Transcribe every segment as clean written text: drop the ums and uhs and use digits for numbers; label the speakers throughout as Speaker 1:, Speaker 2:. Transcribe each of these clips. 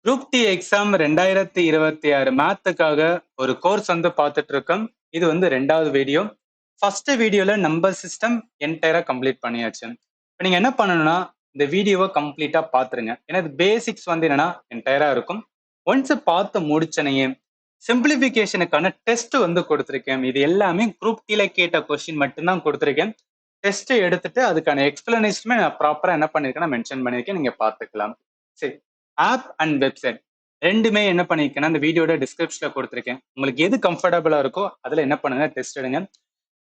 Speaker 1: Group D exam 2026 மேத்துக்காக ஒரு course வந்து பார்த்துட்டு இருக்கோம். இது வந்து 2வது வீடியோ. ஃபர்ஸ்ட் வீடியோல நம்பர் சிஸ்டம் என்டையரா கம்ப்ளீட் பண்ணியாச்சு. இப்போ நீங்க என்ன பண்ணணும்னா இந்த வீடியோவை கம்ப்ளீட்டா பார்த்துருங்க. ஏன்னா இது பேசிக்ஸ் வந்து என்னன்னா என்டையரா இருக்கும். ஒன்ஸ் பார்த்து முடிச்சனையே சிம்பிளிஃபிகேஷனுக்கான டெஸ்ட் வந்து கொடுத்துருக்கேன். இது எல்லாமே குரூப் டில கேட்ட கொஸ்டின் மட்டும்தான் கொடுத்துருக்கேன். டெஸ்ட் எடுத்துட்டு அதுக்கான எக்ஸ்பிளனேஷனுமே நான் ப்ராப்பரா என்ன பண்ணிருக்கேன் மென்ஷன் பண்ணிருக்கேன். நீங்க பார்த்துக்கலாம். சரி, ஆப் அண்ட் வெப்சைட் ரெண்டுமே என்ன பண்ணிருக்கேன்னா இந்த வீடியோட டிஸ்கிரிப்ஷன்ல கொடுத்துருக்கேன். உங்களுக்கு எது கம்ஃபர்டபுளா இருக்கோ அதுல என்ன பண்ணுங்க டெஸ்ட் எடுங்க.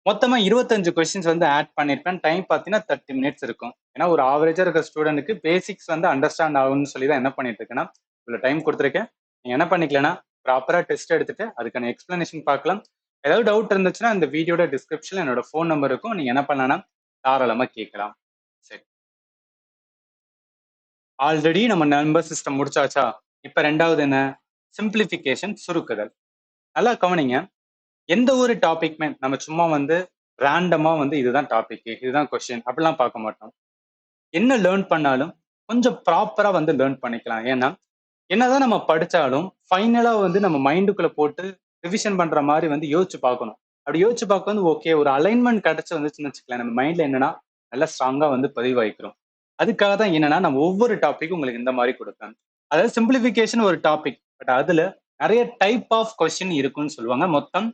Speaker 1: மொத்தமா 25 கொஸ்டின்ஸ் வந்து ஆட் பண்ணிருப்பேன். டைம் பார்த்தீங்கன்னா 30 மினிட்ஸ் இருக்கும். ஏன்னா ஒரு ஆவரேஜா இருக்க ஸ்டூடெண்ட்டுக்கு பேசிக்ஸ் வந்து அண்டர்ஸ்டாண்ட் ஆகும்னு சொல்லி தான் என்ன பண்ணிட்டு இருக்கேன்னா இவ்வளவு டைம் கொடுத்துருக்கேன். நீங்க என்ன பண்ணிக்கலன்னா ப்ராப்பரா டெஸ்ட் எடுத்துட்டு அதுக்கான எக்ஸ்பிளனேஷன் பார்க்கலாம். ஏதாவது டவுட் இருந்துச்சுன்னா இந்த வீடியோட டிஸ்கிரிப்ஷன்ல என்னோட ஃபோன் நம்பர் இருக்கும். நீங்க என்ன பண்ணலாம் தாராளமா கேட்கலாம். சரி, ஆல்ரெடி நம்ம நம்பர் சிஸ்டம் முடிச்சாச்சா? இப்ப 2வது என்ன? சிம்பிளிஃபிகேஷன், சுருக்குதல். நல்லா கவனிங்க. எந்த ஒரு டாபிக்மே நம்ம சும்மா வந்து ரேண்டமா வந்து இதுதான் டாபிக், இதுதான் கொஸ்டின் அப்படிலாம் பார்க்க மாட்டோம். என்ன லேர்ன் பண்ணாலும் கொஞ்சம் ப்ராப்பரா வந்து லேர்ன் பண்ணிக்கலாம். ஏன்னா என்னதான் நம்ம படிச்சாலும் ஃபைனலா வந்து நம்ம மைண்டுக்குள்ள போட்டு ரிவிஷன் பண்ற மாதிரி வந்து யோசிச்சு பார்க்கணும். அப்படி யோசிச்சு பார்க்க வந்து ஓகே ஒரு அலைன்மெண்ட் கிடைச்சு வந்துச்சுன்னு வச்சுக்கலாம். நம்ம மைண்ட்ல என்னன்னா நல்லா ஸ்ட்ராங்கா வந்து பதிவாயிக்கிறோம். அதுக்காக தான் என்னன்னா நம்ம ஒவ்வொரு டாபிக்கும் உங்களுக்கு இந்த மாதிரி கொடுப்பேன். அதாவது சிம்பிளிஃபிகேஷன் ஒரு டாபிக், பட் அதுல நிறைய டைப் ஆஃப் கொஸ்டின் இருக்குன்னு சொல்லுவாங்க. மொத்தம்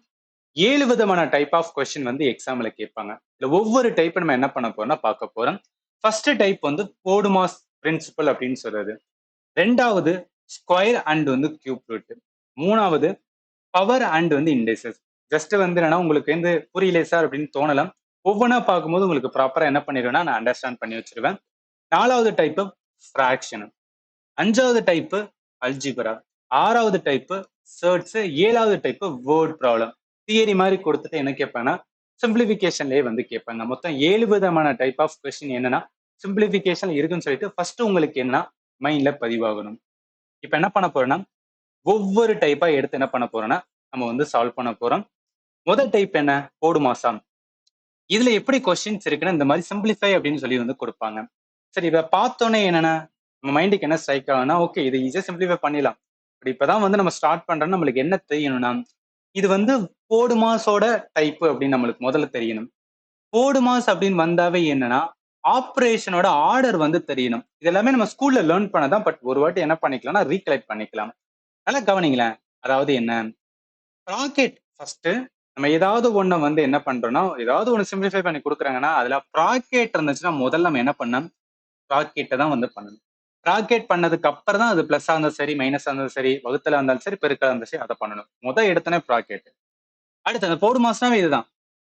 Speaker 1: 7 விதமான டைப் ஆஃப் கொஸ்டின் வந்து எக்ஸாம்ல கேட்பாங்க. இதுல ஒவ்வொரு டைப் நம்ம என்ன பண்ண போறோம்னா பார்க்க போறோம். ஃபர்ஸ்ட் டைப் வந்து போடுமாஸ் பிரின்சிபல் அப்படின்னு சொல்றது. 2வது ஸ்கொயர் அண்ட் வந்து கியூப் ரூட். 3வது பவர் அண்ட் வந்து இண்டெக்ஸஸ். ஜஸ்ட் வந்து என்னன்னா உங்களுக்கு வந்து புரியல சார் அப்படின்னு தோணலாம். ஒவ்வொன்றா பார்க்கும்போது உங்களுக்கு ப்ராப்பரா என்ன பண்ணிடுவேன்னா நான் அண்டர்ஸ்டாண்ட் பண்ணி வச்சிருவேன். 4வது டைப் ஃபிராக்ஷன். 5வது டைப் அல்ஜிப்ரா. 6வது டைப் சர்ட்ஸ். 7வது டைப் வேர்ட் ப்ராப்ளம். தியரி மாதிரி கொடுத்துட்டு என்ன கேட்பாங்கன்னா சிம்பிளிஃபிகேஷன்லயே வந்து கேட்பாங்க. மொத்தம் 7 விதமான டைப் ஆஃப் கொஸ்டின் என்னன்னா சிம்பிளிஃபிகேஷன் இருக்குன்னு சொல்லிட்டு ஃபர்ஸ்ட் உங்களுக்கு என்ன மைண்ட்ல பதிவாகணும். இப்ப என்ன பண்ண போறோம்னா ஒவ்வொரு டைப்பா எடுத்து என்ன பண்ண போறோம்னா நம்ம வந்து சால்வ் பண்ண போறோம். முதல் டைப் என்ன? போடுமாசம். இதுல எப்படி கொஸ்டின்ஸ் இருக்குன்னா இந்த மாதிரி சிம்பிளிஃபை அப்படின்னு சொல்லி வந்து கொடுப்பாங்க. சரி, இதை பார்த்தோன்னே என்னன்னா நம்ம மைண்டுக்கு என்ன ஸ்ட்ரைக் ஆகும்னா ஓகே இது ஈஸியா சிம்பிளிஃபை பண்ணிடலாம். பட் இப்பதான் வந்து நம்ம ஸ்டார்ட் பண்றோம்னா நம்மளுக்கு என்ன தெரியணும்னா இது வந்து போடுமாஸோட டைப் அப்படின்னு நம்மளுக்கு முதல்ல தெரியணும். போடுமாஸ் அப்படின்னு வந்தாவே என்னன்னா ஆப்ரேஷனோட ஆர்டர் வந்து தெரியணும். இது எல்லாமே நம்ம ஸ்கூல்ல லேர்ன் பண்ணதான். பட் ஒரு வாட்டி என்ன பண்ணிக்கலாம்னா ரீகலெக்ட் பண்ணிக்கலாம். நல்லா கவனிங்களேன். அதாவது என்ன ப்ராக்கெட் ஃபர்ஸ்ட் நம்ம ஏதாவது ஒண்ணு வந்து என்ன பண்றோம்னா ஏதாவது ஒண்ணு சிம்பிளிஃபை பண்ணி கொடுக்குறாங்கன்னா அதுல ப்ராக்கெட் இருந்துச்சுன்னா முதல்ல நம்ம என்ன பண்ணணும் ப்ராக்கெட்டை தான் வந்து பண்ணணும். ப்ராக்கெட் பண்ணதுக்கு அப்புறம் தான் அது பிளஸ்ஸா இருந்தாலும் சரி மைனஸா இருந்தாலும் சரி வகுத்தலா இருந்தாலும் சரி பெருக்கலா இருந்தாலும் சரி அதை பண்ணணும். எடுத்தனே ப்ராக்கெட். அடுத்து அந்த போர்டு மாசனாவே இதுதான்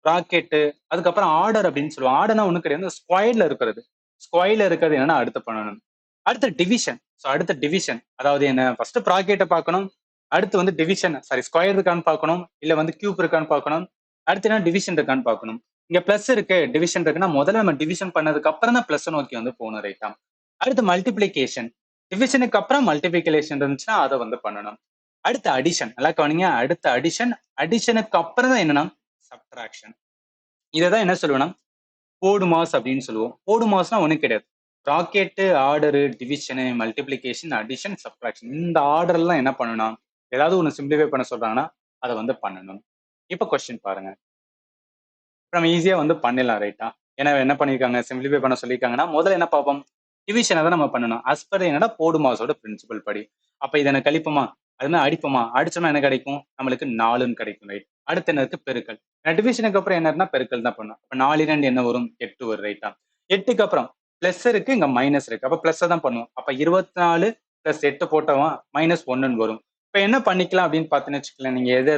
Speaker 1: ப்ராக்கெட்டு. அதுக்கப்புறம் ஆர்டர் அப்படின்னு சொல்லுவாங்க. ஆர்டர்னா ஒண்ணு கிடையாது, ஸ்கொயர்ல இருக்கிறது. ஸ்கொயர்ல இருக்கிறது என்னன்னா அடுத்து பண்ணணும். அடுத்து டிவிஷன். ஸோ அடுத்த டிவிஷன் அதாவது என்ன ஃபர்ஸ்ட் ப்ராக்கெட்டை பார்க்கணும். அடுத்து வந்து டிவிஷன் சாரி ஸ்கொயர் இருக்கான்னு பார்க்கணும். இல்ல வந்து கியூப் இருக்கான்னு பார்க்கணும். அடுத்து என்ன டிவிஷன் இருக்கான்னு பார்க்கணும். இங்க பிளஸ் இருக்கு டிவிஷன் இருக்குன்னா முதல்ல நம்ம டிவிஷன் பண்ணதுக்கு அப்புறம் தான் பிளஸ் நோக்கி வந்து போகணும். ரைட்டா? அடுத்து மல்டிப்ளிகேஷன். டிவிஷனுக்கு அப்புறம் மல்டிபிளிகேஷன் இருந்துச்சுன்னா அதை வந்து பண்ணணும். அடுத்து அடிஷன். நல்லா கவனிங்க. அடுத்த அடிஷன். அடிஷனுக்கு அப்புறம் தான் என்னன்னா சப்ட்ராக்ஷன். இதைதான் என்ன சொல்லுவேன்னா போடுமாஸ் அப்படின்னு சொல்லுவோம். போடுமாஸ்னா ஒண்ணும் கிடையாது. Bracket, order, division, multiplication, addition, subtraction இந்த ஆர்டர்லாம் என்ன பண்ணணும்? ஏதாவது ஒண்ணு சிம்பிளிஃபை பண்ண சொல்றாங்கன்னா அதை வந்து பண்ணணும். இப்ப கொஸ்டின் பாருங்க. நம்ம ஈஸியா வந்து பண்ணிடலாம். ரைட்டா? ஏன்னா என்ன பண்ணிருக்காங்க சிம்பிளிஃபை பண்ண சொல்லியிருக்காங்கன்னா முதல்ல என்ன பார்ப்போம் டிவிஷனை தான் நம்ம பண்ணணும். as per என்னடா போடுமாஸோட பிரின்சிபல் படி. அப்ப இதை என்ன கழிப்போமா அதுனா அடிப்போமா அடிச்சோம்னா என்ன கிடைக்கும் நம்மளுக்கு 4ன்னு கிடைக்கும். ரைட்? அடுத்து என்ன இருக்கு பெருக்கல். டிவிஷனுக்கு அப்புறம் என்னன்னா பெருக்கல் தான் பண்ணும். அப்ப 4 2 என்ன வரும் 8 வரும். ரைட்டா? 8க்கு அப்புறம் பிளஸ் இருக்கு இங்க மைனஸ் இருக்கு. அப்ப பிளஸ் தான் பண்ணுவோம். அப்ப 24 பிளஸ் 8 போட்டவன் மைனஸ் 1ன்னு வரும். இப்ப என்ன பண்ணிக்கலாம் அப்படின்னு பாத்தீங்கன்னு வச்சுக்கலாம். நீங்க எது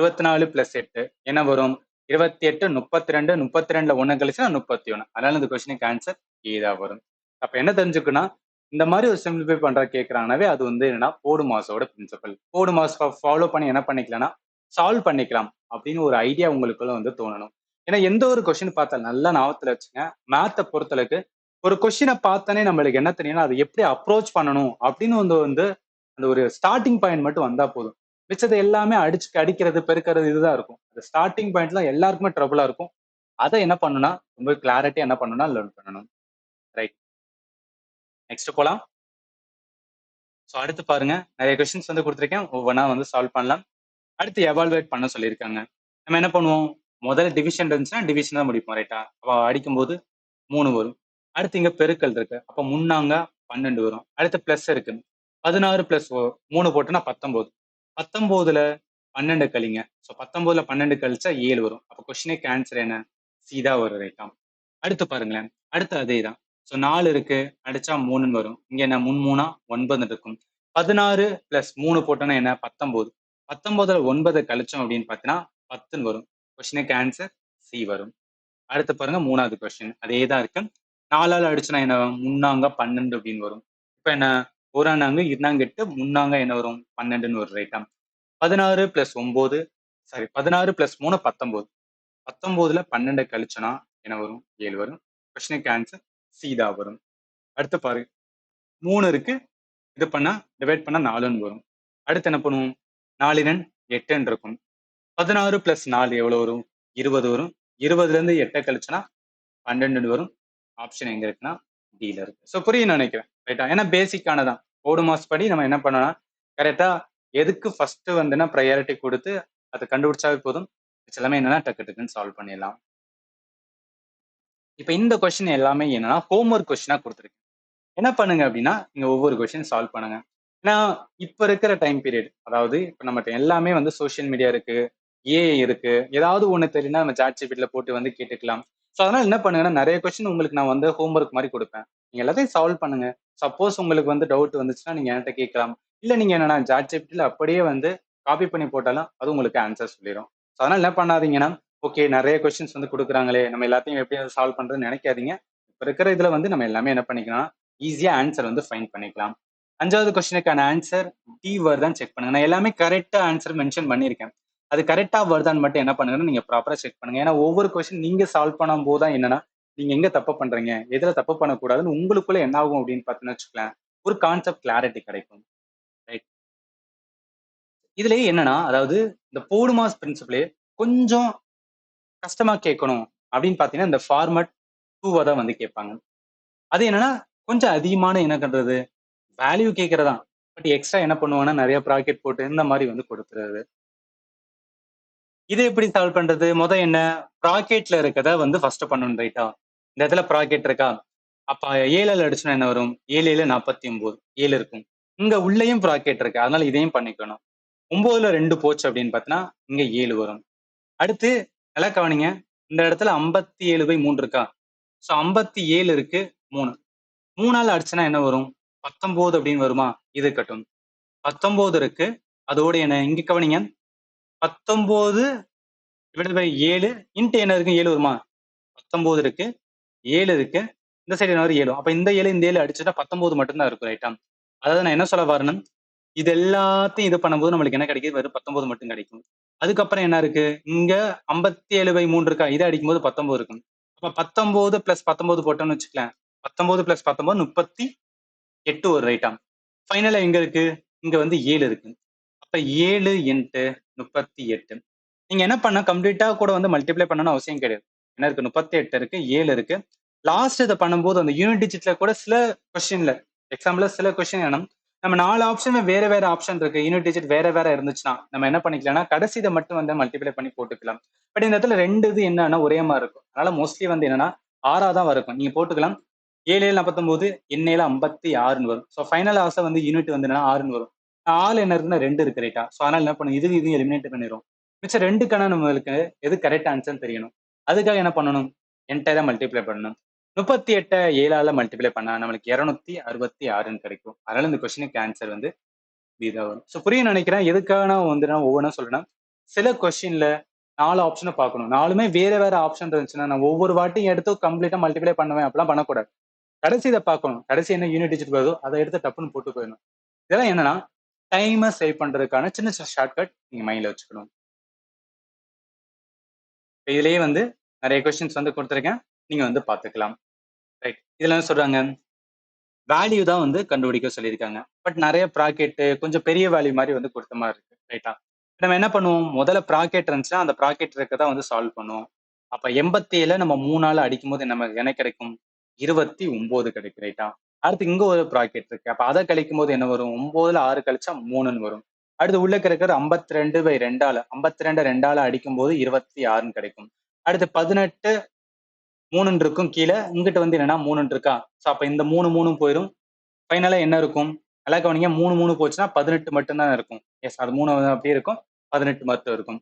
Speaker 1: 24 பிளஸ் 8 என்ன வரும் 28 32 32ல 1 கழிச்சுனா 31. அதனால இந்த கொஸ்டினுக்கு ஆன்சர் ஏ தான் வரும். அப்ப என்ன தெரிஞ்சுக்கணும் இந்த மாதிரி ஒரு சிம்பிளிஃபை பண்ற கேட்கறாங்கனாவே அது வந்து என்னன்னா போடுமாஸோட பிரின்சிபல். போடுமாஸ் ஃபாலோ பண்ணி என்ன பண்ணிக்கலாம்னா சால்வ் பண்ணிக்கலாம் அப்படின்னு ஒரு ஐடியா உங்களுக்குள்ள வந்து தோணணும். ஏன்னா எந்த ஒரு கொஸ்டின் பார்த்தாலும் நல்லா ஞாபகத்துல வச்சுங்க. மேத்தை பொறுத்தளவுக்கு ஒரு கொஸ்டினை பார்த்தானே நம்மளுக்கு என்ன தெரியும்னா அதை எப்படி அப்ரோச் பண்ணணும் அப்படின்னு வந்து அந்த ஒரு ஸ்டார்டிங் பாயிண்ட் மட்டும் வந்தா போதும். மிச்சது எல்லாமே அடிக்கிறது பெருக்கிறது இதுதான் இருக்கும். அந்த ஸ்டார்டிங் பாயிண்ட்ல எல்லாருக்குமே ட்ரபிளா இருக்கும். அதை என்ன பண்ணணும்னா ரொம்ப கிளாரிட்டி என்ன பண்ணணும்னா லேர்ன் பண்ணணும். ரைட்? நெக்ஸ்ட் போலாம். ஸோ அடுத்து பாருங்க, நிறைய கொஸ்டின்ஸ் வந்து கொடுத்துருக்கேன். ஒவ்வொன்றா வந்து சால்வ் பண்ணலாம். அடுத்து எவால்வேட் பண்ண சொல்லியிருக்காங்க. நம்ம என்ன பண்ணுவோம், முதல்ல டிவிஷன் இருந்துச்சுன்னா டிவிஷன் தான் முடிப்போம், ரைட்டா? அப்போ அடிக்கும்போது 3 வரும். அடுத்து இங்க பெருக்கல் இருக்கு. அப்போ முன்னாங்க 12 வரும். அடுத்து பிளஸ் இருக்கு. 16 பிளஸ் 3 போட்டோம்னா 19. 19ல 12 கழிங்க. ஸோ 19ல 12 கழிச்சா 7 வரும். அப்போ கொஸ்டினுக்கு ஆன்சர் என்ன? சி தான் வரும், ரைட்டா? அடுத்து பாருங்களேன். அடுத்து அதே தான். ஸோ 4 இருக்கு, அடிச்சா 3ன்னு வரும். இங்க என்ன 3 3 9 இருக்கும். 16 பிளஸ் 3 போட்டோம்னா என்ன? 19. 19ல 9 கழிச்சோம் அப்படின்னு பார்த்தீங்கன்னா 10ன்னு வரும். கொஸ்டினுக்கு ஆன்சர் சி வரும். அடுத்து பாருங்க, 3வது கொஸ்டின் அதே தான் இருக்கு. 4ஆல அடிச்சுனா என்ன வரும்? முன்னாங்க 12 அப்படின்னு வரும். இப்ப என்ன? ஓரானாங்க இரணாங்கெட்டு முன்னாங்க என்ன வரும்? 12ன்னு வரும், ரைட்டா? 16 பிளஸ் 9 சாரி 16 பிளஸ் 3 19. 19ல 12 கழிச்சோன்னா என்ன வரும்? 7 வரும். கொஸ்டினுக்கு ஆன்சர் சி தான் வரும். அடுத்து பாரு, 3 இருக்கு, இது பண்ணா டிவைட் பண்ணா 4ன்னு வரும். அடுத்து என்ன பண்ணுவோம்? 4 2 8ன்னு இருக்கும். 16 பிளஸ் 4 எவ்வளவு வரும்? 20 வரும். 20ல இருந்து 8 கழிச்சோன்னா 12 வரும். ஆப்ஷன் எங்க இருக்குன்னா டில இருக்கு. ஸோ புரியும் நினைக்கிறேன், ரைட்டா? ஏன்னா பேசிக்கானதான். ஓடு மாஸ் படி நம்ம என்ன பண்ணலாம், கரெக்டா எதுக்கு ஃபர்ஸ்ட் வந்துன்னா ப்ரையாரிட்டி கொடுத்து அதை கண்டுபிடிச்சாவே போதும். எல்லாமே என்னன்னா டக்கு டக்குன்னு சால்வ் பண்ணிடலாம். இப்ப இந்த கொஸ்டின் எல்லாமே என்னன்னா ஹோம்ஒர்க் கொஸ்டினா கொடுத்துருக்கு. என்ன பண்ணுங்க அப்படின்னா, நீங்க ஒவ்வொரு கொஸ்டின் சால்வ் பண்ணுங்க. ஏன்னா இப்ப இருக்கிற டைம் பீரியட், அதாவது இப்ப நம்மகிட்ட எல்லாமே வந்து சோஷியல் மீடியா இருக்கு, ஏஐ இருக்கு. ஏதாவது ஒண்ணு தெரியலனா நம்ம சாட் ஜிபிடில போட்டு வந்து கேட்டுக்கலாம். ஸோ அதனால என்ன பண்ணுங்கன்னா, நிறைய கொஸ்டின் உங்களுக்கு நான் வந்து ஹோம்ஒர்க் மாதிரி கொடுப்பேன். நீங்க எல்லாத்தையும் சால்வ் பண்ணுங்க. சப்போஸ் உங்களுக்கு வந்து டவுட் வந்துச்சுன்னா நீங்க என்கிட்ட கேட்கலாம். இல்ல நீங்க என்னன்னா சாட் ஜிபிடில அப்படியே வந்து காப்பி பண்ணி போட்டாலும் அது உங்களுக்கு ஆன்சர் சொல்லிடும். ஸோ அதனால என்ன பண்ணாதீங்கன்னா, ஓகே நிறைய கொஸ்டின்ஸ் வந்து கொடுக்குறாங்களே, நம்ம எல்லாத்தையும் எப்படி சால்வ் பண்றதுன்னு நினைக்காதீங்க. இப்ப இருக்கிற இதுல வந்து நம்ம எல்லாமே என்ன பண்ணிக்கலாம், ஈஸியா ஆன்சர் வந்து ஃபைண்ட் பண்ணிக்கலாம். 5வது கொஸ்டினுக்கான ஆன்சர் டி வருதான்னு செக் பண்ணுங்க. நான் எல்லாமே கரெக்டா ஆன்சர் மென்ஷன் பண்ணியிருக்கேன். அது கரெக்டா வருதான்னு மட்டும் என்ன பண்ணுங்கன்னா நீங்க ப்ராப்பரா செக் பண்ணுங்க. ஏன்னா ஒவ்வொரு கொஸ்டின் நீங்க சால்வ் பண்ணும் போது தான் என்னன்னா, நீங்க எங்க தப்பு பண்றீங்க, எதுல தப்பு பண்ணக்கூடாதுன்னு உங்களுக்குள்ள என்ன ஆகும் அப்படின்னு பார்த்தீங்கன்னு வச்சுக்கலாம், ஒரு கான்செப்ட் கிளாரிட்டி கிடைக்கும். ரைட். இதுலயே என்னன்னா, அதாவது இந்த போடுமாஸ் பிரின்சிபிளே கொஞ்சம் கஷ்டமா கேட்கணும் அப்படின்னு பார்த்தீங்கன்னா, இந்த ஃபார்மட் 2 தான் வந்து கேட்பாங்க. அது என்னன்னா கொஞ்சம் அதிகமான என்ன பண்றது, வேல்யூ கேட்கறதான். பட் எக்ஸ்ட்ரா என்ன பண்ணுவாங்கன்னா நிறைய ப்ராக்கெட் போட்டு இந்த மாதிரி வந்து கொடுத்துறது. இதை எப்படி சால்வ் பண்றது? என்ன ப்ராக்கெட்ல இருக்கத வந்து ஃபர்ஸ்ட் பண்ணணும், ரைட்டா? இந்த இடத்துல ப்ராக்கெட் இருக்கா? அப்ப 7ல அடிச்சுனா என்ன வரும்? 7 7 49 7 இருக்கும். இங்க உள்ளேயும் ப்ராக்கெட் இருக்கு, அதனால இதையும் பண்ணிக்கணும். 9ல 2 போச்சு அப்படின்னு பார்த்தீங்கன்னா இங்க 7 வரும். அடுத்து நல்லா கவனிங்க, இந்த இடத்துல 57/3 இருக்கா? ஸோ 57 இருக்கு 3. 3ஆல அடிச்சுனா என்ன வரும்? 19 அப்படின்னு வருமா? இது இருக்கட்டும். 19 இருக்கு, அதோட என்ன இங்க கவனிங்க, 19 டிவைடட் பை 7 இன்ட்டு என்ன இருக்கு? 7 வருமா? 19 இருக்கு, 7 இருக்கு, இந்த சைடு என்ன வரும்? 7. அப்ப இந்த 7 இந்த 7 அடிச்சுட்டா 19 மட்டும் தான் இருக்கும், ரைட்டா? அதாவது நான் என்ன சொல்ல வரணும், இது எல்லாத்தையும் இது பண்ணும்போது நம்மளுக்கு என்ன கிடைக்குது? வெறும் 19 மட்டும் கிடைக்கும். அதுக்கப்புறம் என்ன இருக்கு? இங்க 57/3 இருக்கா? இதை அடிக்கும்போது 19 இருக்கும். அப்ப 19 பிளஸ் 19 போட்டோம்னு வச்சுக்கலாம். 19 பிளஸ் 19 38 ஒரு, ரைட்டா? ஃபைனலா எங்க இருக்கு? இங்க வந்து 7 இருக்கு. அப்ப 7 இன்ட்டு 38. நீங்க என்ன பண்ண கம்ப்ளீட்டா கூட வந்து மல்டிப்ளை பண்ணணும்னு அவசியம் கிடையாது. என்ன இருக்கு? 38 இருக்கு, 7 இருக்கு. லாஸ்ட் இதை பண்ணும்போது அந்த யூனிட் டிஜிட்ல கூட சில கொஸ்டின்ல, எக்ஸாம்பிள்ல சில கொஸ்டின் என்ன, நம்ம 4 ஆப்ஷன் வேற வேற ஆப்ஷன் இருக்கு, யூனிட் டிஜிட் வேற வேற இருந்துச்சுன்னா நம்ம என்ன பண்ணிக்கலாம்னா கடைசி இதை மட்டும் வந்து மல்டிப்ளை பண்ணி போட்டுக்கலாம். பட் இந்த இடத்துல 2 இது என்னன்னா ஒரே மாதிரி இருக்கும். அதனால மோஸ்ட்லி வந்து என்னன்னா 6ஆ தான் இருக்கும். நீங்க போட்டுக்கலாம். 7 7 49, எண்ணெயில 56ன்னு வரும். ஸோ ஃபைனல் ஆசை வந்து யூனிட் வந்து என்னன்னா 6ன்னு வரும். 4 என்ன இருக்குன்னா 2 இருக்கு, ரைட்டா? ஸோ அதனால என்ன பண்ணும், இது எலிமினேட் பண்ணிடும். மிச்சம் 2க்கான நம்மளுக்கு எது கரெக்ட் ஆன்சர் தெரியணும். அதுக்காக என்ன பண்ணணும்? என்டையரா மல்டிப்ளை பண்ணணும். 38 7ஆல மல்டிப்ளை பண்ணா நம்மளுக்கு 266ன்னு கிடைக்கும். அதனால இந்த கொஸ்டினுக்கு ஆன்சர் வந்து பி தான் வரும். ஸோ புரிய நினைக்கிறேன் எதுக்காக நான் வந்து நான் ஒவ்வொன்றா சொல்றேன். சில கொஸ்டின்ல 4 ஆப்ஷனை பார்க்கணும். 4மே வேற வேற ஆப்ஷன் இருந்துச்சுன்னா நான் ஒவ்வொரு வாட்டியும் எடுத்து கம்ப்ளீட்டா மல்டிப்ளை பண்ணுவேன், அப்படிலாம் பண்ணக்கூடாது. கடைசி இதை பார்க்கணும். கடைசி என்ன யூனிட் டிஜிட் வருதோ அதை எடுத்து டப்புன்னு போட்டு போயிடணும். இதெல்லாம் என்னன்னா டைமை சேவ் பண்றதுக்கான சின்ன சின்ன ஷார்ட்கட் நீங்க மைண்ட்ல வச்சுக்கணும். இதுலயே வந்து நிறைய கொஸ்டின்ஸ் வந்து கொடுத்துருக்கேன், நீங்க வந்து பாத்துக்கலாம். ரைட். இதுல என்ன சொல்றாங்க, வேல்யூ தான் வந்து கண்டுபிடிக்க சொல்லியிருக்காங்க. பட் நிறைய ப்ராக்கெட் கொஞ்சம் பெரிய வேல்யூ மாதிரி வந்து கொடுத்த மாதிரி இருக்கு, ரைட்டா? நம்ம என்ன பண்ணுவோம், முதல்ல ப்ராக்கெட் இருந்துச்சுன்னா அந்த ப்ராக்கெட் இருக்கதான் வந்து சால்வ் பண்ணுவோம். அப்ப 87 நம்ம 3ஆல அடிக்கும் போது நம்ம என்ன கிடைக்கும்? 29 கிடைக்கும், ரைட்டா? அடுத்து இங்க ஒரு ப்ராக்கெட் இருக்கு. அப்ப அதை கழிக்கும் போது என்ன வரும்? 9ல 6 கழிச்சா 3ன்னு வரும். அடுத்து உள்ள இருக்கிறது 52/2ஆல 52 2ஆல அடிக்கும் போது 26ன்னு கிடைக்கும். அடுத்து 18 3ன்னு இருக்கும் கீழே. இங்கிட்ட வந்து என்னன்னா 3ன்னு இருக்கா? சோ அப்ப இந்த 3 3 போயிரும். ஃபைனலா என்ன இருக்கும்? நல்லா கவனிங்க. 3 3 போச்சுன்னா 18 மட்டும் தான் இருக்கும். எஸ், அது 3 அப்படியே இருக்கும். 18 மட்டும் இருக்கும்.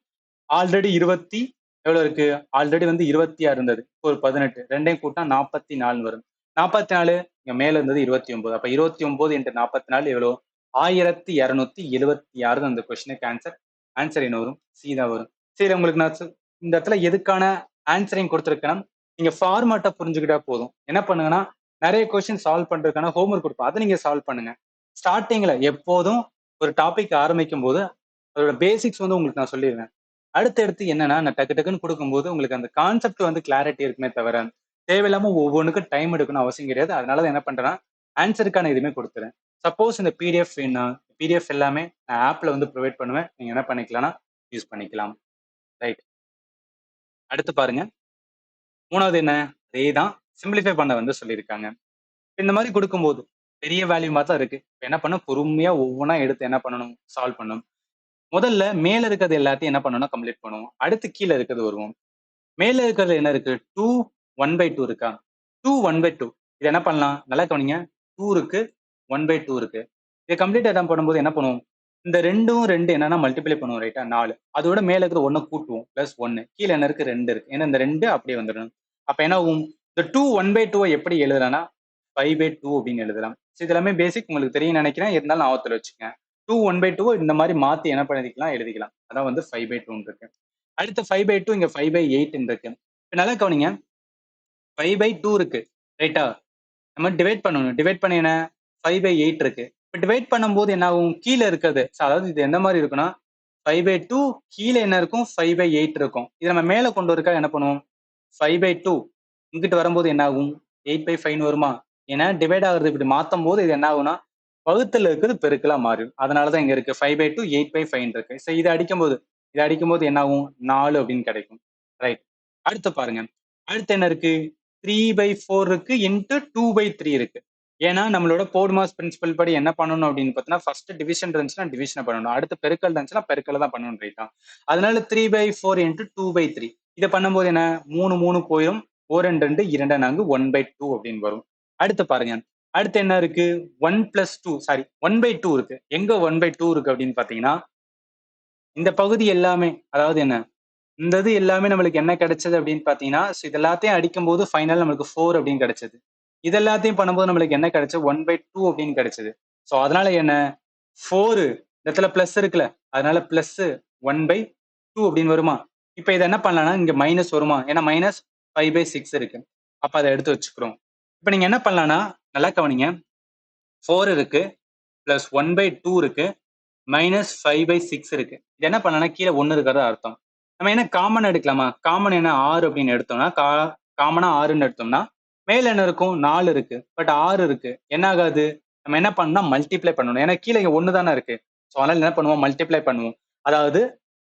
Speaker 1: ஆல்ரெடி 20 எவ்வளவு இருக்கு? ஆல்ரெடி வந்து 26 இருந்தது. ஒரு 18 2யும் கூட்டினா 44 வரும். 44 இங்க மேல இருந்தது 29. அப்ப 29 into 44 எவ்வளோ? 1276 தான் இந்த கொஸ்டினுக்கு ஆன்சர். ஆன்சர் என்ன வரும்? சி தான் வரும். சரி, உங்களுக்கு நான் இந்த இடத்துல எதுக்கான ஆன்சரையும் கொடுத்துருக்கேன்னா, நீங்க ஃபார்மாட்டை புரிஞ்சுக்கிட்டா போதும். என்ன பண்ணுங்கன்னா, நிறைய கொஸ்டின் சால்வ் பண்றதுக்கான ஹோம்ஒர்க் கொடுப்போம். அதை நீங்க சால்வ் பண்ணுங்க. ஸ்டார்டிங்ல எப்போதும் ஒரு டாபிக் ஆரம்பிக்கும் போது அதோட பேசிக்ஸ் வந்து உங்களுக்கு நான் சொல்லிடுவேன். அடுத்தடுத்து என்னன்னா, நான் டக்கு டக்குன்னு கொடுக்கும்போது உங்களுக்கு அந்த கான்செப்ட் வந்து கிளாரிட்டி இருக்குமே தவிர, தேவையில்லாம ஒவ்வொன்றுக்கும் டைம் எடுக்கணும் அவசியம் கிடையாது. அதனால தான் என்ன பண்றேன்னா, ஆன்சருக்கான இதுவுமே கொடுத்துறேன். சப்போஸ் இந்த பிடிஎஃப் வேணும், பிடிஎஃப் எல்லாமே நான் ஆப்ல வந்து ப்ரொவைட் பண்ணுவேன். நீங்க என்ன பண்ணிக்கலாம்னா யூஸ் பண்ணிக்கலாம். ரைட். அடுத்து பாருங்க. 3வது என்ன? அதேதான் சிம்பிளிஃபை பண்ண வந்து சொல்லியிருக்காங்க. இந்த மாதிரி கொடுக்கும்போது பெரிய வேல்யூ மாதிரி தான் இருக்கு. என்ன பண்ண பொறுமையா ஒவ்வொன்றா எடுத்து என்ன பண்ணணும்? சால்வ் பண்ணணும். முதல்ல மேல இருக்கிறது எல்லாத்தையும் என்ன பண்ணணும்னா கம்ப்ளீட் பண்ணுவோம். அடுத்து கீழே இருக்கிறது வருவோம். மேல இருக்கிறது என்ன இருக்கு? 2 1/2 இருக்கா? 2 1/2 இது என்ன பண்ணலாம்? நல்லா கவனிங்க. 2 இருக்கு, 1/2 இருக்கு. இதை கம்ப்ளீட் என்ன பண்ணும்போது என்ன பண்ணுவோம்? இந்த 2ம் 2 என்னன்னா மல்டிப்ளை பண்ணுவோம், ரைட்டா? 4. அதோட மேல இருக்கிற 1 கூட்டுவோம், பிளஸ் 1. கீழே என்ன இருக்கு? 2 இருக்கு. ஏன்னா இந்த 2 அப்படியே வந்துடும். அப்ப என்ன ஆகும்? இந்த 2 1/2 எப்படி எழுதலாம்னா 5/2 அப்படின்னு எழுதலாம். இது எல்லாமே பேசிக் உங்களுக்கு தெரியும் நினைக்கிறேன். இருந்தாலும் ஞாபகத்துல வச்சுக்கங்க. 2 1/2 இந்த மாதிரி மாத்தி என்ன பண்ணிக்கலாம்? எழுதிக்கலாம். அதான் வந்து 5/2 இருக்கு. அடுத்து 5/2 இங்க 5/8 இருக்கு. இப்ப நல்லா கவனிங்க. 5/2 இருக்கு, ரைட்டா? நம்ம டிவைட் பண்ணணும். டிவைட் பண்ண என்ன? 5/8 இருக்கு. இப்ப டிவைட் பண்ணும்போது என்ன ஆகும்? கீழே இருக்கிறது, அதாவது இது எந்த மாதிரி இருக்குன்னா 5/2 கீழே என்ன இருக்கும்? 5/8 இருக்கும். இது நம்ம மேல கொண்டு வரக்கா என்ன பண்ணுவோம்? 5/2 இங்கிட்டு வரும்போது என்ன ஆகும்? 8/5 வருமா? ஏன்னா டிவைட் ஆகுறது இப்படி மாத்தும் போது இது என்ன ஆகும்னா வகுத்துல இருக்கிறது பெருக்கலா மாறும். அதனாலதான் இங்க இருக்கு 5/2 8/5 இருக்கு. சோ இதை அடிக்கும்போது என்ன ஆகும்? 4 அப்படின்னு கிடைக்கும். ரைட். அடுத்து பாருங்க. அடுத்து என்ன இருக்கு? 3/4 இருக்கு இன்ட்டு 2/3 இருக்கு. ஏன்னா நம்மளோட போடுமாஸ் பிரின்சிபல் படி என்ன பண்ணணும் அப்படின்னு பார்த்தீங்கன்னா, ஃபர்ஸ்ட் டிவிஷன் இருந்துச்சுன்னா டிவிஷனை பண்ணணும். அடுத்து பெருக்கல் இருந்துச்சுன்னா பெருக்கல் தான் பண்ணணும், ரைட்டா? அதனால 3/4 இன்ட்டு 2/3 இதை பண்ணும்போது என்ன? 3 3 போயிடும். 4 2 2 4 1/2 அப்படின்னு வரும். அடுத்து பாருங்க. அடுத்து என்ன இருக்கு? 1+2 சாரி 1/2 இருக்கு. எங்க 1/2 இருக்கு அப்படின்னு பாத்தீங்கன்னா, இந்த பகுதி எல்லாமே, அதாவது என்ன, இந்த இது எல்லாமே நம்மளுக்கு என்ன கிடைச்சது அப்படின்னு பாத்தீங்கன்னா, இது எல்லாத்தையும் அடிக்கும் போது ஃபைனல் நம்மளுக்கு 4 அப்படின்னு கிடைச்சது. இது எல்லாத்தையும் பண்ணும்போது நம்மளுக்கு என்ன கிடைச்சது? 1/2 அப்படின்னு கிடைச்சது. சோ அதனால என்ன? 4 இந்த இடத்துல பிளஸ் இருக்குல்ல, அதனால பிளஸ் 1/2 அப்படின்னு வருமா? இப்ப இதை என்ன பண்ணலாம்னா இங்க மைனஸ் வருமா? ஏன்னா மைனஸ் 5/6 இருக்கு. அப்ப அதை எடுத்து வச்சுக்கிறோம். இப்ப நீங்க என்ன பண்ணலாம்னா, நல்லா கவனிங்க. 4 இருக்கு, பிளஸ் 1/2 இருக்கு, மைனஸ் 5/6 இருக்கு. இது என்ன பண்ணலாம்னா கீழே 1 இருக்கிறதா அர்த்தம். நம்ம என்ன காமன் எடுக்கலாமா? காமன் என்ன 6 அப்படின்னு எடுத்தோம்னா, காமனா 6ன்னு எடுத்தோம்னா மேல என்ன இருக்கும்? 4 இருக்கு. பட் 6 இருக்கு. என்ன ஆகாது? நம்ம என்ன பண்ணணும்னா மல்டிப்ளை பண்ணணும். ஏன்னா கீழே இங்க 1 தானே இருக்கு. ஸோ அதனால என்ன பண்ணுவோம்? மல்டிப்ளை பண்ணுவோம். அதாவது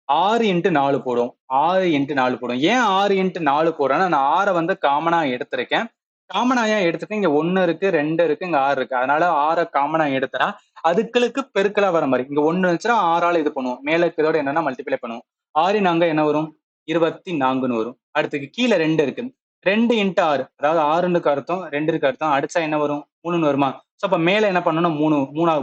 Speaker 1: 6 இன்ட்டு 4 போடும். 6 இன்ட்டு 4 போடும். ஏன் 6 இன்ட்டு 4 போடுறேன்னா, நான் 6 வந்து காமனா எடுத்திருக்கேன். காமனா ஏன் எடுத்துருக்கேன்? இங்க 1 இருக்கு, 2 இருக்கு, இங்க 6 இருக்கு. அதனால 6 காமனா எடுத்தா அதுக்களுக்கு பெருக்கலா வர மாதிரி. இங்க 1 இருந்துச்சுன்னா 6ஆல இது பண்ணுவோம். மேல இருக்கிறதோட என்னன்னா மல்டிப்ளை பண்ணுவோம். 6 நாங்க என்ன வரும்? 24ன்னு வரும். அடுத்துக்கு கீழே 2 இருக்கு. 2 இன்ட்டு 6 அதாவது 6க்கு அர்த்தம் 2க்கு அர்த்தம். அடிச்சா என்ன வரும்? 3ன்னு வருமா? சோ அப்ப மேல என்ன பண்ணணும்? 3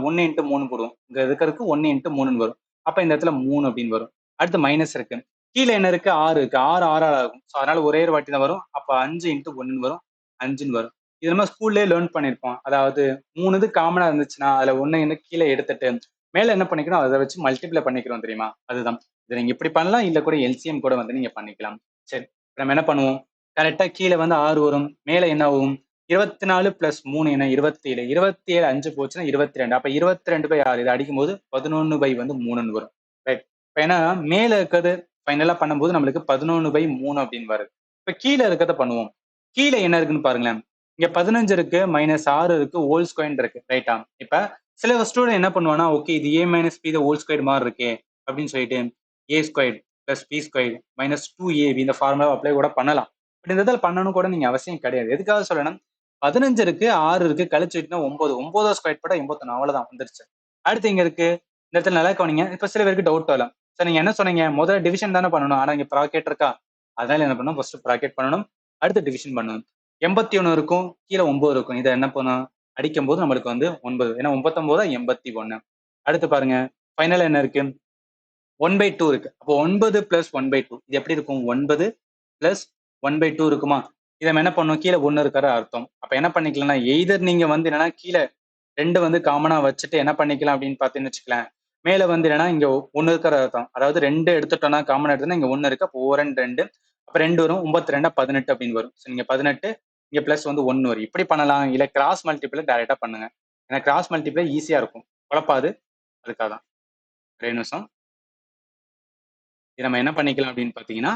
Speaker 1: 1 இன்ட்டு 3 போடுவோம். இங்க இருக்கிறதுக்கு 1 இன்ட்டு 3ன்னு வரும். அப்ப இந்த இடத்துல 3 அப்படின்னு வரும். அடுத்து மைனஸ் இருக்கு. கீழே என்ன இருக்கு? 6 இருக்கு. 6 6ஆல் ஆகும். ஸோ அதனால ஒரே ஒரு வாட்டி தான் வரும். அப்ப 5 இன்ட்டு 1ன்னு வரும். 5ன்னு வரும். இது நம்ம ஸ்கூல்லேயே லேர்ன் பண்ணியிருப்போம். அதாவது 3 இது காமனா இருந்துச்சுன்னா அதுல 1 என்ன கீழே எடுத்துட்டு மேல என்ன பண்ணிக்கிறோம்? அதை வச்சு மல்டிப்ளை பண்ணிக்கிறோம், தெரியுமா? அதுதான். இதை நீங்க இப்படி பண்ணலாம், இல்ல கூட எல்சிஎம் கூட வந்து நீங்க பண்ணிக்கலாம். சரி, நம்ம என்ன பண்ணுவோம்? கரெக்டா கீழே வந்து 6 வரும். மேல என்ன ஆகும்? 24 பிளஸ் 3 என்ன? 27. 27 5 போச்சுன்னா 22. அப்ப 22/6 இதை அடிக்கும்போது 11/3ன்னு வரும். ரைட். இப்ப ஏன்னா மேல இருக்கிறது ஃபைனலா பண்ணும்போது நம்மளுக்கு 11/3 அப்படின்னு வருது. இப்ப கீழே இருக்கிறத பண்ணுவோம். கீழே என்ன இருக்குன்னு பாருங்களேன். இங்க 15 இருக்கு, -6 இருக்கு, ஹோல் ஸ்கொயர் இருக்கு, ரைட்டா? இப்ப சில ஸ்டூடெண்ட் என்ன பண்ணுவானா, ஓகே இது a minus B whole square மாதிரி இருக்கே அப்படின்னு சொல்லிட்டு a² plus b² minus 2ab இந்த ஃபார்முலா அப்ளை கூட பண்ணலாம். பட் இந்த இதில் பண்ணணும் கூட நீங்க அவசியம் கிடையாது. எதுக்காக சொல்லணும்? 15 இருக்கு, 6 இருக்கு, கழிச்சு விட்டுனா 9. 9 ஸ்கொயர் போட்டா 81. அவ்வளவுதான் வந்துருச்சு. அடுத்து இங்க இருக்கு. இந்த இடத்துல நல்லா கவனிங்க. இப்ப சில பேருக்கு டவுட் வரலாம். சார் நீங்க என்ன சொன்னீங்க? முதல்ல டிவிஷன் தானே பண்ணணும். ஆனா இங்க ப்ராக்கெட் இருக்கா? அதனால என்ன பண்ணணும்? ஃபர்ஸ்ட் ப்ராக்கெட் பண்ணணும். அடுத்து டிவிஷன் பண்ணணும். 81 இருக்கும். கீழே 9 இருக்கும். இதை என்ன பண்ணும்? அடிக்கும் போது நம்மளுக்கு வந்து 9. ஏன்னா 99 81. அடுத்து பாருங்க. ஃபைனலா என்ன இருக்கு? 1/2 இருக்கு. அப்போ 9 பிளஸ் 1/2 இது எப்படி இருக்கும்? 9 பிளஸ் 1/2 இருக்குமா? இதை நம்ம என்ன பண்ணணும்? கீழே 1 இருக்கிற அர்த்தம். அப்ப என்ன பண்ணிக்கலாம்னா எய்தர் நீங்க வந்து என்னன்னா கீழே 2 வந்து காமனா வச்சுட்டு என்ன பண்ணிக்கலாம் அப்படின்னு பார்த்தீங்கன்னு வச்சுக்கலாம். மேல வந்து என்னன்னா இங்க 1 இருக்கிற அர்த்தம். அதாவது 2 எடுத்துட்டோம்னா காமனா எடுத்தோம்னா இங்க 1 இருக்கு. அப்போ 2 2 அப்ப 2 வரும். 9 18 அப்படின்னு வரும். நீங்க 18 இங்க பிளஸ் வந்து 1 வரும். இப்படி பண்ணலாம். இல்ல கிராஸ் மல்டிபிளை டைரக்டா பண்ணுங்க. ஏன்னா கிராஸ் மல்டிபிளை ஈஸியா இருக்கும். குழப்பாது. அதுக்காக தான். 2 நிமிஷம். இது நம்ம என்ன பண்ணிக்கலாம் அப்படின்னு பாத்தீங்கன்னா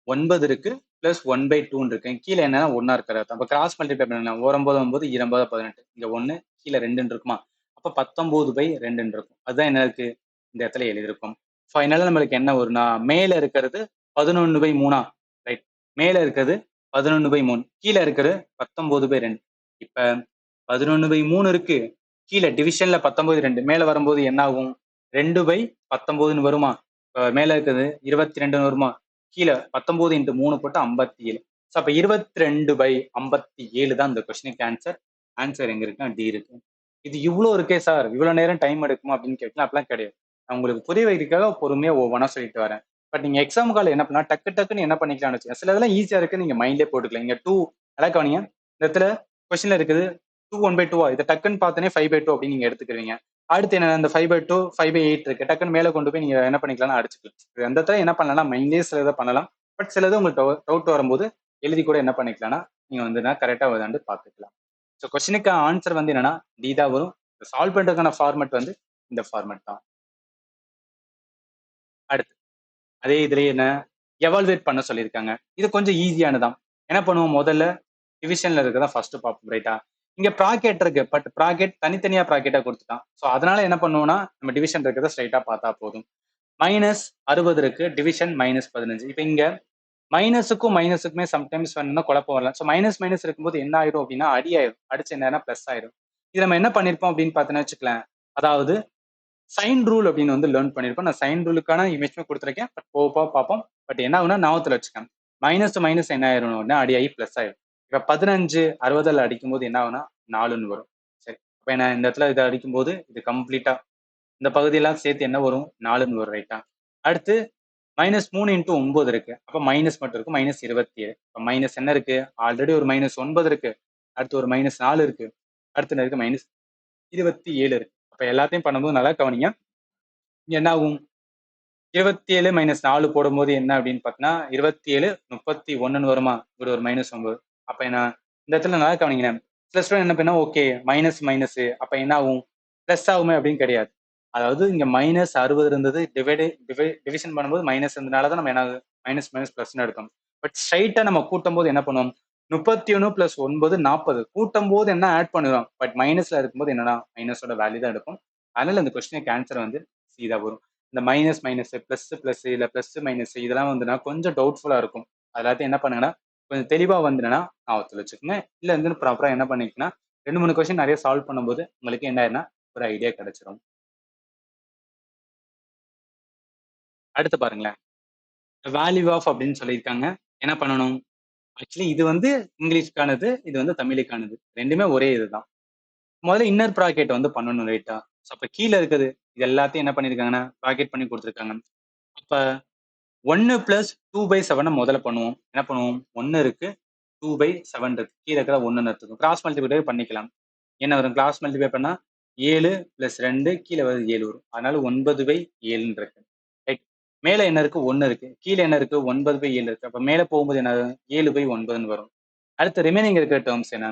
Speaker 1: 9 இருக்கு பிளஸ் 1/2 இருக்கு. கீழே என்னன்னா 1 இருக்கிற அர்த்தம். அப்ப கிராஸ் மல்டிபிளை பண்ணலாம். 9 9 20 18 இங்க 1 கீழே 2 இருக்குமா? அப்ப 19/2 இருக்கும். அதுதான் என்ன இருக்கு இந்த இடத்துல எழுதியிருக்கும். ஃபைனலா நம்மளுக்கு என்ன வரும்னா மேல இருக்கிறது 11/3 ரைட். மேல இருக்கிறது 11/3 கீழே இருக்கிறது 19/2. இப்ப 11/3 இருக்கு. கீழே டிவிஷன்ல 19/2 மேல வரும்போது என்ன ஆகும்? 2/19 வருமா? மேல இருக்கிறது 22 வருமா? கீழே 19 × 3 போட்டு 57. ஸோ அப்ப 22/57 தான் இந்த கொஸ்டினுக்கு ஆன்சர். ஆன்சர் எங்க இருக்குன்னா டி இருக்கு. இது இவ்வளோ இருக்கே சார், இவ்வளவு நேரம் டைம் எடுக்குமா அப்படின்னு கேட்டீங்கன்னா அப்படிலாம் கிடையாது. நான் உங்களுக்கு புரிய வைக்கிறதுக்காக பொறுமையா ஒவ்வொன்றா சொல்லிட்டு வரேன். பட் நீங்க எக்ஸாம் கால என்ன பண்ணா டக்கு டக்குன்னு என்ன பண்ணிக்கலாம்னு வச்சுக்கோங்க. சில இதெல்லாம் ஈஸியா இருக்கு, நீங்க மைண்ட்லேயே போட்டுக்கலாம். இங்க 2 நல்லா கவனிங்க. இந்த இடத்துல கொஸ்டின்ல இருக்குது 2 1/2 இதை டக்குன்னு பார்த்தோன்னே 5/2 அப்படின்னு நீங்க எடுத்துக்கிறீங்க. அடுத்து என்ன இந்த 5/2 5/8 இருக்கு. டக்குன்னு மேல கொண்டு போய் நீங்க என்ன பண்ணிக்கலாம்னா அடிச்சுக்கலாம். அந்த இடத்துல என்ன பண்ணலாம் மைண்ட்லேயே சில இதை பண்ணலாம். பட் சிலது உங்களுக்கு டவுட் வரும்போது எழுதி கூட என்ன பண்ணிக்கலாம்னா நீங்க வந்து கரெக்டா விளையாண்டு பார்த்துக்கலாம். ஸோ கொஸ்டினுக்கு ஆன்சர் வந்து என்னன்னா டி தான் வரும். சால்வ் பண்றதுக்கான ஃபார்மட் வந்து இந்த ஃபார்மட் தான். அடுத்து அதே இதுலயே என்ன எவால்வேட் பண்ண சொல்லியிருக்காங்க. இது கொஞ்சம் ஈஸியானதான். என்ன பண்ணுவோம்? முதல்ல டிவிஷன்ல இருக்கிறதா ஃபர்ஸ்ட் பார்ப்போம் ரைட்டா. இங்க ப்ராக்கெட் இருக்கு. பட் ப்ராக்கெட் தனித்தனியா ப்ராக்கெட்டா கொடுத்துட்டான். ஸோ அதனால என்ன பண்ணுவோம்னா நம்ம டிவிஷன் இருக்கிறத ஸ்ட்ரைட்டா பார்த்தா போதும். -60 இருக்கு. டிவிஷன் -15. இப்ப இங்க மைனஸுக்கும் மைனஸுக்குமே சம்டைம்ஸ் வேணும்னா குழப்பம் வரலாம். ஸோ மைனஸ் மைனஸ் இருக்கும்போது என்ன ஆயிரும் அப்படின்னா அடி ஆயிரும். அடிச்சு என்னன்னா பிளஸ் ஆயிரும். இது நம்ம என்ன பண்ணிருப்போம் அப்படின்னு பார்த்தோன்னா வச்சுக்கலாம். அதாவது சைன் ரூல் அப்படின்னு வந்து லேர்ன் பண்ணிருப்போம். நான் சைன் ரூலுக்கான இமேஜ்மே கொடுத்துருக்கேன். பட் போக போக பார்ப்போம். பட் என்ன ஆகுனா ஞாபகத்துல வச்சுக்கோங்க. மைனஸ் டு மைனஸ் என்ன ஆயிரும்னா அடி ஆகி பிளஸ் ஆயிரும். இப்ப 15 60ல் அடிக்கும்போது என்ன ஆகுனா 4ன்னு வரும். சரி. இப்ப என்ன இந்த இடத்துல இதை அடிக்கும்போது இது கம்ப்ளீட்டா இந்த பகுதியெல்லாம் சேர்த்து என்ன வரும்? 4ன்னு வரும் ரைட்டா. அடுத்து -3 × 9 இருக்கு. அப்ப மைனஸ் மட்டும் இருக்கும். -27. இப்ப மைனஸ் என்ன இருக்கு? ஆல்ரெடி ஒரு -9 இருக்கு. அடுத்து ஒரு -4 இருக்கு. அடுத்து என்ன இருக்கு? -27 இருக்கு. அப்ப எல்லாத்தையும் பண்ணும்போது நல்லா கவனிங்க. இங்க என்ன ஆகும்? 27 -4 போடும்போது என்ன அப்படின்னு பார்த்தீங்கன்னா 27 31ன்னு வருமா? ஒரு -9. அப்ப என்ன இந்த இடத்துல நல்லா கவனிங்க. சில ஸ்டூடெண்ட் என்ன பண்ணா ஓகே மைனஸ் மைனஸ் அப்ப என்ன ஆகும்? பிளஸ் ஆகுமே அப்படின்னு கிடையாது. அதாவது இங்க -60 இருந்தது டிவிஷன் பண்ணும்போது மைனஸ் இருந்தனால தான் நம்ம என்ன மைனஸ் மைனஸ் பிளஸ்ன்னு எடுத்தோம். பட் ஸ்ட்ரைட்டா நம்ம கூட்டும் போது என்ன பண்ணுவோம்? 31 + 9 40. கூட்டும் போது என்ன ஆட் பண்ணுறோம்? பட் மைனஸ்ல இருக்கும்போது என்னன்னா மைனஸோட வேல்யூ தான் எடுக்கும். அதனால இந்த கொஸ்டினுக்கு ஆன்சர் வந்து சி தான் வரும். இந்த மைனஸ் மைனஸ் பிளஸ் பிளஸ் இல்ல பிளஸ் மைனஸ் இதெல்லாம் வந்துன்னா கொஞ்சம் டவுட்ஃபுல்லா இருக்கும். அது எல்லாத்தையும் என்ன பண்ணுங்கன்னா கொஞ்சம் தெளிவா வந்துன்னா ஞாபகத்துல வச்சுக்கோங்க. இல்ல வந்து ப்ராப்பரா என்ன பண்ணிக்கன்னா 2 3 கொஸ்டின் நிறைய சால்வ் பண்ணும்போது உங்களுக்கு என்ன ஆயிரும்னா ஒரு ஐடியா கிடைச்சிரும். அடுத்து பாருங்களேன். வேல்யூ ஆஃப் அப்படின்னு சொல்லியிருக்காங்க. என்ன பண்ணணும்? ஆக்சுவலி இது வந்து இங்கிலீஷ்க்கானது, இது வந்து தமிழுக்கானது. 2மே ஒரே இதுதான். முதல்ல இன்னர் ப்ராக்கெட் வந்து பண்ணணும் ரைட்டா. ஸோ அப்ப கீழ இருக்குது. இது எல்லாத்தையும் என்ன பண்ணியிருக்காங்கன்னா, ப்ராக்கெட் பண்ணி குடுத்துருக்காங்க. அப்ப 1 + 2/7 முதல்ல பண்ணுவோம். என்ன பண்ணுவோம்? 1 இருக்கு. 2/7 இருக்கு. கீழ இருக்கிற 1ன்னு எடுத்துக்கணும். கிராஸ் மல்டிப்ளை பண்ணிக்கலாம். என்ன வரும்? கிராஸ் மல்டிப்ளை பண்ணா 7 + 2 கீழ வருது 7 வரும். அதனால 9/7ன்னு இருக்கு. ரைட். மேல என்ன இருக்கு? 1 இருக்கு. கீழ என்ன இருக்கு? 9/7 இருக்கு. அப்ப மேல போகும்போது என்ன ஆகும்? 7/9ன்னு வரும். அடுத்து ரிமைனிங் இருக்கிற டெர்ம்ஸ் என்ன?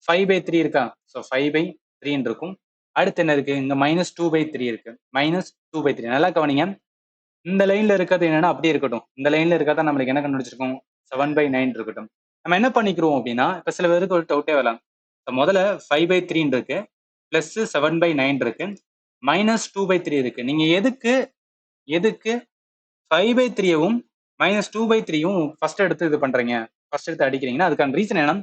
Speaker 1: 5/3 இருக்கா? ஸோ 5/3ன்னு இருக்கும். அடுத்து என்ன இருக்கு? இங்க -2/3 இருக்கு. -2/3 நல்லா கவனிங்க. இந்த லைன்ல இருக்கிறது என்னன்னா அப்படியே இருக்கட்டும். இந்த லைன்ல இருக்கிறதா நம்மளுக்கு என்ன கண்டுபிடிச்சிருக்கோம்? 7/9 இருக்கட்டும். நம்ம என்ன பண்ணிக்கிறோம் அப்படின்னா, இப்ப சில பேருக்கு ஒரு டவுட்டே வரலாம். இப்ப முதல்ல 5/3 இருக்கு. பிளஸ் 7/9 இருக்கு. -2/3 இருக்கு. நீங்க எதுக்கு எதுக்கு 5/3யும் -2/3யும் ஃபர்ஸ்ட் எடுத்து இது பண்றீங்க? ஃபர்ஸ்ட் எடுத்து அடிக்கிறீங்கன்னா, அதுக்கான ரீசன் என்னன்னா,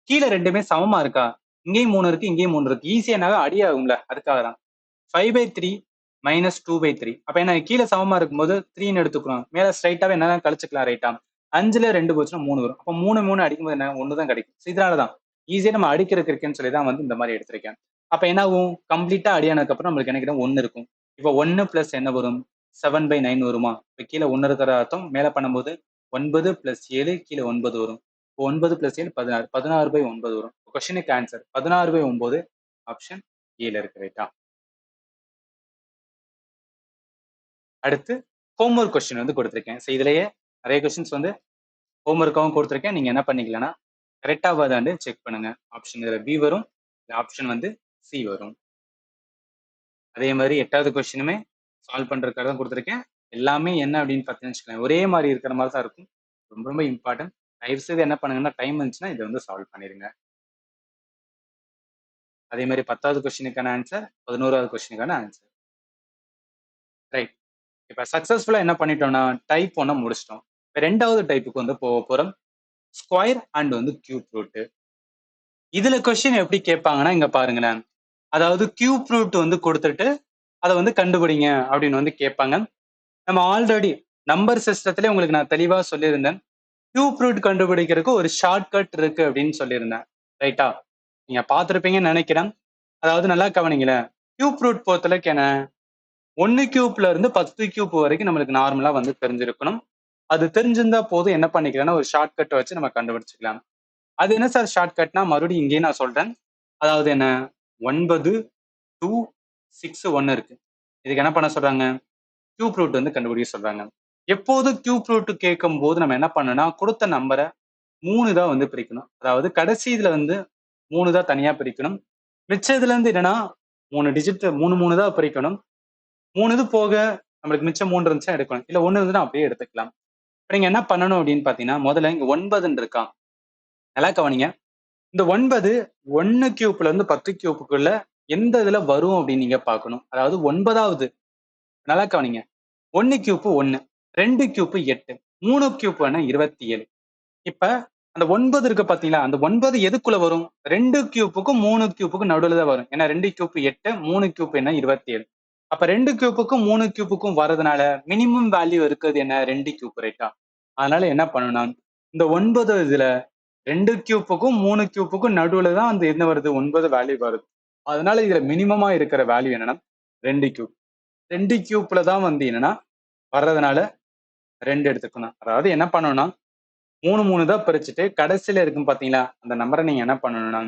Speaker 1: கீழே ரெண்டுமே சமமா இருக்கா, இங்கேயும் 3 இருக்கு, இங்கேயும் 3 இருக்கு, ஈஸியானாவே அடி ஆகும்ல, அதுக்காக தான். 5/3 மைனஸ் 2/3. அப்ப என்ன, கீழே சமமா இருக்கும்போது 3ன்னு எடுத்துக்கிறோம், மேல ஸ்ட்ரைட்டாவே என்னதான் கழிச்சுக்கலாம், ரைட்டா? 5ல 2 போச்சுன்னா 3 வரும். அப்ப 3 3 அடிக்கும்போது என்ன, 1 தான் கிடைக்கும். இதனாலதான் ஈஸியா நம்ம அடிக்கிறதுக்கு இருக்குன்னு சொல்லி தான் வந்து இந்த மாதிரி எடுத்திருக்கேன். அப்ப என்ன ஆகும், கம்ப்ளீட்டா அடியானதுக்கு அப்புறம் நம்மளுக்கு என்ன கிடைக்கும், 1 இருக்கும். இப்போ 1 பிளஸ் என்ன வரும், 7/9 வருமா? இப்ப கீழே 1 இருக்கிற அர்த்தம், மேல பண்ணும்போது 9 பிளஸ் 7, கீழே 9 வரும். 9 பிளஸ் 7 16, 16/9 வரும். கொஸ்டினுக்கு ஆன்சர் 16/9, ஆப்ஷன் ஏல இருக்கு, ரைட்டா? அடுத்து ஹோம்ஒர்க் கொஸ்டின் வந்து கொடுத்திருக்கேன். இதுலயே நிறைய கொஸ்டின்ஸ் வந்து ஹோம்ஒர்க்காகவும் கொடுத்திருக்கேன். நீங்க என்ன பண்ணிக்கலாம்னா கரெக்டா வருதான்னு செக் பண்ணுங்க. ஆப்ஷன் இதுல பி வரும், ஆப்ஷன் வந்து சி வரும். அதே மாதிரி 8வது கொஸ்டினுமே சால்வ் பண்றதுக்காக தான் கொடுத்திருக்கேன். எல்லாமே என்ன அப்படின்னு பார்த்தீங்கன்னு வச்சுக்கோங்களேன், ஒரே மாதிரி இருக்கிற மாதிரி தான் இருக்கும். ரொம்ப ரொம்ப இம்பார்ட்டன்ட். தயவு செய்து என்ன பண்ணுங்கன்னா, டைம் இருந்துச்சுன்னா இதை வந்து சால்வ் பண்ணிருங்க. அதே மாதிரி 10வது கொஸ்டினுக்கான ஆன்சர், 11வது கொஸ்டினுக்கான ஆன்சர். ரைட். இப்ப சக்சஸ்ஃபுல்லா என்ன பண்ணிட்டோம்னா, டைப் 1 முடிச்சிட்டோம். இப்ப 2வது டைப்புக்கு வந்து போக போறோம். ஸ்கொயர் அண்ட் வந்து கியூப் ரூட். இதுல கொஸ்டின் எப்படி கேட்பாங்கன்னா, இங்க பாருங்களேன். அதாவது கியூப் ரூட் வந்து கொடுத்துட்டு அதை வந்து கண்டுபிடிங்க அப்படின்னு வந்து கேட்பாங்க. நம்ம ஆல்ரெடி நம்பர் சிஸ்டத்திலே உங்களுக்கு நான் தெளிவா சொல்லியிருந்தேன். கியூப் ரூட் கண்டுபிடிக்கிறதுக்கு ஒரு ஷார்ட்கட் இருக்கு அப்படின்னு சொல்லியிருந்தேன், ரைட்டா? நீங்க பார்த்திருப்பீங்கன்னு நினைக்கிறேன். அதாவது நல்லா கவனிங்களேன். கியூப் ரூட் பொறுத்தளவுக்கு என்ன, 1 கியூப்ல இருந்து 10 கியூப் வரைக்கும் நம்மளுக்கு நார்மலா வந்து தெரிஞ்சிருக்கணும். அது தெரிஞ்சிருந்தா போதும், என்ன பண்ணிக்கலாம்னா ஒரு ஷார்ட்கட் வச்சு நம்ம கண்டுபிடிச்சிக்கலாம். அது என்ன சார் ஷார்ட்கட்னா, மறுபடியும் இங்கேயே நான் சொல்றேன். அதாவது என்ன, 9 2 6 1 இருக்கு. இதுக்கு என்ன பண்ண சொல்றாங்க, கியூப் ரூட் வந்து கண்டுபிடிக்க சொல்றாங்க. எப்போதும் கியூப் ரூட் கேட்கும் போது நம்ம என்ன பண்ணணும்னா, கொடுத்த நம்பரை 3 தான் வந்து பிரிக்கணும். அதாவது கடைசி இதுல வந்து 3 தான் தனியா பிரிக்கணும். மிச்சதுல இருந்து என்னன்னா 3 டிஜிட் 3 3 தான் பிரிக்கணும். 3 இது போக நம்மளுக்கு மிச்சம் 3 இருந்துச்சா எடுக்கணும். இல்ல 1 இருந்துன்னா அப்படியே எடுத்துக்கலாம். இப்ப நீங்க என்ன பண்ணணும் அப்படின்னு பாத்தீங்கன்னா, முதல்ல இங்க 9 இருக்கான், நல்லா கவனிங்க. இந்த 9 1 கியூப்ல இருந்து 10 கியூப்புக்குள்ள எந்த இதுல வரும் அப்படின்னு நீங்க பார்க்கணும். அதாவது 9வது, நல்லா கவனிங்க. 1 கியூப் 1, 2 கியூப் 8, 3 கியூப் 27. இப்ப அந்த 9 இருக்கு பாத்தீங்களா, அந்த 9 எதுக்குள்ள வரும், 2 கியூப்புக்கும் 3 கியூப்புக்கும் நடுவுல தான் வரும். ஏன்னா 2 கியூப் 8, 3 கியூப் 27. அப்ப 2 கியூப்புக்கும் 3 கியூப்புக்கும் வரதுனால மினிமம் வேல்யூ இருக்கிறது என்ன, 2 கியூப், ரைட்டா? அதனால என்ன பண்ணணும்னா, இந்த 9 இதுல 2 கியூப்புக்கும் 3 கியூப்புக்கும் நடுவுல தான் அந்த என்ன வருது, 9 வேல்யூ வருது. அதனால இதுல மினிமமா இருக்கிற வேல்யூ என்னன்னா 2 கியூப். 2 கியூப்ல தான் வந்து என்னன்னா வர்றதுனால 2 எடுத்துக்கணும். அதாவது என்ன பண்ணணும்னா 3 3 தான் பிரிச்சுட்டு கடைசியில இருக்கும் பாத்தீங்களா, அந்த நம்பரை நீங்க என்ன பண்ணணும்னா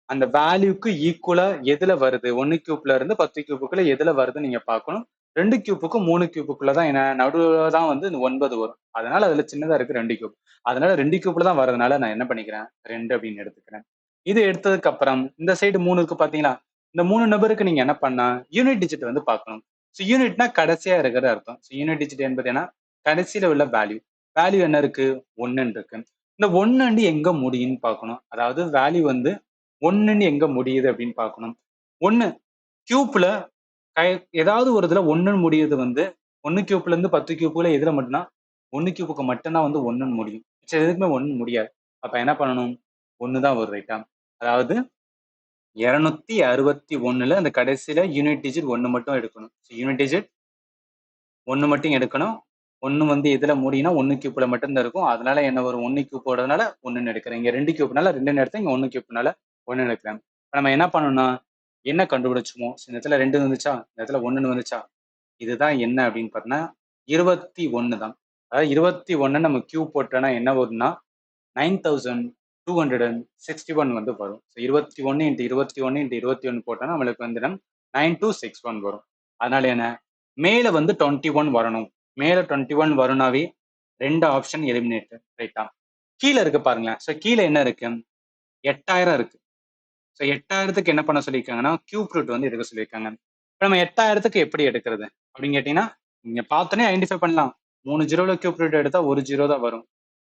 Speaker 1: அந்த வேல்யூக்கு ஈக்குவலா எதுல வருது, 1 கியூப்ல இருந்து 10 கியூப்புக்குள்ள எதுல வருதுன்னு நீங்க பார்க்கணும். 2 கியூப்புக்கும் 3 கியூப்புக்குள்ள தான் என்ன, நடுவுல தான் வந்து இந்த 9 வரும். அதனால அதுல சின்னதா இருக்கு 2 கியூப். அதனால 2 கியூப்ல தான் வர்றதுனால நான் என்ன பண்ணிக்கிறேன், 2 அப்படின்னு எடுத்துக்கிறேன். இது எடுத்ததுக்கு அப்புறம் இந்த சைடு 3 இருக்கு பாத்தீங்களா, இந்த 3 நம்பருக்கு நீங்க என்ன பண்ணா, யூனிட் டிஜிட் வந்து பார்க்கணும். ஸோ யூனிட்னா கடைசியா இருக்கிறது அர்த்தம். ஸோ யூனிட் டிஜிட் என்பது என்ன, கடைசியில உள்ள வேல்யூ. வேல்யூ என்ன இருக்கு, 1 இருக்கு. இந்த 1 எங்க முடியும்னு பார்க்கணும். அதாவது வேல்யூ வந்து 1 எங்க முடியுது அப்படின்னு பார்க்கணும். 1 கியூப்ல ஏதாவது ஒரு இதுல 1 முடியுது வந்து 1 கியூப்ல இருந்து 10 கியூப்ல எதுல மட்டும்னா 1 கியூப்புக்கு மட்டும்தான் வந்து 1 முடியும். சரி, எதுக்குமே 1 முடியாது. அப்ப என்ன பண்ணணும், 1 தான் வரும், ரைட்டா? அதாவது 261ல அந்த கடைசியில யூனிட் டிஜிட் 1 மட்டும் எடுக்கணும். யூனிட் டிஜிட் 1 மட்டும் எடுக்கணும். 1 வந்து எதுல முடியும்னா 1 கியூப்ல மட்டும்தான் இருக்கும். அதனால என்ன வரும், 1 கியூப்போடனால 1ன்னு எடுக்கிறேன். இங்க 2 கியூப்னால 2ன்னு எடுத்தேன். இங்க 1 கியூப்னால 1ன்னு எடுக்கிறேன். இப்ப நம்ம என்ன பண்ணணும்னா, என்ன கண்டுபிடிச்சோமோ, இந்த இடத்துல 2 வந்துச்சா, இந்த இடத்துல 1ன்னு வந்துச்சா, இதுதான் என்ன அப்படின்னு பார்த்தீங்கன்னா 21 தான். அதாவது 21 நம்ம கியூப் போட்டோம்னா என்ன வரும்னா 9261 வந்து வரும். 21 × 21 × 21 போட்டோம்னா நம்மளுக்கு வந்து 9261 வரும். அதனால என்ன, மேல வந்து 21 வரணும். மேல 21 வரும்னாவே 2 ஆப்ஷன் எலிமினேட், ரைட்டா? கீழே இருக்கு பாருங்களேன். ஸோ கீழே என்ன இருக்கு, 8000 இருக்கு. ஸோ 8000க்கு என்ன பண்ண சொல்லியிருக்காங்கன்னா கியூப் ரூட் வந்து எடுக்க சொல்லியிருக்காங்க. இப்போ நம்ம 8000க்கு எப்படி எடுக்கிறது அப்படின்னு கேட்டீங்கன்னா, நீங்க பார்த்தோன்னே ஐடென்டிஃபை பண்ணலாம். 3 ஜீரோல கியூப் ரூட் எடுத்தா 1 ஜீரோ தான் வரும்.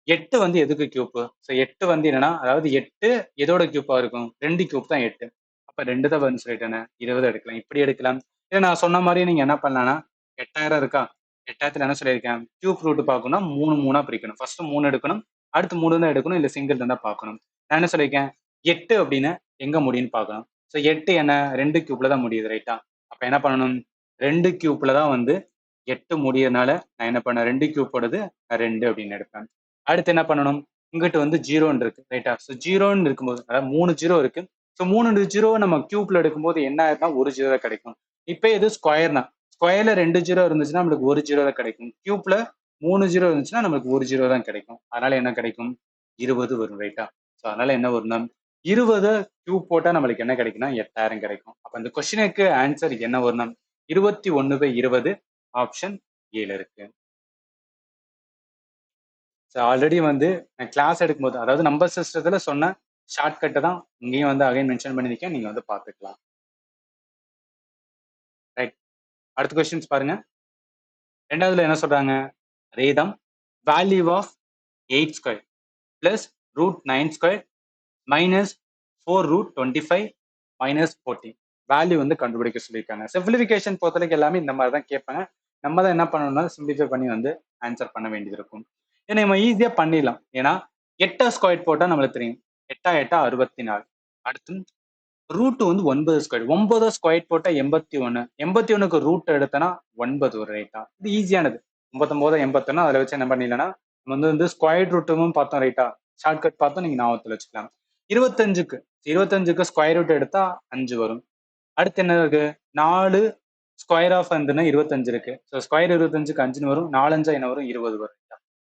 Speaker 1: 8 வந்து எதுக்கு கியூப்? ஸோ 8 வந்து என்னன்னா, அதாவது 8 எதோட கியூப்பா இருக்கும், 2 கியூப் தான் 8. அப்ப 2 தான் வரும்னு சொல்லிட்டேனே, 20 எடுக்கலாம், இப்படி எடுக்கலாம். இதை நான் சொன்ன மாதிரியே நீங்க என்ன பண்ணலாம்னா, 8000 இருக்கா, 8000த்துல என்ன சொல்லியிருக்கேன், கியூப் ரூட் பார்க்கணும்னா 3 3 பிரிக்கணும். ஃபர்ஸ்ட் 3 எடுக்கணும், அடுத்து 3 தான் எடுக்கணும், இல்ல சிங்கிள் இருந்தா பார்க்கணும். நான் என்ன சொல்லியிருக்கேன், 8 அப்படின்னு எங்க முடியும்னு பார்க்கணும். ஸோ 8 என்ன 2 கியூப்ல தான் முடியுது ரைட்டா? அப்ப என்ன பண்ணணும்? 2 கியூப்ல தான் வந்து 8 முடியறனால நான் என்ன பண்ணேன் 2 கியூப் போடுது 2 அப்படின்னு எடுப்பேன். அடுத்து என்ன பண்ணணும்? இங்கிட்டு வந்து 0ன்னு இருக்கு ரைட்டா? ஸோ 0ன்னு இருக்கும்போது அதாவது 3 0 இருக்கு. ஸோ 3 0 நம்ம கியூப்ல எடுக்கும்போது என்ன ஆயிரும்னா 1 0 தான் கிடைக்கும். இப்ப இது ஸ்கொயர் தான். ஸ்கொயர்ல 2 0 இருந்துச்சுன்னா நம்மளுக்கு 1 0 தான் கிடைக்கும். கியூப்ல 3 0 இருந்துச்சுன்னா நமக்கு 1 0 தான் கிடைக்கும். அதனால என்ன கிடைக்கும்? 20 வரும் ரைட்டா? ஸோ அதனால என்ன வரும்னா 20 கியூப் போட்டா நம்மளுக்கு என்ன கிடைக்கும்னா 8000 கிடைக்கும். அப்ப இந்த கொஸ்டினுக்கு ஆன்சர் என்ன வரும்னா 21/20 ஆப்ஷன் ஏல இருக்கு. ஆல்ரெடி வந்து நான் கிளாஸ் எடுக்கும்போது அதாவது நம்பர் சிஸ்டத்துல சொன்ன ஷார்ட்கட்டை தான் இங்கேயும் வந்து அகைன் மென்ஷன் பண்ணிருக்கேன். நீங்க வந்து பார்த்துக்கலாம். ரைட். அடுத்த கொஸ்டின்ஸ் பாருங்க. ரெண்டாவதுல என்ன சொல்றாங்க? ரேதம் value of 8 square plus root 9 square minus 4 root 25 minus 14 value வந்து கண்டுபிடிக்க சொல்லியிருக்காங்க. சிம்பிளிஃபிகேஷன் பொறுத்தவரைக்கும் எல்லாமே இந்த மாதிரி தான் கேட்பாங்க. நம்ம தான் என்ன பண்ணணும்னா சிம்பிளிஃபை பண்ணி வந்து ஆன்சர் பண்ண வேண்டியது இருக்கும். ஏன்னா நம்ம ஈஸியா பண்ணிடலாம். ஏன்னா 8 ஸ்கொயர் போட்டா நம்மளுக்கு தெரியும். 8 8 64. அடுத்து ரூட் வந்து 9 ஸ்கொயர் 9 ஸ்கொயர் போட்டா 81. 81க்கு ரூட் எடுத்தனா 9 ஒரு ரைட்டா? இது ஈஸியானது. 99 81 அதில் வச்சு என்ன பண்ணிடலன்னா நம்ம வந்து ஸ்கொயர் ரூட்டும் பார்த்தோம் ரைட்டா? ஷார்ட்கட் பார்த்தோம் நீங்க ஞாபகத்தில் வச்சுக்கலாம். 25க்கு ஸ்கொயர் ரூட் எடுத்தா 5 வரும். அடுத்து என்ன இருக்கு? 4 ஸ்கொயர் ஆஃப் வந்துன்னா 25 இருக்கு. ஸோ ஸ்கொயர் 25க்கு 5ன்னு வரும். 4 5 என்ன வரும்? 20 வரும்.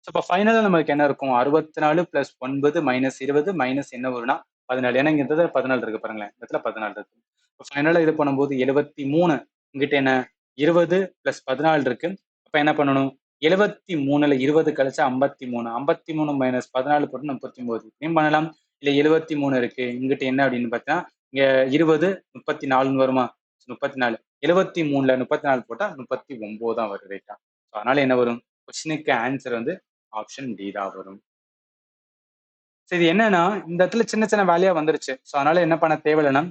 Speaker 1: ஸோ இப்போ ஃபைனலா நமக்கு என்ன இருக்கும்? 64 பிளஸ் 9 மைனஸ் 20 மைனஸ் என்ன வரும்னா 14. ஏன்னா இங்க இந்த இடத்துல 14 இருக்கு பாருங்களேன். இந்த இடத்துல 14 இருக்கு. இப்போ ஃபைனலா இது பண்ணும்போது 73 இங்கிட்ட என்ன 20 பிளஸ் 14 இருக்கு. அப்ப என்ன பண்ணணும்? 73ல 20 கழிச்சா 53. 53 மைனஸ் 14 போட்டு 39. இப்படியும் பண்ணலாம். இல்ல 73 இருக்கு. இங்கிட்ட என்ன அப்படின்னு பார்த்தா இங்க 20 34ன்னு வருமா? 34. 73ல 34 போட்டா 39 தான் வரும் ரைட்டா? ஸோ அதனால என்ன வரும்? கொஸ்டினுக்கு ஆன்சர் வந்து ஆப்ஷன் டி தான் வரும். சரி என்னன்னா இந்த இடத்துல சின்ன சின்ன வேலையா வந்துருச்சு. ஸோ அதனால என்ன பண்ண தேவையில்லைன்னா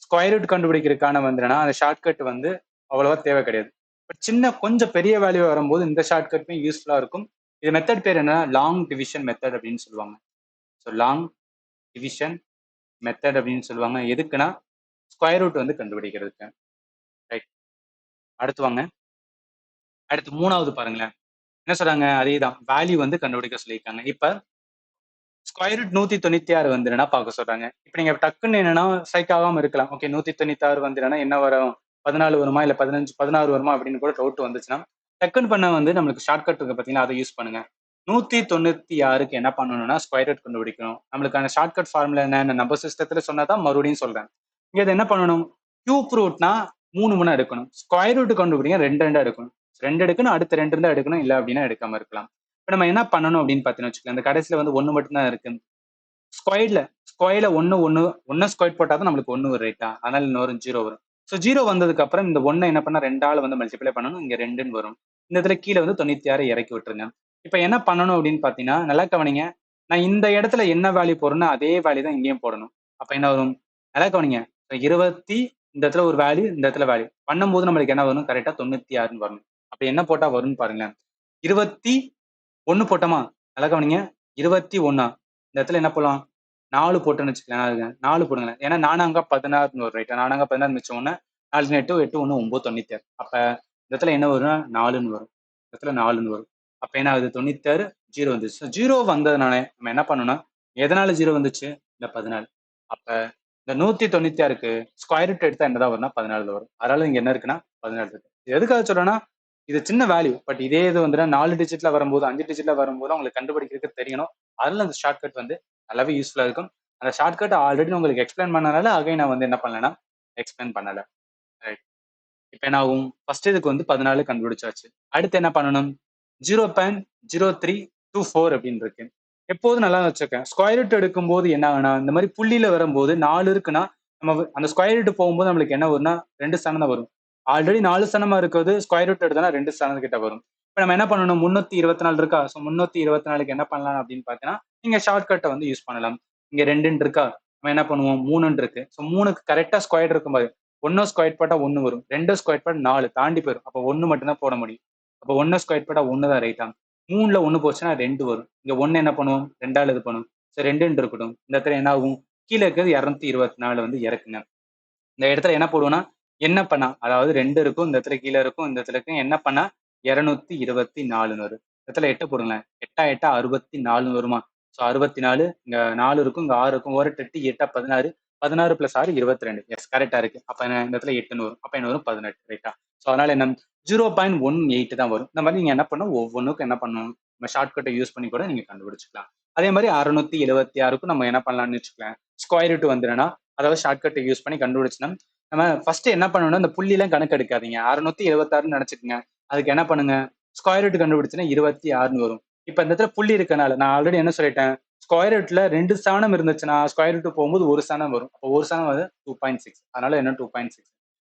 Speaker 1: ஸ்கொயர் ரூட் கண்டுபிடிக்கிறதுக்கான வந்துன்னா அந்த ஷார்ட்கட் வந்து அவ்வளவா தேவை கிடையாது. பட் சின்ன கொஞ்சம் பெரிய வேல்யூ வரும்போது இந்த ஷார்ட்கட்டுமே யூஸ்ஃபுல்லா இருக்கும். இது மெத்தட் பேர் என்னன்னா லாங் டிவிஷன் மெத்தட் அப்படின்னு சொல்லுவாங்க. ஸோ லாங் டிவிஷன் மெத்தட் அப்படின்னு சொல்லுவாங்க. எதுக்குன்னா ஸ்கொயர் ரூட் வந்து கண்டுபிடிக்கிறதுக்கு. ரைட். அடுத்து வாங்க. அடுத்து 3வது பாருங்களேன். என்ன சொல்றாங்க? அதேதான் வேல்யூ வந்து கண்டுபிடிக்க சொல்லியிருக்காங்க. இப்ப ஸ்கொயர் ரூட் 196 வந்துருன்னா பார்க்க சொல்றாங்க. இப்ப நீங்க டக்குன்னு என்னன்னா ஸ்ட்ரைக் ஆகாம இருக்கலாம். ஓகே 196 வந்துருன்னா என்ன வரும்? 14 வருமா? இல்ல 15 16 வருமா? அப்படின்னு கூட டவுட் வந்துச்சுன்னா, டக்குன்னு பண்ண வந்து நம்மளுக்கு ஷார்ட்கட் இருக்கு பார்த்தீங்களா? அதை யூஸ் பண்ணுங்க. 196க்கு என்ன பண்ணணும்னா ஸ்கொயர் ரூட் கண்டுபிடிக்கணும். நம்மளுக்கான ஷார்ட்கட் ஃபார்முலா என்ன? நம்பர் சிஸ்டத்துல சொன்னா தான் மறுபடியும் சொல்றேன். இங்க இதை என்ன பண்ணணும்? கியூப் ரூட்னா 3 3 எடுக்கணும். ஸ்கொயர் ரூட் கண்டுபிடிங்க 2 2 எடுக்கணும். 2 எடுக்கணும். அடுத்த 2 இருந்தா எடுக்கணும். இல்ல அப்படின்னா எடுக்காம இருக்கலாம். இப்ப நம்ம என்ன பண்ணணும் அப்படின்னு பார்த்தீங்கன்னு வச்சுக்கோங்க. இந்த கடைசியில வந்து 1 மட்டும் தான் இருக்கு. ஸ்கொயர்ல 1 ஸ்கொயர் போட்டா தான் நம்மளுக்கு 1 வரும் ரைட்டா? அதனால இன்னும் வரும் 0 வரும். ஸோ 0 வந்ததுக்கு அப்புறம் இந்த 1 என்ன பண்ணா 2ஆல வந்து மல்டிப்ளை பண்ணணும். இங்க 2ன்னு வரும். இந்த இடத்துல கீழே வந்து 96 இறக்கி விட்டுருங்க. இப்ப என்ன பண்ணணும் அப்படின்னு பார்த்தீங்கன்னா, நல்லா கவனிங்க. நான் இந்த இடத்துல என்ன வேல்யூ போடுறேனோ அதே வேல்யூ தான் இங்கேயும் போடணும். அப்ப என்ன வரும்? நல்லா கவனிங்க. 20 இந்த இடத்துல ஒரு வேல்யூ, இந்த இடத்துல வேல்யூ. பண்ணும்போது நம்மளுக்கு என்ன வரும்? கரெக்ட்டா 96ன்னு வரணும். அப்ப என்ன போட்டா வரும்னு பாருங்களேன். 21 போட்டோமா? நல்லா கவனிங்க. 21 இந்த இடத்துல என்ன போடலாம்? 4 போட்டோன்னு வச்சுக்கோங்களேன். 4 போடுங்களேன். ஏன்னா 4 அங்க 16ன்னு வரும் ரைட்டா? 4 அங்க 16 மிச்சம் 1 4 8 8 1 9 96. அப்ப இந்த இடத்துல என்ன வரும்னா 4ன்னு வரும். இந்த இடத்துல 4ன்னு வரும். அப்ப என்ன ஆகுது? 96 0 வந்துச்சு. 0 வந்ததுனால நம்ம என்ன பண்ணணும்னா, எதனால 0 வந்துச்சு? இந்த 14. அப்ப இந்த 196க்கு ஸ்கொயர் ரூட் எடுத்தா என்னதான் வரும்னா 14 வரும். அதனால இங்க என்ன இருக்குன்னா 14 இருக்கு. இது எதுக்காக சொல்றேன்னா, இது சின்ன வேல்யூ. பட் இதே இது வந்துன்னா 4 டிஜிட்ல வரும்போது, 5 டிஜிட்ல வரும்போது உங்களுக்கு கண்டுபிடிக்கிறதுக்கு தெரியணும். அதுல அந்த ஷார்ட்கட் வந்து நல்லாவே யூஸ்ஃபுல்லா இருக்கும். அந்த ஷார்ட்கட் ஆல்ரெடி உங்களுக்கு எக்ஸ்பிளைன் பண்ணனால அகைன் நான் வந்து என்ன பண்ணலன்னா எக்ஸ்பிளைன் பண்ணல. ரைட். இப்ப என்ன ஆகும்? ஃபர்ஸ்ட் இதுக்கு வந்து 14 கண்டுபிடிச்சாச்சு. அடுத்து என்ன பண்ணணும்? 0.0324 அப்படின்னு இருக்கு. எப்போதும் நல்லா வச்சிருக்கேன். ஸ்கொயர் ரூட் எடுக்கும்போது என்ன ஆகும்னா, இந்த மாதிரி புள்ளியில வரும்போது 4 இருக்குன்னா, நம்ம அந்த ஸ்கொயர் ரூட் போகும்போது நம்மளுக்கு என்ன வரும்னா 2 ஸ்தானம் தான் வரும். ஆல்ரெடி 4 ஸ்தானமா இருக்கிறது ஸ்கொயர் ரூட் எடுத்தோம்னா 2 ஸ்தானம் கிட்ட வரும். இப்ப நம்ம என்ன பண்ணணும்? 324 இருக்கா? ஸோ 324க்கு என்ன பண்ணலாம் அப்படின்னு பார்த்தீங்கன்னா, நீங்க ஷார்ட்கட்ட வந்து யூஸ் பண்ணலாம். இங்க 2ன்னு இருக்கா? நம்ம என்ன பண்ணுவோம்? 3ன்னு இருக்கு. ஸோ 3க்கு கரெக்ட்டா ஸ்கொயர் இருக்கும் பாரு. 1 ஸ்கொயர் போட்டா 1 வரும். 2 ஸ்கொயர் போட்டா 4 தாண்டி போயிரும். அப்ப 1 மட்டும் தான் போட முடியும். அப்ப 1 ஸ்கொயர் போட்டா 1 தான் ரைட்டா? 3ல 1 போச்சுன்னா 2 வரும். இங்க 1 என்ன பண்ணுவோம்? 2ஆல இது பண்ணுவோம். சரி 2ன்னு இருக்கட்டும். இந்த இடத்துல என்ன ஆகும்? கீழே இருக்கிறது 224 வந்து இறக்குங்க. இந்த இடத்துல என்ன போடுவோம்னா என்ன பண்ணா, அதாவது 2 இருக்கும், இந்த இடத்துல கீழே இருக்கும், இந்த இடத்துல இருக்கும், என்ன பண்ணா 224 வரும். இந்த இடத்துல 8 போடுங்களேன். 8 8 64 வருமா? ஸோ 64, இங்க 4 இருக்கும், இங்க 6 இருக்கும், ஒரு 8 8 16, 16 பிளஸ் 6 22. எஸ், கரெக்டா இருக்கு. அப்ப இந்த இடத்துல 8ன்னு வரும். அப்ப என்ன வரும்? 18, ரைட்டா? ஸோ அதனால என்ன 0.18 தான் வரும். இந்த மாதிரி நீங்க என்ன பண்ணணும், ஒவ்வொன்றுக்கும் என்ன பண்ணணும், நம்ம ஷார்ட்கட்டை யூஸ் பண்ணி கூட நீங்க கண்டுபிடிச்சிக்கலாம். அதே மாதிரி 676க்கும் நம்ம என்ன பண்ணலாம்னு வச்சுக்கலாம், ஸ்கொயர் ரூட் வந்துடும்னா, அதாவது ஷார்ட்கட்டை யூஸ் பண்ணி கண்டுபிடிச்சோம்னா, நம்ம ஃபர்ஸ்ட் என்ன பண்ணணும்னா, இந்த புள்ளிலாம் கணக்கு எடுக்காதீங்க. 676ன்னு நினைச்சுக்கங்க. அதுக்கு என்ன பண்ணுங்க, ஸ்கொயர் ரூட் கண்டுபிடிச்சுன்னா 26ன்னு வரும். இப்ப இந்த இடத்துல புள்ளி இருக்கனால நான் ஆல்ரெடி என்ன சொல்லிட்டேன், ஸ்கொயர் ரூட்ல 2 ஸ்தானம் இருந்துச்சுன்னா ஸ்கொயர் ரூட் போகும்போது ஒரு ஸ்தானம் வரும். அப்போ ஒரு ஸ்தானம் வந்து 2.6. அதனால என்ன 2.6.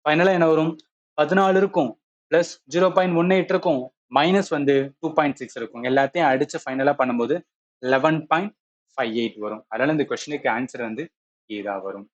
Speaker 1: ஃபைனலா என்ன வரும்? 14 இருக்கும், பிளஸ் 0.18 இருக்கும், மைனஸ் வந்து 2.6 இருக்கும். எல்லாத்தையும் அடிச்சு ஃபைனலா பண்ணும்போது 11.58 வரும். அதனால இந்த கொஸ்டினுக்கு ஆன்சர் வந்து இதா வரும்.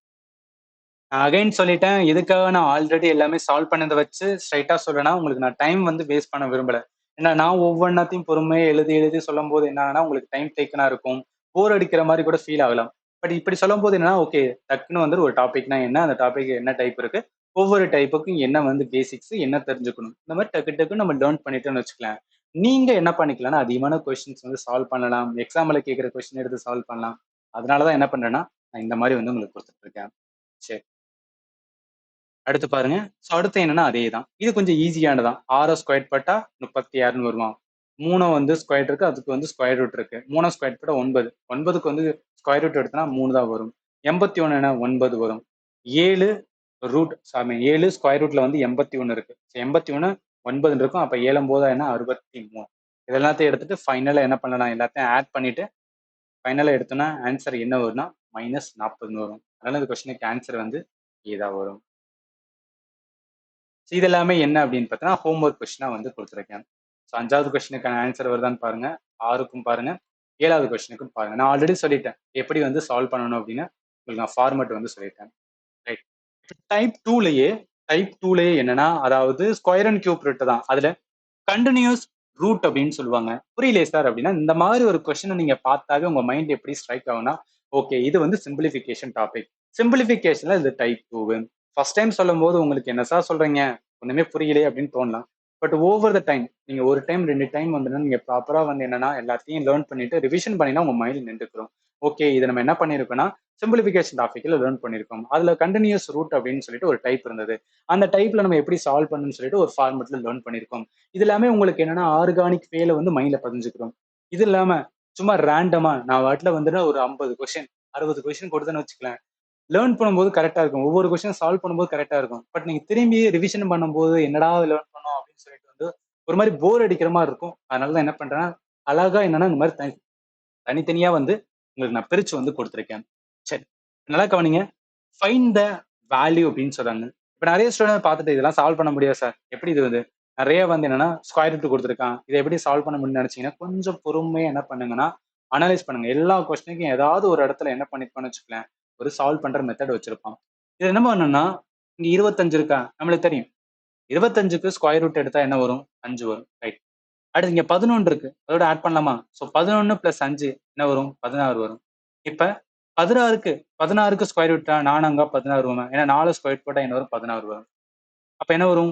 Speaker 1: அகைன் சொல்லிட்டேன், எதுக்காக நான் ஆல்ரெடி எல்லாமே சால்வ் பண்ணதை வச்சு ஸ்ட்ரைட்டா சொல்றேன்னா, உங்களுக்கு நான் டைம் வந்து வேஸ்ட் பண்ண விரும்பல. ஏன்னா நான் ஒவ்வொன்றத்தையும் பொறுமையா எழுதி எழுதி சொல்லும் போது என்னன்னா உங்களுக்கு டைம் டேக்கனா இருக்கும், போர் அடிக்கிற மாதிரி கூட ஃபீல் ஆகலாம். பட் இப்படி சொல்லும் போது என்னன்னா, ஓகே டக்குன்னு வந்து ஒரு டாபிக்னா என்ன, அந்த டாபிக் என்ன டைப் இருக்கு, ஒவ்வொரு டைப்புக்கும் என்ன வந்து பேசிக்ஸ் என்ன தெரிஞ்சுக்கணும், இந்த மாதிரி டக்கு டக்குன்னு நம்ம லேர்ன் பண்ணிட்டோம்னு வச்சுக்கலாம். நீங்க என்ன பண்ணிக்கலாம்னா அதிகமான கொஸ்டின்ஸ் வந்து சால்வ் பண்ணலாம், எக்ஸாம்ல கேட்குற கொஸ்டின் எடுத்து சால்வ் பண்ணலாம். அதனாலதான் என்ன பண்றேன்னா நான் இந்த மாதிரி வந்து உங்களுக்கு கொடுத்துட்டு இருக்கேன். சரி, அடுத்து பாருங்க. ஸோ அடுத்து என்னன்னா அதேதான். இது கொஞ்சம் ஈஸியானதான். 6 ஸ்கொயர் போட்டா 36ன்னு வருமா? 3 வந்து ஸ்கொயர் இருக்கு, அதுக்கு வந்து ஸ்கொயர் ரூட் இருக்கு. 3 ஸ்கொயர் போட்டா 9. 9க்கு வந்து ஸ்கொயர் ரூட் எடுத்தனா 3 தான் வரும். 81 என்ன 9 வரும். 7 ரூட் 7 ஸ்கொயர் ரூட்ல வந்து 81 இருக்கு. 81 9 இருக்கும். அப்ப 7 போதா என்ன 63. இதெல்லாத்தையும் எடுத்துட்டு ஃபைனலா என்ன பண்ணலாம், எல்லாத்தையும் ஆட் பண்ணிட்டு ஃபைனலா எடுத்தோம்னா ஆன்சர் என்ன வரும்னா -40ன்னு வரும். அதனால இந்த கொஸ்டினுக்கு ஆன்சர் வந்து இதா வரும். இது எல்லாமே என்ன அப்படின்னு பார்த்தீங்கன்னா ஹோம்ஒர்க் கொஸ்டினா வந்து கொடுத்துருக்கேன். ஸோ 5வது கொஸ்டினுக்கான ஆன்சர் வருதான்னு பாருங்க, 6க்கும் பாருங்க, 7வது கொஸ்டினுக்கும் பாருங்க. நான் ஆல்ரெடி சொல்லிட்டேன் எப்படி வந்து சால்வ் பண்ணணும் அப்படின்னு, உங்களுக்கு நான் ஃபார்மட் வந்து சொல்லிட்டேன். ரைட். டைப் டூலயே என்னன்னா, அதாவது ஸ்கொயர் அண்ட் கியூப் ரூட் தான். அதுல கண்டினியூஸ் ரூட் அப்படின்னு சொல்லுவாங்க. புரியலையே சார் அப்படின்னா, இந்த மாதிரி ஒரு கொஸ்டினை நீங்க பார்த்தாவே உங்க மைண்ட் எப்படி ஸ்ட்ரைக் ஆகும்னா, ஓகே இது வந்து சிம்பிளிஃபிகேஷன் டாபிக். சிம்பிளிஃபிகேஷன்ல இது டைப் டூ. ஃபர்ஸ்ட் டைம் சொல்லும் போது உங்களுக்கு என்ன சார் சொல்றீங்க, ஒண்ணுமே புரியலையே அப்படின்னு தோணலாம். பட் ஓவர் த டைம் நீங்க ஒரு டைம் 2 டைம் வந்து நீங்க ப்ராப்பரா வந்து என்னன்னா எல்லாத்தையும் லேர்ன் பண்ணிட்டு ரிவிஷன் பண்ணினா உங்க மைண்ட் நின்றுக்கிறோம். ஓகே இதை நம்ம என்ன பண்ணிருக்கோம்னா சிம்பிளிஃபிகேஷன் டாபிக்ல லேர்ன் பண்ணிருக்கோம். அதுல கண்டினியூஸ் ரூட் அப்படின்னு சொல்லிட்டு ஒரு டைப் இருந்தது. அந்த டைப்ல நம்ம எப்படி சால்வ் பண்ணணும்னு சொல்லிட்டு ஒரு ஃபார்மெட்ல லேர்ன் பண்ணிருக்கோம். இது எல்லாமே உங்களுக்கு என்னன்னா ஆர்கானிக் வேல வந்து மைண்ட்ல பதிஞ்சுக்கிறோம். இது இல்லாம சும்மா ரேண்டமா நான் வாட்டில வந்துட்டு ஒரு 50 கொஸ்டின் 60 கொஸ்டின் கொடுத்தேன்னு வச்சுக்கலாம், லேர்ன் பண்ணும்போது கரெக்டா இருக்கும். ஒவ்வொரு கொஸ்டின் சால்வ் பண்ணும்போது கரெக்டா இருக்கும். பட் நீங்க திரும்பி ரிவிஷன் பண்ணும்போது என்னடா லேர்ன் பண்ணோம் அப்படின்னு சொல்லிட்டு வந்து ஒரு மாதிரி போர் அடிக்கிற மாதிரி இருக்கும். அதனால தான் என்ன பண்றேன்னா அழகா என்னன்னா இந்த மாதிரி தனித்தனியா வந்து உங்களுக்கு நான் பிரிச்சு வந்து கொடுத்துருக்கேன். சரி, நல்லா கவனிங்க. ஃபைண்ட் த வேல்யூ அப்படின்னு சொல்றாங்க. இப்ப நிறைய ஸ்டூடெண்ட் பார்த்துட்டு இதெல்லாம் சால்வ் பண்ண முடியாது சார், எப்படி இது வந்து நிறைய வந்து என்னன்னா ஸ்கொயர் ரூட் கொடுத்துருக்கான், இதை எப்படி சால்வ் பண்ண முடியும்னு நினைச்சீங்கன்னா கொஞ்சம் பொறுமையா என்ன பண்ணுங்கன்னா அனலைஸ் பண்ணுங்க. எல்லா கொஸ்டினுக்கும் ஏதாவது ஒரு இடத்துல என்ன பண்ணிருப்பான்னு வச்சுக்கலாம், ஒரு சால்வ் பண்ற மெத்தட் வச்சிருப்பான். இது என்ன பண்ணணும்னா இங்க 25 இருக்கா நம்மளுக்கு தெரியும், 25க்கு ஸ்கொயர் ரூட் எடுத்தா என்ன வரும் 5 வரும். ரைட். அடுத்து இங்க 11 இருக்கு, அதோட ஆட் பண்ணலாமா? ஸோ 11 பிளஸ் 5 என்ன வரும் 16 வரும். இப்ப 16க்கு ஸ்கொயர் ரூட்டா 4 அங்க 16 வரும். ஏன்னா 4 ஸ்கொயர் போட்டா என்ன வரும் 16 வரும். அப்ப என்ன வரும்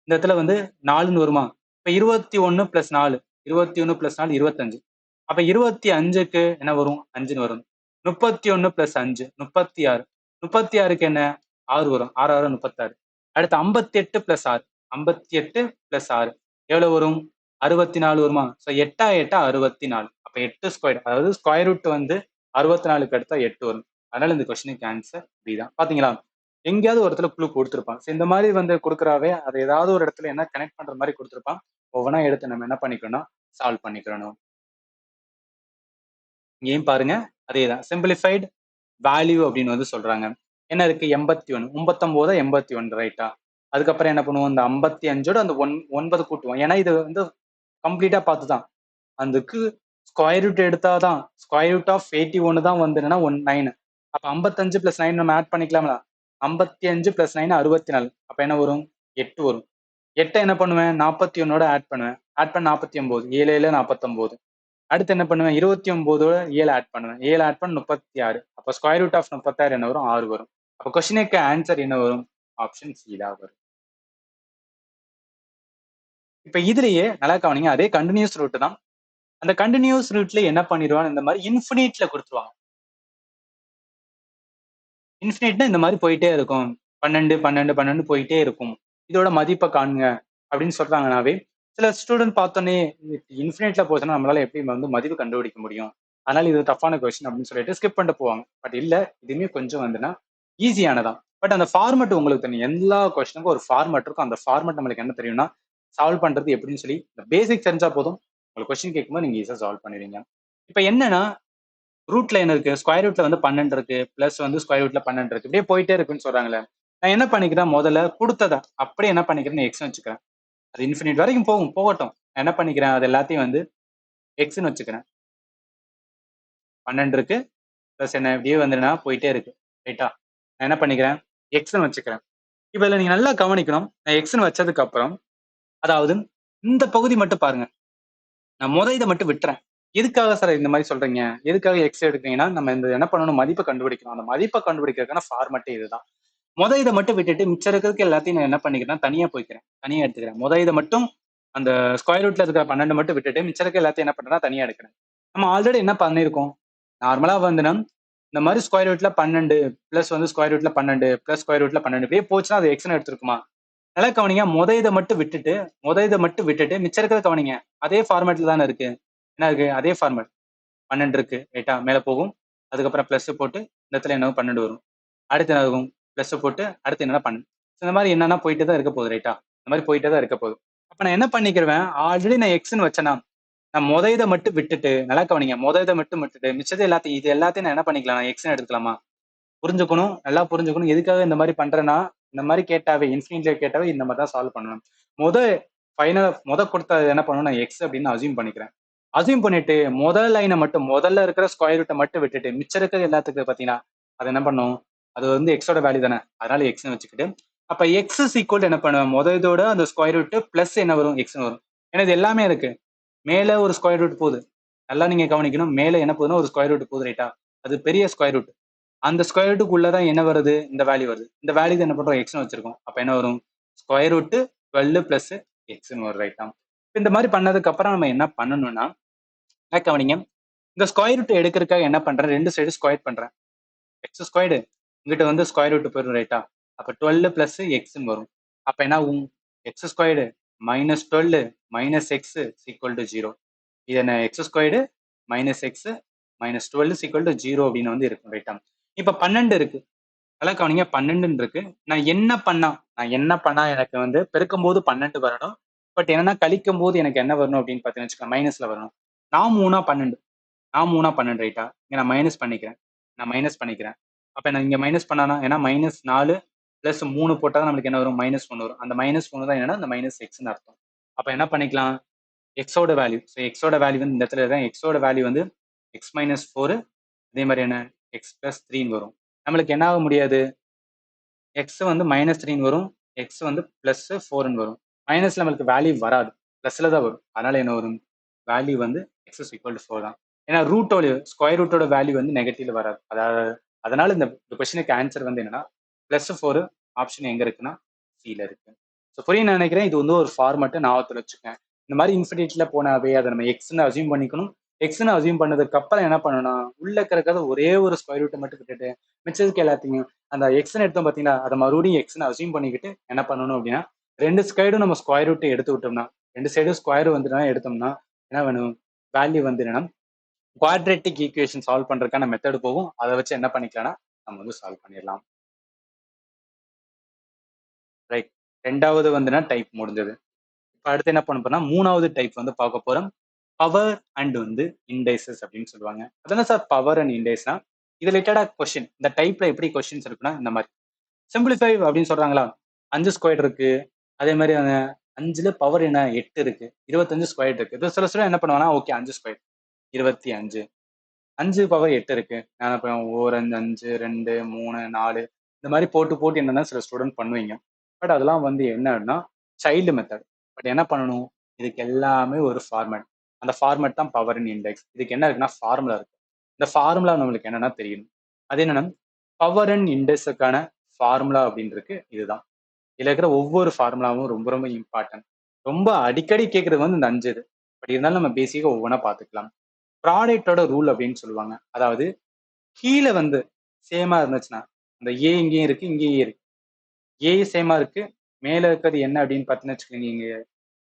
Speaker 1: இந்த இடத்துல வந்து 4ன்னு வருமா? இப்ப 21 பிளஸ் 4, 21 பிளஸ் 4 25. அப்ப 25க்கு என்ன வரும் 5ன்னு வரும். 31 பிளஸ் 5 36. 36க்கு என்ன 6 வரும். 6 6 36. அடுத்து 58 பிளஸ் 6, 58 பிளஸ் 6 எவ்வளவு வரும் 64 வருமா? ஸோ 8 8 64. அப்ப 8 ஸ்கொயர், அதாவது ஸ்கொயர் ரூட் வந்து 64க்கு அடுத்தா 8 வரும். அதனால இந்த கொஸ்டினுக்கு ஆன்சர் பி தான். பாத்தீங்களா, எங்கேயாவது ஒரு இடத்துல க்ளூ கொடுத்துருப்பான். இந்த மாதிரி வந்து கொடுக்குறாவே அதை ஏதாவது ஒரு இடத்துல என்ன கனெக்ட் பண்ற மாதிரி கொடுத்துருப்பான். ஒவ்வொன்றா எடுத்து நம்ம என்ன பண்ணிக்கணும், சால்வ் பண்ணிக்கிறணும். இங்கேயும் பாருங்க அதேதான், சிம்பிளிஃபைடு வேல்யூ அப்படின்னு வந்து சொல்றாங்க. என்ன இருக்கு 81, 39 81, ரைட்டா? அதுக்கப்புறம் என்ன பண்ணுவோம், இந்த 55ஓட அந்த 9 கூட்டுவோம். ஏன்னா இது வந்து கம்ப்ளீட்டா பார்த்துதான் அதுக்கு ஸ்கொயர் ரூட் எடுத்தாதான் ஸ்கொயர் ரூட் ஆஃப் 81 தான் வந்து என்னன்னா 9. அப்ப 55 பிளஸ் 9 நம்ம ஆட் பண்ணிக்கலாம்ல. 55 பிளஸ் 9 64. அப்ப என்ன வரும் 8 வரும். 8 என்ன பண்ணுவேன் 41ஓட ஆட் பண்ணுவேன். ஆட் பண்ண 49, 7 7 49. அடுத்து என்ன பண்ணுவேன், 29ஓட 7 ஆட் பண்ணுவேன். 7 ஆட் பண்ண 36. அப்ப ஸ்கொயர் ரூட் ஆஃப் 36 என்ன வரும், 6 வரும். அப்ப கொஸ்டினுக்கு ஆன்சர் என்ன வரும், ஆப்ஷன் சி தான் வரும். இப்ப இதுலயே நல்லா கவனிங்க, அதே கண்டினியூஸ் ரூட் தான். அந்த கண்டினியூஸ் ரூட்ல என்ன பண்ணிடுவாங்க, இந்த மாதிரி இன்ஃபினிட்ல கொடுத்துருவாங்க. இன்ஃபினிட்னா இந்த மாதிரி போயிட்டே இருக்கும். 12 12 12 போயிட்டே இருக்கும். இதோட மதிப்பை காணுங்க அப்படின்னு சொல்றாங்கனாவே, சில ஸ்டூடெண்ட் பார்த்தோன்னே இன்ஃபினிட்ல போச்சுன்னா நம்மளால எப்படி வந்து மதிப்பு கண்டுபிடிக்க முடியும், அதனால இது டஃப்பான கொஸ்டின் அப்படின்னு சொல்லிட்டு ஸ்கிப் பண்ணிட்டு போவாங்க. பட் இல்ல, இதுவுமே கொஞ்சம் வந்துன்னா ஈஸியானதான். பட் அந்த ஃபார்மட் உங்களுக்கு தெரியும். எல்லா கொஸ்டினுக்கும் ஒரு ஃபார்மட் இருக்கும். அந்த ஃபார்மட் நம்மளுக்கு என்ன தெரியும்னா, சால்வ் பண்றது எப்படின்னு சொல்லி இந்த பேசிக் தெரிஞ்சா போதும். உங்களுக்கு கொஸ்டின் கேட்கும்போது நீங்க ஈஸியா சால்வ் பண்ணிடுவீங்க. இப்ப என்னன்னா, ரூட்ல என்ன இருக்கு, ஸ்கொயர் ரூட்ல வந்து 12 இருக்கு, பிளஸ் வந்து ஸ்கொயர் ரூட்ல 12 இருக்கு, இப்படியே போயிட்டே இருக்குன்னு சொல்றாங்களே. நான் என்ன பண்ணிக்கிறேன், முதல்ல கொடுத்தத அப்படியே என்ன பண்ணிக்கிறேன், எக்ஸ் வச்சுக்கிறேன். அது இன்ஃபினிட் வரைக்கும் போகும், போகட்டும். நான் என்ன பண்ணிக்கிறேன், அது எல்லாத்தையும் வந்து எக்ஸ்ன்னு வச்சுக்கிறேன். 12 இருக்கு, பிளஸ் என்ன இப்படியே வந்துன்னா போயிட்டே இருக்கு, ரைட்டா. நான் என்ன பண்ணிக்கிறேன், எக்ஸ்ன்னு வச்சுக்கிறேன். இப்ப இதுல நீங்க நல்லா கவனிக்கணும். நான் எக்ஸ்ன்னு வச்சதுக்கு அப்புறம், அதாவது இந்த பகுதி மட்டும் பாருங்க. நான் இதை மட்டும் விட்டுறேன். எதுக்காக சார் இந்த மாதிரி சொல்றீங்க, எதுக்காக எக்ஸ் எடுக்கிறீங்கன்னா, நம்ம இந்த என்ன பண்ணணும், மதிப்பை கண்டுபிடிக்கணும். அந்த மதிப்பை கண்டுபிடிக்கிறதுக்கான ஃபார்மட்டே இதுதான். இதை மட்டும் விட்டுட்டு மிச்சம் இருக்கிறதுக்கு எல்லாத்தையும் நான் என்ன பண்ணிக்கிறேன், தனியா போய்க்கிறேன், தனியா எடுத்துக்கிறேன். இதை மட்டும் அந்த ஸ்கொயர் ரூட்ல இருக்கிற 12 மட்டும் விட்டுட்டு மிச்சம் இருக்க எல்லாத்தையும் என்ன பண்றேன்னா தனியா எடுக்கிறேன். நம்ம ஆல்ரெடி என்ன பண்ணிருக்கோம், நார்மலா வந்துன்னா இந்த மாதிரி ஸ்கொயர் ரூட்ல 12 பிளஸ் வந்து ஸ்கொயர் ரூட்ல 12 பிளஸ் ஸ்கொயர் ரூட்ல 12 இப்படியே போச்சுன்னா அது எக்ஸ்னு எடுத்திருக்குமா. நல்லா கவனிங்க, இதை மட்டும் விட்டுட்டு மிச்சம் இருக்கிறத கவனிங்க. அதே ஃபார்மேட்ல தானே இருக்கு. என்ன இருக்கு, அதே ஃபார்மேட். 12 இருக்கு, ரைட்டா, மேல போகும். அதுக்கப்புறம் பிளஸ் போட்டு இந்த இடத்துல என்ன 12 வரும். அடுத்து என்ன ஆகும், பிளஸ் போட்டு அடுத்து என்னன்னா 12. இந்த மாதிரி என்னன்னா போயிட்டே தான் இருக்க போகுது, ரைட்டா. இந்த மாதிரி போயிட்டே தான் இருக்க போகுது. அப்ப நான் என்ன பண்ணிக்கிறேன், ஆல்ரெடி நான் எக்ஸ்ன்னு வச்சேன்னா, நான் இதை மட்டும் விட்டுட்டு நல்லா கவனிங்க, இதை மட்டும் விட்டுட்டு மிச்சத்தை எல்லாத்தையும் இது எல்லாத்தையும் நான் என்ன பண்ணிக்கலாம், நான் எக்ஸ்ன்னு எடுத்துக்கலாமா. புரிஞ்சுக்கணும், நல்லா புரிஞ்சுக்கணும். எதுக்காக இந்த மாதிரி பண்றேன்னா, இந்த மாதிரி கேட்டாவே இன்ஃபினிட்ல கேட்டாவே இந்த மாதிரி தான் சால்வ் பண்ணணும். முத கொடுத்த என்ன பண்ணணும், நான் எக்ஸ் அப்படின்னு அசியூம் பண்ணிக்கிறேன். அசியூம் பண்ணிட்டு முதல் லைனை மட்டும், முதல்ல இருக்கிற ஸ்கொயர் ரூட்டை மட்டும் விட்டுட்டு மிச்சம் இருக்கிற எல்லாத்துக்கு பாத்தீங்கன்னா அது என்ன பண்ணும், அது வந்து எக்ஸோட வேல்யூ தானே, அதனால எக்ஸ்னு வச்சுக்கிட்டு அப்ப எக்ஸ் இஸ் ஈக்குவல் என்ன பண்ணுவேன், இதோட அந்த ஸ்கொயர் ரூட் பிளஸ் என்ன வரும், எக்ஸ்னு வரும். ஏன்னா இது எல்லாமே இருக்கு. மேல ஒரு ஸ்கொயர் ரூட் போகுது, நல்லா நீங்க கவனிக்கணும். மேல என்ன போகுதுன்னா ஒரு ஸ்கொயர் ரூட் போகுது, ரைட்டா. அது பெரிய ஸ்கொயர் ரூட். அந்த ஸ்கொயர் ரூட்டுக்குள்ளதான் என்ன வருது, இந்த வேல்யூ வருது. இந்த வேல்யூ என்ன பண்றோம், எக்ஸ்னு வச்சிருக்கோம். அப்ப என்ன வரும், ஸ்கொயர் ரூட் 12 பிளஸ் எக்ஸ்னு வரும், ரைட்டா. இந்த மாதிரி பண்ணதுக்கு அப்புறம் நம்ம என்ன பண்ணணும்னா, கவனிங்க, இந்த ஸ்கொயர் ரூட் எடுக்கிறதுக்காக என்ன பண்றேன், ரெண்டு சைடு ஸ்கொயர் பண்றேன். எக்ஸ் ஸ்கொயர்டு இங்கிட்ட வந்து ஸ்கொயர் ரூட் போயிடும், ரைட்டா. அப்ப 12 பிளஸ் எக்ஸ்னு வரும். அப்ப என்ன ஆகும், X squared minus 12 minus X equal to 0. இது என்ன, X squared minus X minus 12 equal to 0 அப்படின்னு வந்து இருக்கும், ரைட்டா. இப்ப 12 இருக்கு, நல்லா கவனிங்க, 12 இருக்கு. நான் என்ன பண்ணா எனக்கு வந்து பெருக்கும் போது 12 வரணும். பட் என்னன்னா கழிக்கும் போது எனக்கு என்ன வரணும் அப்படின்னு பார்த்தீங்கன்னு வச்சுக்கோங்க, மைனஸ்ல வரணும். நான் 3 ரைட்டா. இங்க நான் மைனஸ் பண்ணிக்கிறேன். அப்ப நான் இங்க மைனஸ் பண்ணானா, ஏன்னா மைனஸ் 4 பிளஸ் 3 போட்டா தான் நம்மளுக்கு என்ன வரும், மைனஸ் 1 வரும். அந்த மைனஸ் 1 தான் என்னன்னா அந்த மைனஸ் எக்ஸ்னு அர்த்தம். அப்ப என்ன பண்ணிக்கலாம், எக்ஸோட வேல்யூ. ஸோ எக்ஸோட வேல்யூ வந்து இந்த இடத்துல தான், எக்ஸோட வேல்யூ வந்து எக்ஸ் மைனஸ் 4. அதே மாதிரி என்ன, எக்ஸ் பிளஸ் 3 வரும். நம்மளுக்கு என்ன ஆக முடியாது, எக்ஸ் வந்து மைனஸ் 3 வரும், எக்ஸ் வந்து பிளஸ் 4 வரும். மைனஸ்ல நம்மளுக்கு வேல்யூ வராது, பிளஸ்ல தான் வரும். அதனால என்ன வரும், வேல்யூ வந்து எக்ஸ் ஈக்குவல் டு 4 தான். ஏன்னா ரூட்டோட ஸ்கொயர் ரூட்டோட வேல்யூ வந்து நெகட்டிவ்ல வராது. அதாவது அதனால இந்த கொஸ்டினுக்கு ஆன்சர் வந்து என்னன்னா +4 ஆப்ஷன் எங்க இருக்குன்னா சில இருக்கு. ஸோ புரிய நினைக்கிறேன். இது வந்து ஒரு ஃபார்மட் ஞாபகத்தில் வச்சுக்கேன். இந்த மாதிரி இன்ஃபினிட்ல போனாவே அதை நம்ம எக்ஸ்ன்னு அசியூம் பண்ணிக்கணும். எக்ஸ்ன்னு அசியூம் பண்ணதுக்கு அப்புறம் என்ன பண்ணணும், உள்ள இருக்கிறத ஒரே ஒரு ஸ்கொயர் ரூட்டை மட்டும் விட்டுட்டு மிச்சதுக்கு எல்லாத்தையும் அந்த எக்ஸ்ன்னு எடுத்தோம் பார்த்தீங்கன்னா அதை மறுபடியும் எக்ஸ்ன்னு அசியூம் பண்ணிக்கிட்டு என்ன பண்ணணும் அப்படின்னா, ரெண்டு சைடும் நம்ம ஸ்கொயர் ரூட்டை எடுத்து விட்டோம்னா, ரெண்டு சைடும் ஸ்கொயர் வந்துட்டா எடுத்தோம்னா என்ன வேணும், வேல்யூ வந்து என்னன்னா குவாட்ரேட்டிக் ஈக்குவேஷன் சால்வ் பண்றதுக்கான மெத்தட் போகும். அதை வச்சு என்ன பண்ணிக்கலாம்னா நம்ம வந்து சால்வ் பண்ணிடலாம். ரைட். ரெண்டாவது வந்துன்னா டைப் முடிஞ்சது. இப்போ அடுத்து என்ன பண்ண போறோம்னா மூணாவது டைப் வந்து பார்க்க போறோம். பவர் அண்ட் வந்து இண்டைசஸ் அப்படின்னு சொல்லுவாங்க. அதான சார் பவர் அண்ட் இண்டைஸ்னா, இது ரிலேட்டடா கொஸ்டின். இந்த டைப்ல எப்படி கொஸ்டின்ஸ் இருக்குன்னா இந்த மாதிரி சிம்பிளிஃபை அப்படின்னு சொல்றாங்களா, 5 ஸ்கொயர் இருக்கு. அதே மாதிரி அந்த 5ல பவர் என்ன 8 இருக்கு, 25 ஸ்கொயர் இருக்கு. இது சில சில என்ன பண்ணுவாங்கன்னா, ஓகே 5 ஸ்கொயர் 25, 5 பவர் 8 இருக்கு. நான் அப்புறம் ஓர் 5 5 2 3 4 இந்த மாதிரி போட்டு போட்டு என்னன்னா சில ஸ்டூடெண்ட் பண்ணுவீங்க. பட் அதெல்லாம் வந்து என்னன்னா சைல்டு மெத்தட். பட் என்ன பண்ணணும், இதுக்கு எல்லாமே ஒரு ஃபார்மேட். அந்த ஃபார்மேட் தான் பவர் இன் இண்டெக்ஸ். இதுக்கு என்ன இருக்குன்னா ஃபார்முலா இருக்கு. இந்த ஃபார்முலா நம்மளுக்கு என்னன்னா தெரியணும். அது என்னன்னா பவர் இன் இண்டெக்ஸுக்கான ஃபார்முலா அப்படின்னு இருக்கு. இதுதான். இதுல இருக்கிற ஒவ்வொரு ஃபார்முலாவும் ரொம்ப ரொம்ப இம்பார்ட்டன்ட். ரொம்ப அடிக்கடி கேட்கறது வந்து இந்த 5 இது. பட் இருந்தாலும் நம்ம பேசிக்கா ஒவ்வொன்றா பார்த்துக்கலாம். ப்ராடக்டோட ரூல் அப்படின்னு சொல்லுவாங்க. அதாவது கீழே வந்து சேமா இருந்துச்சுன்னா, இந்த ஏ இங்கேயும் இருக்கு, இங்கேயும் இருக்கு. ஏ சேமா இருக்கு. மேல இருக்கிறது என்ன அப்படின்னு பார்த்தீங்கன்னு வச்சுக்கோங்க, இங்க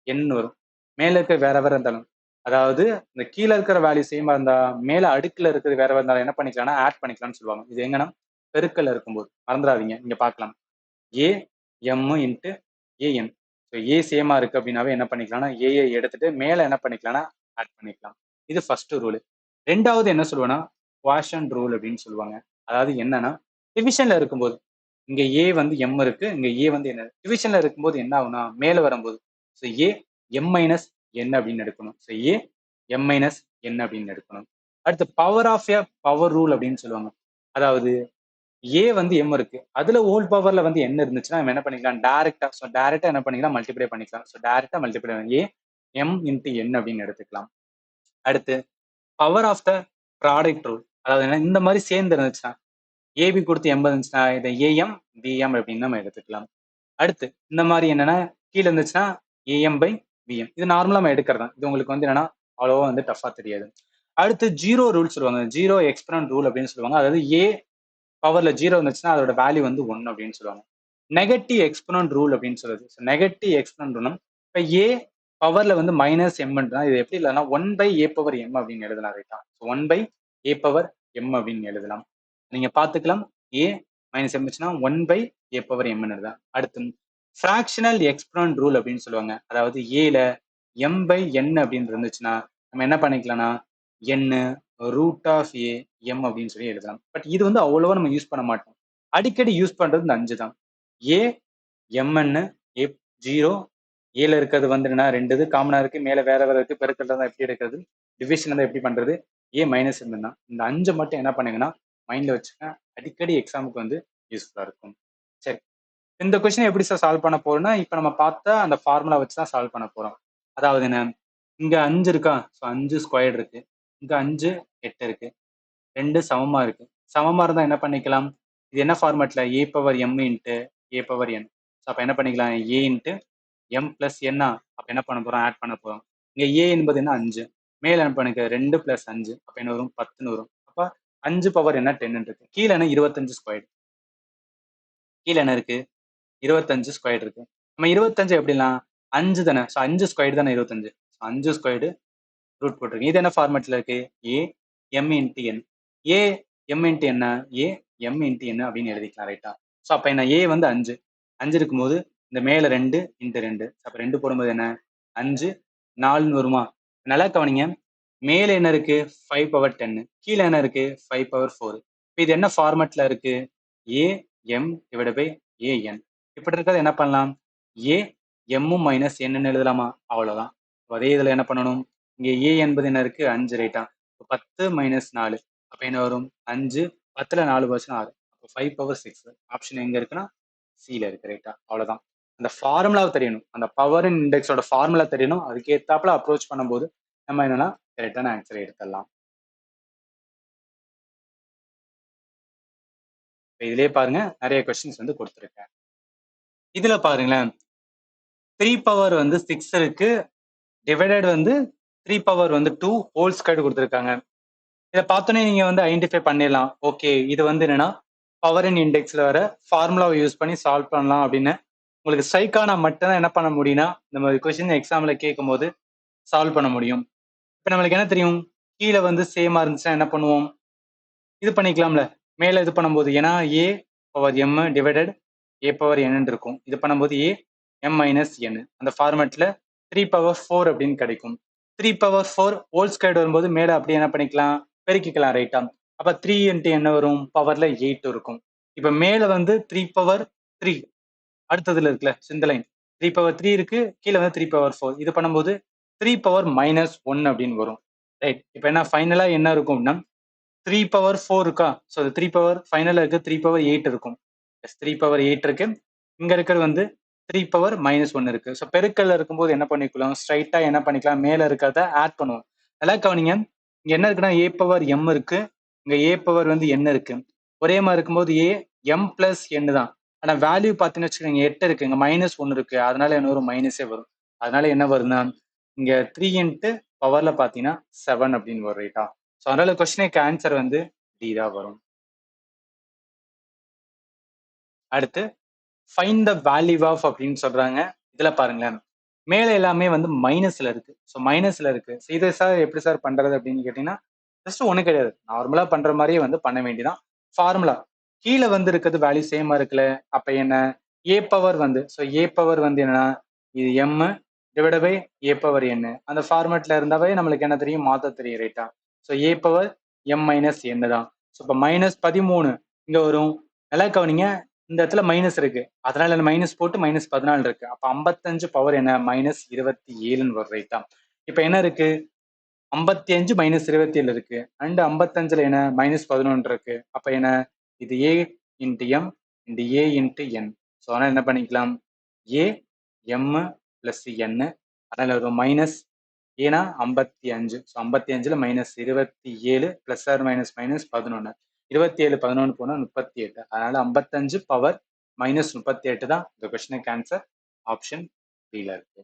Speaker 1: எண் வரும். மேல இருக்க வேற வேற இருந்தாலும், அதாவது இந்த கீழே இருக்கிற வேல்யூ சேமா இருந்தா மேல அடுக்குல இருக்கிறது வேற வேற இருந்தாலும் என்ன பண்ணிக்கலாம்னா ஆட் பண்ணிக்கலாம்னு சொல்லுவாங்க. இது எங்கன்னா பெருக்கல்ல இருக்கும்போது மறந்துடாதீங்க. இங்க பார்க்கலாம். A M into AN. So A சேமா இருக்கு அப்படின்னாவே என்ன பண்ணிக்கலாம்னா ஏஐ எடுத்துட்டு மேல என்ன பண்ணிக்கலாம்னா ஆட் பண்ணிக்கலாம். இது ஃபர்ஸ்ட் ரூல். ரெண்டாவது என்ன சொல்லுவேன்னா குவாஷன் ரூல் அப்படின்னு சொல்லுவாங்க. அதாவது என்னன்னா டிவிஷன்ல இருக்கும்போது இங்க ஏ வந்து எம் இருக்கு, இங்க ஏ வந்து என்ன டிவிஷன்ல இருக்கும்போது என்ன ஆகும்னா மேல வரும்போது so A M minus N அப்படின்னு எடுக்கணும். So A M minus N அப்படின்னு எடுக்கணும். அடுத்து power of a power rule அப்படின்னு சொல்லுவாங்க. அதாவது ஏ வந்து எம் இருக்கு, அதுல ஹோல் பவர்ல வந்து என்ன இருந்துச்சுன்னா நம்ம என்ன பண்ணிக்கலாம் டைரக்டா. ஸோ டைரக்டா என்ன பண்ணிக்கலாம் மல்டிப்ளை பண்ணிக்கலாம். So directly multiply A M into N அப்படின்னு எடுத்துக்கலாம். அடுத்து power of the product rule. அதாவது என்ன இந்த மாதிரி சேர்ந்து இருந்துச்சுன்னா ஏபி கொடுத்து எம் இருந்துச்சுன்னா இதை ஏஎம் பிஎம் அப்படின்னு நம்ம எடுத்துக்கலாம். அடுத்து இந்த மாதிரி என்னன்னா கீழே இருந்துச்சுன்னா ஏஎம் பை பிஎம். இது நார்மலா நம்ம எடுக்கிறதா. இது உங்களுக்கு வந்து என்னன்னா அவ்வளோவா வந்து டஃபா தெரியாது. அடுத்து ஜீரோ ரூல் சொல்லுவாங்க. ஜீரோ எக்ஸ்பரண்ட் ரூல் அப்படின்னு சொல்லுவாங்க. அதாவது ஏ பவர்ல ஜீரோ இருந்துச்சுன்னா அதோட வேல்யூ வந்து 1 அப்படின்னு சொல்லுவாங்க. நெகட்டிவ் எக்ஸ்பனன்ட் ரூல் அப்படின்னு சொல்லுது. நெகட்டிவ் எக்ஸ்பனன்ட் ரூல் இப்போ ஏ பவர்ல வந்து மைனஸ் எம்ன்றா இது எப்படி இல்லைன்னா 1/a பவர் எம் அப்படின்னு எழுதலாம். ரைட்டா? 1/a பவர் எம் அப்படின்னு எழுதலாம். நீங்க பாத்துக்கலாம். ஏ மைனஸ் எம்ச்சுன்னா 1/a பவர் எம் எழுதலாம். அடுத்து ஃபிராக்ஷனல் எக்ஸ்பனன்ட் ரூல் அப்படின்னு சொல்லுவாங்க. அதாவது ஏல எம் பை என் அப்படின்னு இருந்துச்சுன்னா நம்ம என்ன பண்ணிக்கலாம்னா என் ரூட் ஆஃப் ஏ எம் அப்படின்னு சொல்லி எழுதலாம். பட் இது வந்து அவ்வளவா நம்ம யூஸ் பண்ண மாட்டோம். அடிக்கடி யூஸ் பண்றது இந்த 5 தான். ஏ எம்என் ஏ ஜீரோ ஏல இருக்கிறது வந்து என்ன 2 இது காமனா இருக்கு, மேல வேற வேற இருக்கு, பெருக்கல் தான் எப்படி எடுக்கிறது, டிவிஷன் தான் எப்படி பண்றது, ஏ மைனஸ் எம் தான். இந்த 5 மட்டும் என்ன பண்ணுங்கன்னா மைண்ட்ல வச்சுக்க. அடிக்கடி எக்ஸாமுக்கு வந்து யூஸ்ஃபுல்லா இருக்கும். சரி, இந்த கொஸ்டின் எப்படி சார் சால்வ் பண்ண போறோம்னா இப்ப நம்ம பார்த்த அந்த ஃபார்முலா வச்சு தான் சால்வ் பண்ண போறோம். அதாவது என்ன, இங்க 5 இருக்கா, ஸோ 5 ஸ்கொயர்டு இருக்கு, இங்க 5 8 இருக்கு, 2 சமமா இருக்கு. சமமா இருந்தா என்ன பண்ணிக்கலாம், இது என்ன ஃபார்மேட்ல a power M into a power n. அப்ப என்ன பண்ணிக்கலாம் ஏ இன்ட்டு எம் பிளஸ் என்ன. அப்ப என்ன பண்ண போறோம் ஆட் பண்ண போறோம். இங்க ஏ என்பது என்ன 5, மேல என்ன பண்ணிக்க 2 பிளஸ் 5 அப்ப என்ன வரும் 10ன்னு வரும். அப்ப 5 பவர் என்ன 10 இருக்கு. கீழே என்ன 25 ஸ்கொயர். கீழே என்ன இருக்கு 25 ஸ்கொயர் இருக்கு. நம்ம 25 எப்படிலாம் 5 தானே. ஸோ 5 ஸ்கொயர் தானே 25. 5 ஸ்கொயர்டு ரூட் போட்டிருக்கு. இது என்ன ஃபார்மேட்ல இருக்கு ஏ எம் இன்ட்டு என். ஏ எம் இன்ட்டு என்ன ஏ எம் இன்ட்டு என்ன அப்படின்னு எழுதிக்கலாம். ரைட்டா? ஸோ அப்ப என்ன ஏ வந்து 5 5 இருக்கும்போது இந்த மேல 2 இன்ட்டு 2 அப்ப 2 போடும்போது என்ன 5 4ன்னு வருமா. நல்லா கவனிங்க. மேல என்ன இருக்கு 5 பவர் 10, கீழே என்ன இருக்கு 5 பவர் 4. இப்போ இது என்ன ஃபார்மேட்ல இருக்கு ஏ எம் டிவைட் பை ஏ என். இப்படி இருக்கிறது என்ன பண்ணலாம் ஏ எம்மும் மைனஸ் என்னன்னு எழுதலாமா. அவ்வளவுதான். அதே இதுல என்ன பண்ணணும் இங்க ஏ என்பது என்ன இருக்கு 5 ரைட்டா. 10 மைனஸ் 4 அப்ப என்ன வரும் 5 10ல 4 வருஷம் 6 அப்போ 5 பவர் 6. ஆப்ஷன் எங்க இருக்குன்னா சில இருக்கு. ரைட்டா? அவ்வளவுதான். அந்த ஃபார்முலாவை தெரியணும். அந்த பவர் இன் இண்டெக்ஸோட ஃபார்முலா தெரியணும். அதுக்கு ஏத்தாப்புல அப்ரோச் பண்ணும்போது நம்ம என்னன்னா கரெக்டான ஆன்சரை எடுத்துடலாம். இதுலயே பாருங்க நிறைய கொஸ்டின்ஸ் வந்து கொடுத்துருக்கேன். இதுல பாருங்களேன் 3 பவர் வந்து 6 இருக்கு, டிவைடட் வந்து 3 பவர் வந்து 2 ஹோல் ஸ்கொயர் கொடுத்துருக்காங்க. இதை பார்த்தோன்னே நீங்க வந்து ஐடென்டிஃபை பண்ணிடலாம். ஓகே இது வந்து என்னன்னா பவர் இன் இண்டெக்ஸ்ல வர ஃபார்முலாவை யூஸ் பண்ணி சால்வ் பண்ணலாம் அப்படின்னு உங்களுக்கு ஸ்ட்ரைக்கான மட்டும் தான் என்ன பண்ண முடியும்னா இந்த மாதிரி கொஸ்டின் எக்ஸாம்ல கேட்கும் போது சால்வ் பண்ண முடியும். இப்போ நம்மளுக்கு என்ன தெரியும் கீழே வந்து சேமா இருந்துச்சுன்னா என்ன பண்ணுவோம் இது பண்ணிக்கலாம்ல. மேல இது பண்ணும்போது ஏன்னா a power M divided a power n இருக்கும். இது பண்ணும்போது ஏ எம் மைனஸ் என் அந்த ஃபார்மேட்ல 3 பவர் 4 அப்படின்னு கிடைக்கும். 3 பவர் 4 ஹோல் ஸ்கொயர்டு வரும்போது மேல அப்படியே என்ன பண்ணிக்கலாம் பெருக்கிக்கலாம். ரைட்டா? அப்ப 3 இன்ட்டு என்ன வரும் பவர்ல 8 இருக்கும். இப்ப மேல வந்து 3 பவர் 3 அடுத்ததுல இருக்குல்ல இந்த லைன் 3 பவர் 3 இருக்கு, கீழே வந்து 3 பவர் 4. இது பண்ணும்போது 3 பவர் மைனஸ் 1 அப்படின்னு வரும். ரைட்? இப்ப என்ன ஃபைனலா என்ன இருக்கும்னா 3 பவர் 4 இருக்கா. ஸோ 3 பவர் ஃபைனலாக இருக்கு 3 பவர் 8 இருக்கும். எஸ் 3 பவர் 8 இருக்கு. இங்க இருக்கிறது வந்து 3 பவர் -1 இருக்கு. ஸோ பெருக்கல்ல இருக்கும்போது என்ன பண்ணிக்கலாம், ஸ்ட்ரைட்டா என்ன பண்ணிக்கலாம், மேல இருக்கிறத ஆட் பண்ணுவோம். நல்லா கவனிங்க. இங்க என்ன இருக்குன்னா a பவர் m இருக்கு. இங்க a பவர் வந்து n இருக்கு. ஒரே மாதிரி இருக்கும்போது a m பிளஸ் n தான். ஆனா வேல்யூ பார்த்தீங்கன்னு வச்சுக்கோங்க 8 இருக்கு. இங்க -1 இருக்கு. அதனால என்ன வரும், மைனஸே வரும். அதனால என்ன வருதுன்னா இங்க 3 இன்ட்டு பவர்ல பார்த்தீங்கன்னா 7 அப்படின்னு வரும் ரைட்டா. ஸோ அதனால கொஸ்டினுக்கு ஆன்சர் வந்து டி தான் வரும். அடுத்து ஃபைண்ட் த வேல்யூ ஆஃப் அப்படின்னு சொல்றாங்க. இதுல பாருங்களேன், மேல எல்லாமே வந்து மைனஸ்ல இருக்கு. ஸோ மைனஸ்ல இருக்கு. ஸோ இதை சார் எப்படி சார் பண்றது அப்படின்னு கேட்டீங்கன்னா, ஜஸ்ட் ஒண்ணும் கிடையாது. நார்மலா பண்ற மாதிரியே வந்து பண்ண வேண்டியதான். ஃபார்முலா கீழே வந்து இருக்கிறது வேல்யூ சேமா இருக்குல்ல. அப்ப என்ன, ஏ பவர் வந்து, ஸோ ஏ பவர் வந்து என்னன்னா இது M divide by A power என்ன, அந்த ஃபார்மேட்ல இருந்தாவே நம்மளுக்கு என்ன தெரியும், மாத்த தெரியும் ரைட்டா. So A power M minus என்ன தான். ஸோ இப்போ -13 இங்க வரும். நல்லா கவனிங்க, இந்த இடத்துல மைனஸ் இருக்கு. அதனால மைனஸ் போட்டு -14 இருக்கு. அப்ப 55 பவர் என்ன, -27 வரும் ரைட்டா. இப்ப என்ன இருக்கு, 55 -27 இருக்கு. அண்ட் 55ல என்ன, -11 இருக்கு. அப்ப என்ன, இது a into M into a into n. So அதனால என்ன பண்ணிக்கலாம், a m பிளஸ் n. அதனால ஒரு மைனஸ், ஏன்னா 55. ஸோ 55ல -27 பிளஸ் ஆர் மைனஸ் -11. 27 11 போனா 38. அதனால 55 பவர் -38 தான் இந்த கொஸ்டினுக்கு ஆன்சர். ஆப்ஷன் ல இருக்கு.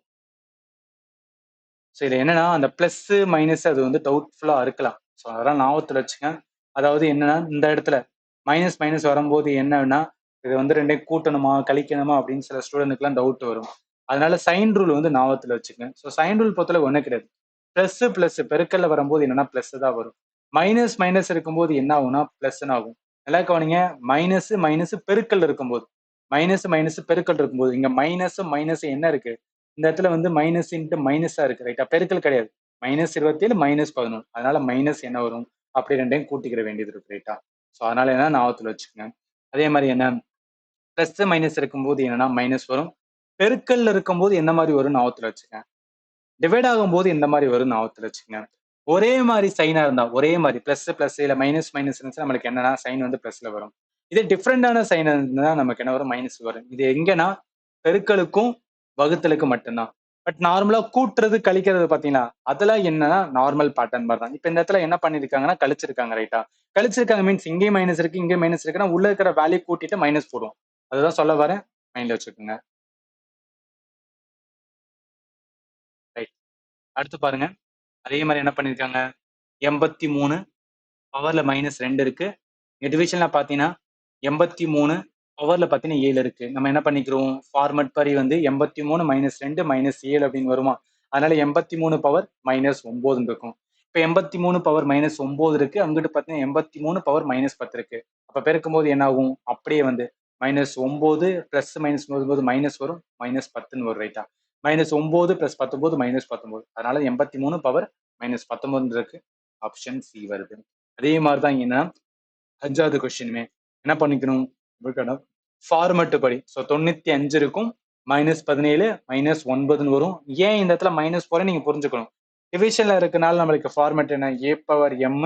Speaker 1: ஸோ இது என்னன்னா, அந்த பிளஸ் மைனஸ் அது வந்து டவுட்ஃபுல்லா இருக்கலாம். ஸோ அதெல்லாம் ஞாபகத்துல வச்சுங்க. அதாவது என்னன்னா, இந்த இடத்துல மைனஸ் மைனஸ் வரும்போது என்னன்னா, இது வந்து ரெண்டையும் கூட்டணுமா கழிக்கணுமா அப்படின்னு சில ஸ்டூடெண்ட்டுக்குலாம் டவுட் வரும். அதனால சைன் ரூல் வந்து ஞாபகத்துல வச்சுக்கங்க. ஸோ சைன் ரூல் பொறுத்தளவு ஒன்றும் கிடையாது. பிளஸ் பிளஸ் பெருக்கல்ல வரும்போது என்னன்னா பிளஸ் தான் வரும். மைனஸ் மைனஸ் இருக்கும்போது என்ன ஆகும்னா பிளஸ்ன்னு ஆகும். நல்லா கவனிங்க, மைனஸ் மைனஸ் பெருக்கல் இருக்கும்போது, மைனஸ் மைனஸ் பெருக்கல் இருக்கும்போது, இங்க மைனஸ் மைனஸ் என்ன இருக்கு, இந்த இடத்துல வந்து மைனஸ் இன்ட்டு மைனஸா இருக்கு ரைட்டா, பெருக்கல் கிடையாது. -27 -11. அதனால மைனஸ் என்ன வரும், அப்படி ரெண்டையும் கூட்டிக்கிற வேண்டியது இருக்கு ரைட்டா. ஸோ அதனால என்ன ஞாபகத்துல வச்சுக்கோங்க. அதே மாதிரி என்ன, பிளஸ் மைனஸ் இருக்கும்போது என்னன்னா மைனஸ் வரும். பெருக்கல்ல இருக்கும்போது என்ன மாதிரி வரும் ஞாபகத்துல வச்சுக்கோங்க. டிவைட் ஆகும்போது எந்த மாதிரி வரும் ஞாபகத்துல வச்சுக்கோங்க. ஒரே மாதிரி சைனா இருந்தா, ஒரே மாதிரி பிளஸ் பிளஸ் இல்ல மைனஸ் மைனஸ் இருந்துச்சுன்னா நம்மளுக்கு என்னன்னா சைன் வந்து பிளஸ்ல வரும். இதே டிஃப்ரெண்டான சைன் இருந்தா நமக்கு என்ன வரும், மைனஸ் வரும். இது எங்கன்னா பெருக்கலுக்கும் வகுத்தலுக்கும் மட்டும்தான். பட் நார்மலா கூட்டுறது கழிக்கிறது பாத்தீங்களா, அதெல்லாம் என்னன்னா நார்மல் பேட்டர்ன் மாதிரி தான். இப்ப இந்த இடத்துல என்ன பண்ணிருக்காங்கன்னா கழிச்சிருக்காங்க ரைட்டா. கழிச்சிருக்காங்க மீன்ஸ் இங்கேயும் மைனஸ் இருக்கு, இங்கேயும் மைனஸ் இருக்குன்னா உள்ள இருக்கிற வேல்யூ கூட்டிட்டு மைனஸ் போடுவோம். அதுதான் சொல்ல வரேன், மைண்ட்ல வச்சுக்கோங்க. ரைட். அடுத்து பாருங்க, அதே மாதிரி என்ன பண்ணிருக்காங்க, 83 பவர்ல -2 இருக்கு. இங்க டிவிஷன்ல பாத்தீங்கன்னா 83 பவர்ல பாத்தீங்கன்னா 7 இருக்கு. நம்ம என்ன பண்ணிக்கிறோம், ஃபார்மட் படி வந்து 83 -2 -7 அப்படின்னு வருமா. அதனால 83 பவர் -9 இருக்கும். இப்ப 83 பவர் -9 இருக்கு. அங்கிட்டு பாத்தீங்கன்னா 83 பவர் -10 இருக்கு. அப்ப பெருக்கும்போது என்ன ஆகும், அப்படியே வந்து -9 பிளஸ் மைனஸ் வரும்போது மைனஸ் வரும், -10ன்னு வரும் ரைட்டா. -9 பிளஸ் 19 -19. அதனால 83 பவர் -19 இருக்கு. ஆப்ஷன் சி வருது. அதே மாதிரிதான் இங்க 5வது கொஸ்டினுமே என்ன பண்ணிக்கணும், ஃபார்மட் படி. ஸோ 95 இருக்கும், -17 -9ன்னு வரும். ஏன் இந்த இடத்துல மைனஸ் போற நீங்க புரிஞ்சுக்கணும். டிவிஷன்ல இருக்கனால நம்மளுக்கு ஃபார்மட் என்ன, A power M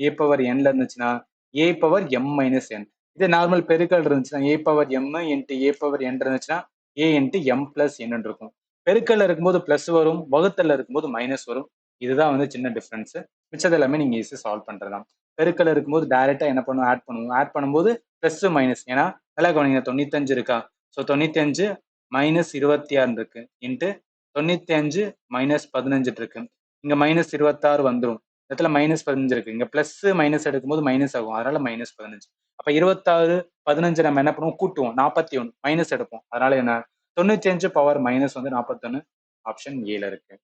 Speaker 1: a power என்ல இருந்துச்சுன்னா ஏ பவர் எம் மைனஸ் என். இது நார்மல் பெருக்கல் இருந்துச்சுன்னா a power M into a power n இருந்துச்சுன்னா A into M plus N இருக்கும். பெருக்கல்ல இருக்கும்போது பிளஸ் வரும், வகுத்தல்ல இருக்கும்போது மைனஸ் வரும். இதுதான் வந்து சின்ன டிஃபரன்ஸ். மிச்சது எல்லாமே நீங்க ஈஸி சால்வ் பண்றதுதான். பெருக்கல் இருக்கும்போது டைரக்டா என்ன பண்ணுவோம், ஆட் பண்ணுவோம். ஆட் பண்ணும்போது பிளஸ் மைனஸ், ஏன்னா நல்லா கவனிங்க, 95 இருக்கா. ஸோ 95 -26 இருக்கு இன்ட்டு 95 -15 இருக்கு. இங்க -26 வந்துடும். இடத்துல -15 இருக்கு. இங்க பிளஸ் மைனஸ் எடுக்கும்போது மைனஸ் ஆகும். அதனால -15. அப்ப 26 15 நம்ம என்ன பண்ணுவோம், கூட்டுவோம். 41 மைனஸ் எடுப்போம். அதனால என்ன, 95 பவர் மைனஸ் வந்து 41. ஆப்ஷன் ஏல இருக்கு.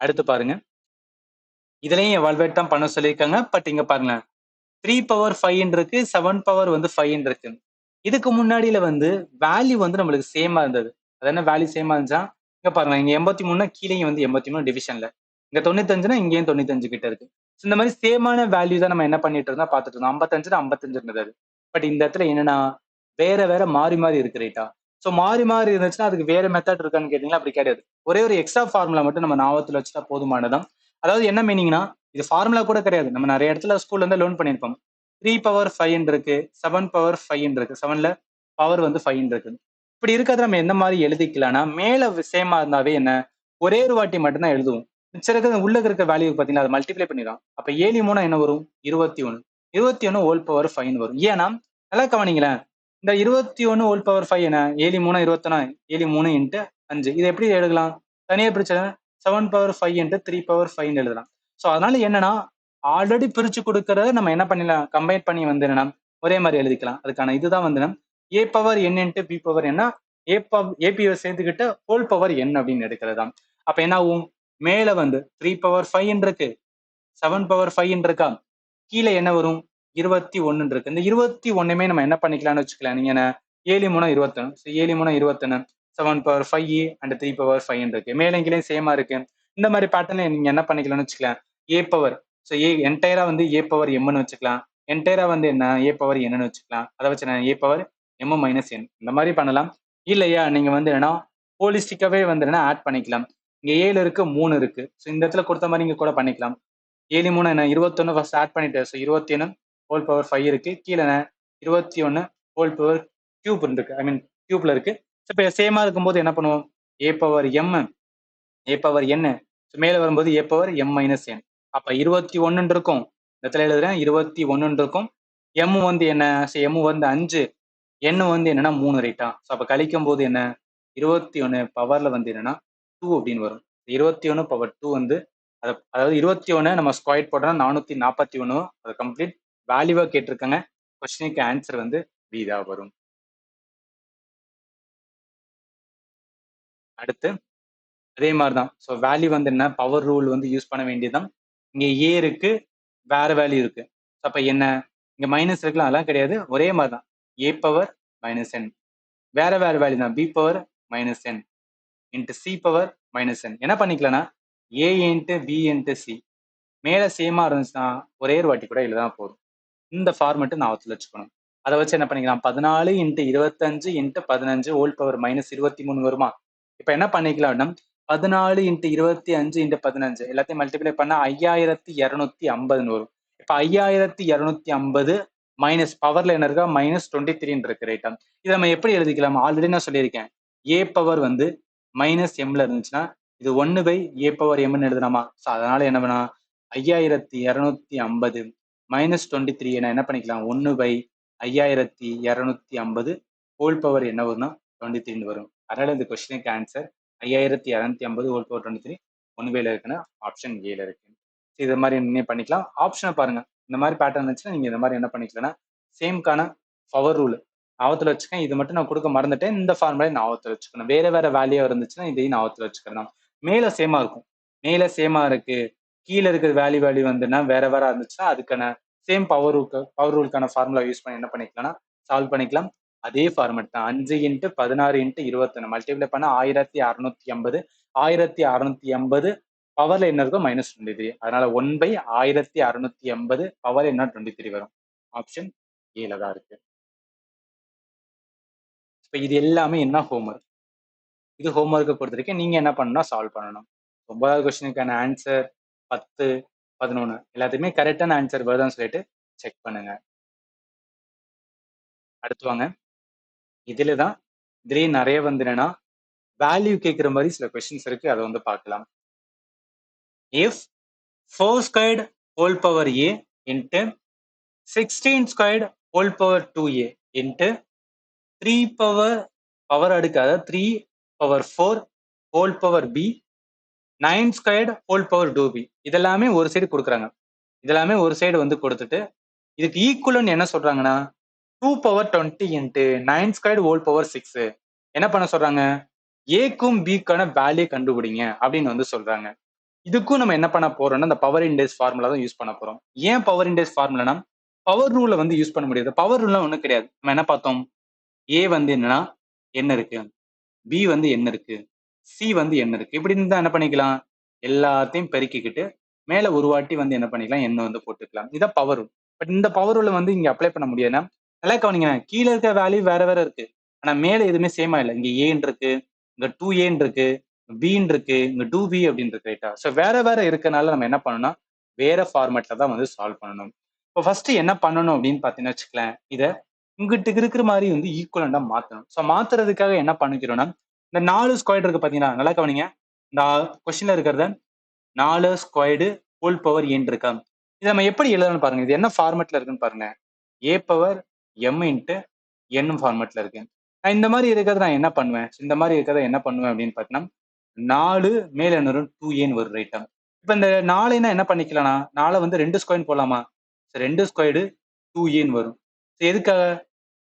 Speaker 1: அடுத்து பாருங்க, இதுலயும் எவால்வேட் தான் பண்ண சொல்லியிருக்காங்க. பட் இங்க பாருங்க, 3 பவர் 5 இருக்கு, 7 பவர் வந்து 5 இருக்கு. இதுக்கு முன்னாடியில வந்து வேல்யூ வந்து நம்மளுக்கு சேமா இருந்தது. அது என்ன வேல்யூ சேமா இருந்துச்சா, இங்க பாருங்க, இங்க 83 கீழேயும் வந்து 83 டிவிஷன்ல. இங்க 95 இங்கேயும் 95 கிட்ட இருக்கு. இந்த மாதிரி சேமான வேல்யூ தான் நம்ம என்ன பண்ணிட்டு இருந்தோம், பார்த்துட்டு இருந்தோம். 55 55 இருந்தது. பட் இந்த இடத்துல என்னன்னா வேற வேற மாறி மாறி இருக்கு ரைட்டா. ஸோ மாறி மாறி இருந்துச்சுன்னா அதுக்கு வேற மெத்தட் இருக்கான்னு கேட்டீங்கன்னா அப்படி கிடையாது. ஒரே ஒரு எக்ஸ்ட்ரா ஃபார்முலா மட்டும் நம்ம ஞாபகத்துல வச்சுட்டா போதுமானதான். அதாவது என்ன மீனிங்னா, இது ஃபார்முலா கூட கிடையாது. நம்ம நிறைய இடத்துல ஸ்கூல்ல இருந்து லேர்ன் பண்ணியிருப்போம். 3 பவர் 5 இருக்கு, 7 பவர் 5 இருக்கு. 7ல பவர் வந்து 5 இருக்கு. இப்படி இருக்கிறத நம்ம எந்த மாதிரி எழுதிக்கலாம்னா, மேல சேமா இருந்தாவே என்ன, ஒரே ஒரு வாட்டி மட்டும் தான் எழுதுவோம். மிச்சம் இருக்கிற உள்ள இருக்க வேல்யூ பார்த்தீங்கன்னா, அதை மல்டிப்ளை பண்ணிடும். அப்ப 7 3 என்ன வரும்? 21. 21 ஹோல் பவர் 5 வரும். ஏன்னா, நல்லா கவனிங்களேன். இந்த 21 ஹோல் பவர் 5 என்ன? 7 3 21 7 3 இன்ட்டு 5. இதை எப்படி எழுதலாம்? தனியா பிரிச்சா 7 பவர் 5 இன்ட்டு 3 பவர் 5 எழுதலாம். ஸோ அதனால என்னன்னா, ஆல்ரெடி பிரிச்சு கொடுக்கறத நம்ம என்ன பண்ணிடலாம்? கம்பைன் பண்ணி வந்து என்னன்னா, ஒரே மாதிரி எழுதிக்கலாம். அதுக்கான இதுதான் வந்து a power n into B power என்ன, ஏபியை சேர்த்துக்கிட்டு ஹோல் பவர் என் அப்படின்னு எடுக்கிறது தான். அப்ப என்ன ஆகும்? மேல வந்து 3 பவர் 5 இருக்கு, 7 பவர் 5 இருக்கா, கீழே என்ன வரும்? 21 இருக்கு. இந்த 21மே நம்ம என்ன பண்ணிக்கலாம்னு வச்சுக்கலாம். நீங்க என்ன, 7 3 21, 7 3 21, 7 பவர் 5 அண்ட் 3 பவர் 5 இருக்கு. மேலே கீழே சேமா இருக்கு. இந்த மாதிரி பேட்டர்ல நீங்க என்ன பண்ணிக்கலாம்னு வச்சுக்கலாம். ஏ பவர், ஸோ ஏ என்டையரா வந்து ஏ பவர் எம்னு வச்சுக்கலாம். என்டையரா வந்து என்ன, ஏ பவர் என்னன்னு வச்சுக்கலாம். அதை வச்சு நான் ஏ பவர் எம் மைனஸ் என் இந்த மாதிரி பண்ணலாம். இல்லையா நீங்க வந்து என்னன்னா ஹோலிஸ்டிக்காவே வந்து என்ன ஆட் பண்ணிக்கலாம். இங்க 7 இருக்கு, 3 இருக்கு. ஸோ இந்த இடத்துல கொடுத்த மாதிரி இங்க கூட பண்ணிக்கலாம். 7 3 என்ன, 21 ஃபர்ஸ்ட் ஆட் பண்ணிட்டு, ஸோ 21 ஹோல் பவர் 5 இருக்கு. கீழே 21 ஹோல் பவர் கியூப் இருக்கு, ஐ மீன் கியூப்ல இருக்கு. ஸோ இப்போ சேமா இருக்கும்போது என்ன பண்ணுவோம்? A power M, a power n, மேல வரும்போது ஏ பவர் எம் மைனஸ் என். அப்ப 21 இருக்கும். இந்த இடத்துல எழுதுறேன் 21 இருக்கும். எம் வந்து என்ன, எம் வந்து 5, என் வந்து என்னன்னா 3 ரைட்டா. ஸோ அப்ப கழிக்கும் போது என்ன, 21 பவர்ல வந்து என்னன்னா 2 அப்படின்னு வரும். 21 பவர் 2 வந்து அதாவது 21 நம்ம ஸ்கொயர் போட்டோம்னா 441. அது கம்ப்ளீட் வேல்யூவா கேட்டிருக்காங்க. கொஸ்டினுக்கு ஆன்சர் வந்து பி தான் வரும். அடுத்து அதே மாதிரிதான். ஸோ வேல்யூ வந்து என்ன, பவர் ரூல் வந்து யூஸ் பண்ண வேண்டியதுதான். இங்க ஏ இருக்கு, வேற வேல்யூ இருக்கு. அப்ப என்ன, இங்க மைனஸ் இருக்கலாம், அதெல்லாம் கிடையாது. ஒரே மாதிரி தான். ஏ பவர் மைனஸ் என், வேற வேற வேல்யூ தான். B power minus n into C power minus n. என்ன பண்ணிக்கலாம்னா A into B into C. மேல சேமா இருந்துச்சுன்னா ஒரே ஒரு வாட்டி கூட எழுதா போதும். இந்த ஃபார்மெட்டு நான் வச்சுக்கணும். அதை வச்சு என்ன பண்ணிக்கலாம், 14 into 25 into 15 whole power minus 23 வருமா. இப்ப என்ன பண்ணிக்கலாம்னா 14 இன்ட்டு 25 இன்ட்டு 15 எல்லாத்தையும் மல்டிப்ளை பண்ணா 5250 வரும். இப்ப 5250 மைனஸ் பவர்ல என்ன இருக்கா, மைனஸ் 23 இருக்கு ரைட்டா. இதை நம்ம எப்படி எழுதிக்கலாம்? ஆல்ரெடி நான் சொல்லியிருக்கேன். ஏ பவர் வந்து மைனஸ் எம்ல இருந்துச்சுன்னா இது 1 பை ஏ பவர் எம்னு எழுதலாமா. ஸோ அதனால என்ன பண்ணா 5250 மைனஸ் 23 என்ன பண்ணிக்கலாம், 1 பை 5250 ஹோல் பவர் என்ன வரும்னா 23 வரும். அதனால இந்த கொஸ்டினுக்கு ஆன்சர் 5250 ஹோல் பவர் 23 ஒன் வேல இருக்குன்னா ஆப்ஷன் ஏல இருக்கு. இது மாதிரி நீங்க பண்ணிக்கலாம். ஆப்ஷனை பாருங்க. இந்த மாதிரி பேட்டர்ன் இருந்துச்சுன்னா நீங்க இந்த மாதிரி என்ன பண்ணிக்கலாம்னா சேம்கான பவர் ரூல் ஞாபகத்துல வச்சுக்கேன். இது மட்டும் நான் கொடுக்க மறந்துட்டேன். இந்த ஃபார்முலா ஞாபகத்துல வச்சுக்கணும். வேற வேற வேல்யூ இருந்துச்சுன்னா இதையும் ஞாபகத்துல வச்சுக்கலாம். மேல சேமா இருக்கும், மேல சேமா இருக்கு, கீழே இருக்கிற வேல்யூ வந்துன்னா வேற வேற இருந்துச்சுன்னா அதுக்கான சேம் பவர் ரூலுக்கான ஃபார்முலா யூஸ் பண்ணி என்ன பண்ணிக்கலாம்னா சால்வ் பண்ணிக்கலாம். அதே ஃபார்மெட் தான். 5 இன்ட்டு 16 இன்ட்டு 21 மல்டிப்ளை பண்ணா 1650. 1650 பவர்ல என்ன இருக்கும், மைனஸ் 23. அதனால 1 பை 1650 பவர் என்ன 23 வரும். ஆப்ஷன் ஏல தான் இருக்கு. இப்ப இது எல்லாமே என்ன ஹோம்ஒர்க். இது ஹோம்ஒர்க்கை பொறுத்திருக்கேன். நீங்க என்ன பண்ணணும்னா சால்வ் பண்ணணும். 9வது கொஸ்டினுக்கான ஆன்சர் 10 11 எல்லாத்தையுமே கரெக்டான ஆன்சர் வருதான்னு சொல்லிட்டு செக் பண்ணுங்க. அடுத்து வாங்க. இதுலதான் இதுலயே நிறைய வந்து என்னன்னா வேல்யூ கேட்கிற மாதிரி சில கொஸ்டின்ஸ் இருக்கு. அதை வந்து பார்க்கலாம். If 4 squared whole power A into 16 squared whole power 2a into 3 power அடுக்கு, அதாவது 3 power 4 whole power b 9 squared whole power 2b இதெல்லாமே ஒரு சைடு கொடுக்குறாங்க. இதெல்லாமே ஒரு சைடு வந்து கொடுத்துட்டு இதுக்கு ஈக்குவலன் என்ன சொல்றாங்கன்னா 2 power 20 into 9 squared whole power 6 என்ன பண்ண சொல்றாங்க, ஏக்கும் பிக்கான வேல்யூ கண்டுபிடிங்க அப்படின்னு வந்து சொல்றாங்க. இதுக்கும் நம்ம என்ன பண்ண போறோம்னா இந்த பவர் இண்டெக்ஸ் ஃபார்முலா தான் யூஸ் பண்ண போறோம். ஏன் பவர் இண்டெக்ஸ் ஃபார்முலானா பவர் ரூலை வந்து யூஸ் பண்ண முடியாது. பவர் ரூல்லாம் ஒன்றும் கிடையாது. நம்ம என்ன பார்த்தோம், ஏ வந்து என்னன்னா என்ன இருக்கு, பி வந்து என்ன இருக்கு, சி வந்து என்ன இருக்கு, இப்படி இருந்தா என்ன பண்ணிக்கலாம், எல்லாத்தையும் பெருக்கிக்கிட்டு மேல ஒரு வாட்டி வந்து என்ன பண்ணிக்கலாம், என்ன வந்து போட்டுக்கலாம். இதான் பவர் ரூல். பட் இந்த பவர் ரூலை வந்து இங்க அப்ளை பண்ண முடியாதுன்னா நல்லா கவனிங்க. கீழே இருக்க வேல்யூ வேற வேற இருக்கு, ஆனா மேல எதுவுமே சேமா இல்லை. இங்க ஏன்னு இருக்கு, இங்க 2a இருக்கு, பின்னு இருக்கு, இங்க 2b அப்படின்னு இருக்கு ரைட்டா. ஸோ வேற வேற இருக்கனால நம்ம என்ன பண்ணணும்னா வேற ஃபார்மேட்ல தான் வந்து சால்வ் பண்ணணும். இப்போ ஃபர்ஸ்ட் என்ன பண்ணணும் அப்படின்னு பாத்தீங்கன்னா வச்சுக்கலாம், இதை இங்கிட்டு இருக்கிற மாதிரி வந்து ஈக்குவலண்டா மாத்தணும். ஸோ மாத்துறதுக்காக என்ன பண்ணிக்கிறோம்னா, இந்த 4 ஸ்கொயர் இருக்கு பாத்தீங்களா, நல்லா கவனிங்க. இந்த கொஸ்டின்ல இருக்கிறத 4 ஸ்கொயர்டு ஹோல் பவர் n இருக்கா, இதை நம்ம எப்படி எழுதணும்னு பாருங்க. இது என்ன ஃபார்மேட்ல இருக்குன்னு பாருங்க. a power m into n ஃபார்மேட்ல இருக்கு. நான் இந்த மாதிரி இருக்கிறத நான் என்ன பண்ணுவேன், இந்த மாதிரி இருக்கிறத என்ன பண்ணுவேன் அப்படின்னு பார்த்தீங்கன்னா, 4 மேல என்ன வரும், 2n வரும் ரைட்டா. இப்போ இந்த 4 என்ன பண்ணிக்கலாம்னா, 4 வந்து 2 ஸ்கொயர் போடலாமா, 2 ஸ்கொயர்டு 2n வரும். எதுக்காக,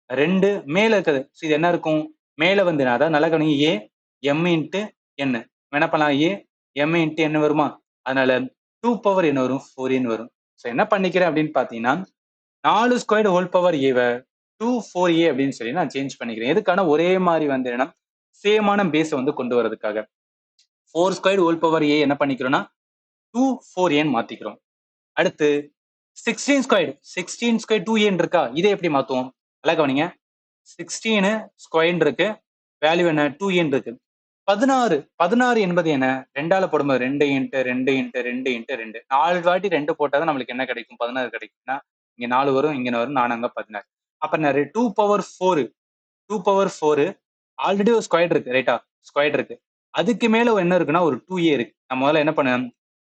Speaker 1: 2 மேல இருக்குது. இது என்ன இருக்கும், மேல வந்து அதாவது நல்லா கவனிங்க, a m இன்ட்டு n என்ன பண்ணலாம், a m இன்ட்டு n வருமா, அதனால 2 பவர் என்ன வரும், 4n வரும். ஸோ என்ன பண்ணிக்கிறேன் அப்படின்னு பார்த்தீங்கன்னா, 4 ஸ்கொயர்டு ஹோல் பவர் ஏவை 2 4a அப்படின்னு சொல்லி நான் சேஞ்ச் பண்ணிக்கிறேன். எதுக்கான, ஒரே மாதிரி வந்து என்ன, சேமான பேஸை வந்து கொண்டு வரதுக்காக. 4 ஸ்கொயர்டு ஹோல் பவர் a என்ன பண்ணிக்கிறோம்னா 2 4n மாத்திக்கிறோம். அடுத்து 16 ஸ்கொயர்டு 16 ஸ்கொயர் 2n இருக்கா, இதை எப்படி மாத்துவோம், நல்லா கவனிங்க. 16 ஸ்கொயர் இருக்கு, வேல்யூ என்ன, 2n இருக்கு. 16 என்பது என்ன, 2ஆல போடும்போது 2 இன்ட்டு 2 இன்ட்டு 2 இன்ட்டு 2 4 வாட்டி 2 போட்டாதான் நம்மளுக்கு என்ன கிடைக்கும், 16 கிடைக்கும்னா, இங்க 4 வரும், இங்க வரும், 4 அங்க 16. அப்ப நிறைய 2 பவர் 4 2 பவர் 4 ஆல்ரெடி ஒரு ஸ்கொயர் இருக்கு ரைட்டா, ஸ்கொயர் இருக்கு. அதுக்கு மேல என்ன இருக்குன்னா ஒரு 2a இருக்கு. நம்ம முதல்ல என்ன பண்ண,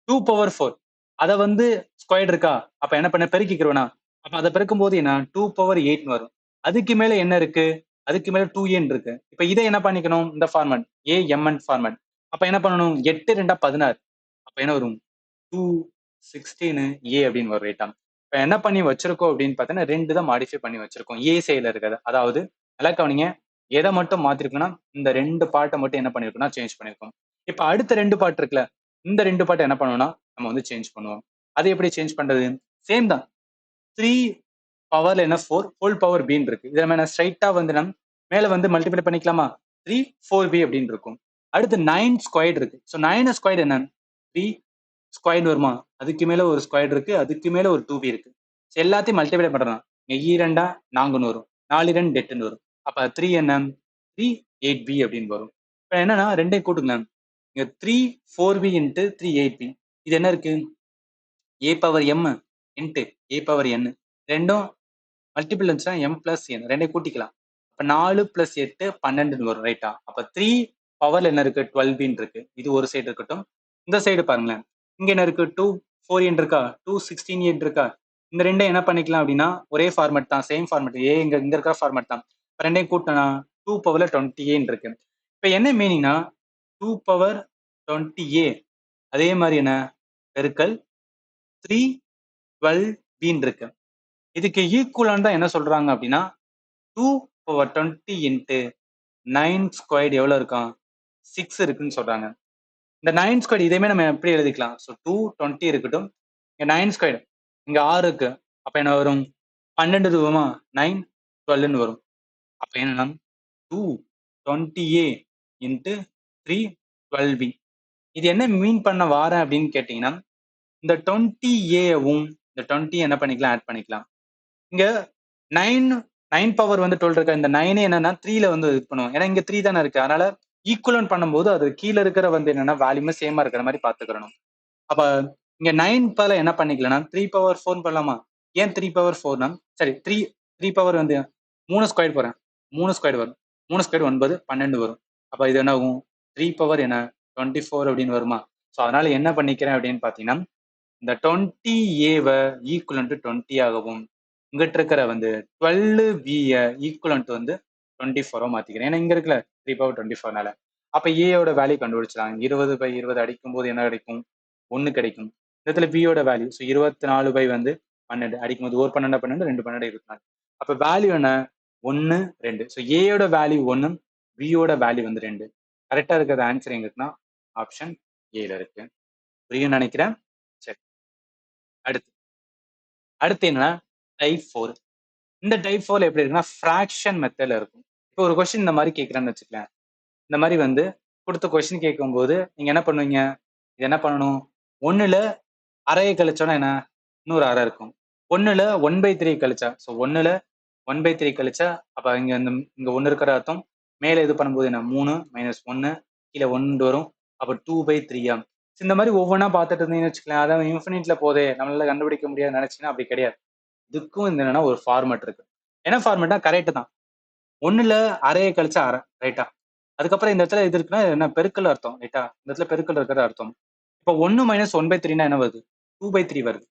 Speaker 1: 2 பவர் 4 அதை வந்து ஸ்கொயர் இருக்கா, அப்ப என்ன பண்ண பெருக்கிக்கிறோம்னா, அப்ப அதை பெருக்கும் போது என்ன 2 பவர் 8 வரும். அதுக்கு மேல என்ன இருக்கு, அதுக்கு மேல 2n இருக்கு. இப்ப இதை என்ன பண்ணிக்கணும், இந்த ஃபார்மட் amn ஃபார்மட். அப்ப என்ன பண்ணணும், 8 2 16, அப்ப என்ன வரும் 2 16 a அப்படின்னு வரும் ரைட்டா. இப்ப என்ன பண்ணி வச்சிருக்கோம் அப்படின்னு பார்த்தீங்கன்னா, 2 தான் மாடிஃபை பண்ணி வச்சிருக்கோம் a சைடுல இருக்கிறது. அதாவது நல்லா கவனிங்க, எதை மட்டும் மாத்திருக்குன்னா, இந்த 2 பார்ட்டை மட்டும் என்ன பண்ணிருக்கோம்னா சேஞ்ச் பண்ணிருக்கோம். இப்ப அடுத்த 2 பார்ட் இருக்குல்ல, இந்த 2 பார்ட் என்ன பண்ணுவோம்னா நம்ம வந்து சேஞ்ச் பண்ணுவோம். அது எப்படி சேஞ்ச் பண்றது, சேம் தான். 3 பவர்ல என்ன 4 ஹோல் பவர் b இருக்கு. இதை நம்ம ஸ்ட்ரைட்டா வந்து நம்ம மேல வந்து மல்டிப்ளை பண்ணிக்கலாமா, 3 4b அப்படின்னு இருக்கும். அடுத்து 9 ஸ்கொயர் இருக்கு. ஸோ 9 ஸ்கொயர் என்ன, 3 ஸ்கொயர் வருமா, அதுக்கு மேல ஒரு ஸ்கொயர் இருக்கு, அதுக்கு மேல ஒரு 2b இருக்கு. எல்லாத்தையும் மல்டிப்ளை பண்றோம், ஈரெண்டா 4 வரும், 4 2 8 வரும். அப்ப 3 என்ன, 3 8b அப்படின்னு வரும். இப்ப என்னன்னா ரெண்டையும் கூட்டுங்க, இங்க 3 4b இன்ட்டு 3 8b. இது என்ன இருக்கு, a power m into a power n, ரெண்டும் மல்டிபிள் இருந்துச்சுன்னா m பிளஸ் n, ரெண்டையும் கூட்டிக்கலாம். அப்ப 4 பிளஸ் 8 12 வரும் ரைட்டா. அப்ப 3 பவர்ல என்ன இருக்கு, 12b இருக்கு. இது ஒரு சைடு இருக்கட்டும். இந்த சைடு பாருங்களேன், இங்க என்ன இருக்கு, 2 4n இருக்கா, 2 16 இருக்கா. இந்த ரெண்டையும் என்ன பண்ணிக்கலாம் அப்படின்னா, ஒரே ஃபார்மேட் தான், சேம் ஃபார்மேட், ஏ இங்க இருக்கிற ஃபார்மேட் தான். ரெண்டையும் கூட்டினா 2 பவர்ல 20a இருக்கு. இப்ப என்ன மீனிங்னா 2 பவர் 20a அதே மாதிரி என்ன பெருக்கல் 3 12b இருக்கு. இதுக்கு ஈக்குவலான் தான் என்ன சொல்றாங்க அப்படின்னா 2 பவர் 20 இன்ட்டு 9 ஸ்கொயர் எவ்வளவு இருக்கும், 6 இருக்குன்னு சொல்றாங்க. இந்த 9 ஸ்கொயர் இதையுமே நம்ம எப்படி எழுதிக்கலாம், ஸோ 2 20 இருக்கட்டும், இங்க 9 ஸ்கொயர், இங்க 6 இருக்கு, அப்ப என்ன வரும் 12 ரூபமா 9 12 வரும். அப்ப என்னன்னா 2 20a இன்ட்டு 3 12b. இது என்ன மீன் பண்ண வாரேன் அப்படின்னு கேட்டீங்கன்னா, இந்த 20aவும் இந்த 20 என்ன பண்ணிக்கலாம், ஆட் பண்ணிக்கலாம். இங்க 9 பவர் வந்து 12 இருக்க, இந்த 9 என்னன்னா 3ல வந்து இது பண்ணுவோம், ஏன்னா இங்க 3 தானே இருக்கு, அதனால ஈக்குவலன் பண்ணும்போது அது கீழே இருக்கிற வந்து என்னன்னா வேல்யூமே சேமா இருக்கிற மாதிரி பாத்துக்கிறணும். அப்ப இங்க 9 பல என்ன பண்ணிக்கலாம்னா 3 பவர் 4 பண்ணலாமா, ஏன் 3 பவர் 4னா, சரி 3 பவர் வந்து 3 ஸ்கொயர் போறேன், 3 ஸ்கொயர் வரும், 3 ஸ்கொயர் 9 12 வரும். அப்ப இது என்ன ஆகும், 3 பவர் என்ன 24 அப்படின்னு வருமா. ஸோ அதனால என்ன பண்ணிக்கிறேன் அப்படின்னு பாத்தீங்கன்னா, இந்த 20a ஈக்குவலன் டு 20 ஆகவும், இங்கிட்ட இருக்கிற வந்து 12b ஈக்குவலன் டு வந்து 24 மாத்திக்கிறேன். ஏன்னா இங்க இருக்குல்ல 3 பவர் 24னால. அப்ப a வேல்யூ கண்டுபிடிச்சலாம். 20/20 அடிக்கும் போது என்ன கிடைக்கும், 1 கிடைக்கும். இந்த இடத்துல b வேல்யூ, ஸோ 24 வந்து 12 அடிக்கும் போது 1 12 12 2 12 24. அப்ப வேல்யூ என்ன 1 2. So a value 1, b value வந்து 2. கரெக்டா இருக்கிற ஆன்சர் எங்க இருக்குன்னா ஆப்ஷன் ஏல இருக்கு. புரியும் நினைக்கிறேன். சரி, அடுத்து அடுத்து என்ன, டைப் 4. இந்த டைப் 4 எப்படி இருக்குன்னா ஃபிராக்ஷன் மெத்தட்ல இருக்கும். இப்போ ஒரு கொஸ்டின் இந்த மாதிரி கேட்கறேன்னு வச்சுக்கலாம். இந்த மாதிரி வந்து கொடுத்த கொஸ்டின் கேட்கும்போது நீங்க என்ன பண்ணுவீங்க, இது என்ன பண்ணணும், 1ல அரையை கழிச்சோன்னா என்ன, இன்னொரு அரை இருக்கும். 1ல 1/3 கழிச்சா, ஸோ 1ல 1/3 கழிச்சா, அப்ப இங்க இந்த இங்க 1 இருக்கிற அர்த்தம், மேல இது பண்ணும்போது என்ன 3 - 1 கீழே 1 வரும், அப்ப 2/3. இந்த மாதிரி ஒவ்வொன்றா பார்த்துட்டு இருந்தீங்கன்னு வச்சுக்கலாம், அதான் இன்ஃபினிட்ல போதே நம்மளால கண்டுபிடிக்க முடியாது நினைச்சீங்கன்னா அப்படி கிடையாது. இதுக்கும் இந்த என்னன்னா ஒரு ஃபார்மட் இருக்கு. என்ன ஃபார்மேட்டா கரெக்ட் தான். ஒண்ணுல அரையை கழிச்சா அரை, ரைட்டா? அதுக்கப்புறம் இந்த இடத்துல இது இருக்குன்னா என்ன பெருக்கல் அர்த்தம், ரைட்டா? இந்த இடத்துல பெருக்கல் இருக்கிறது அர்த்தம். இப்போ 1 மைனஸ் 1/3 என்ன வருது? 2/3 வருது.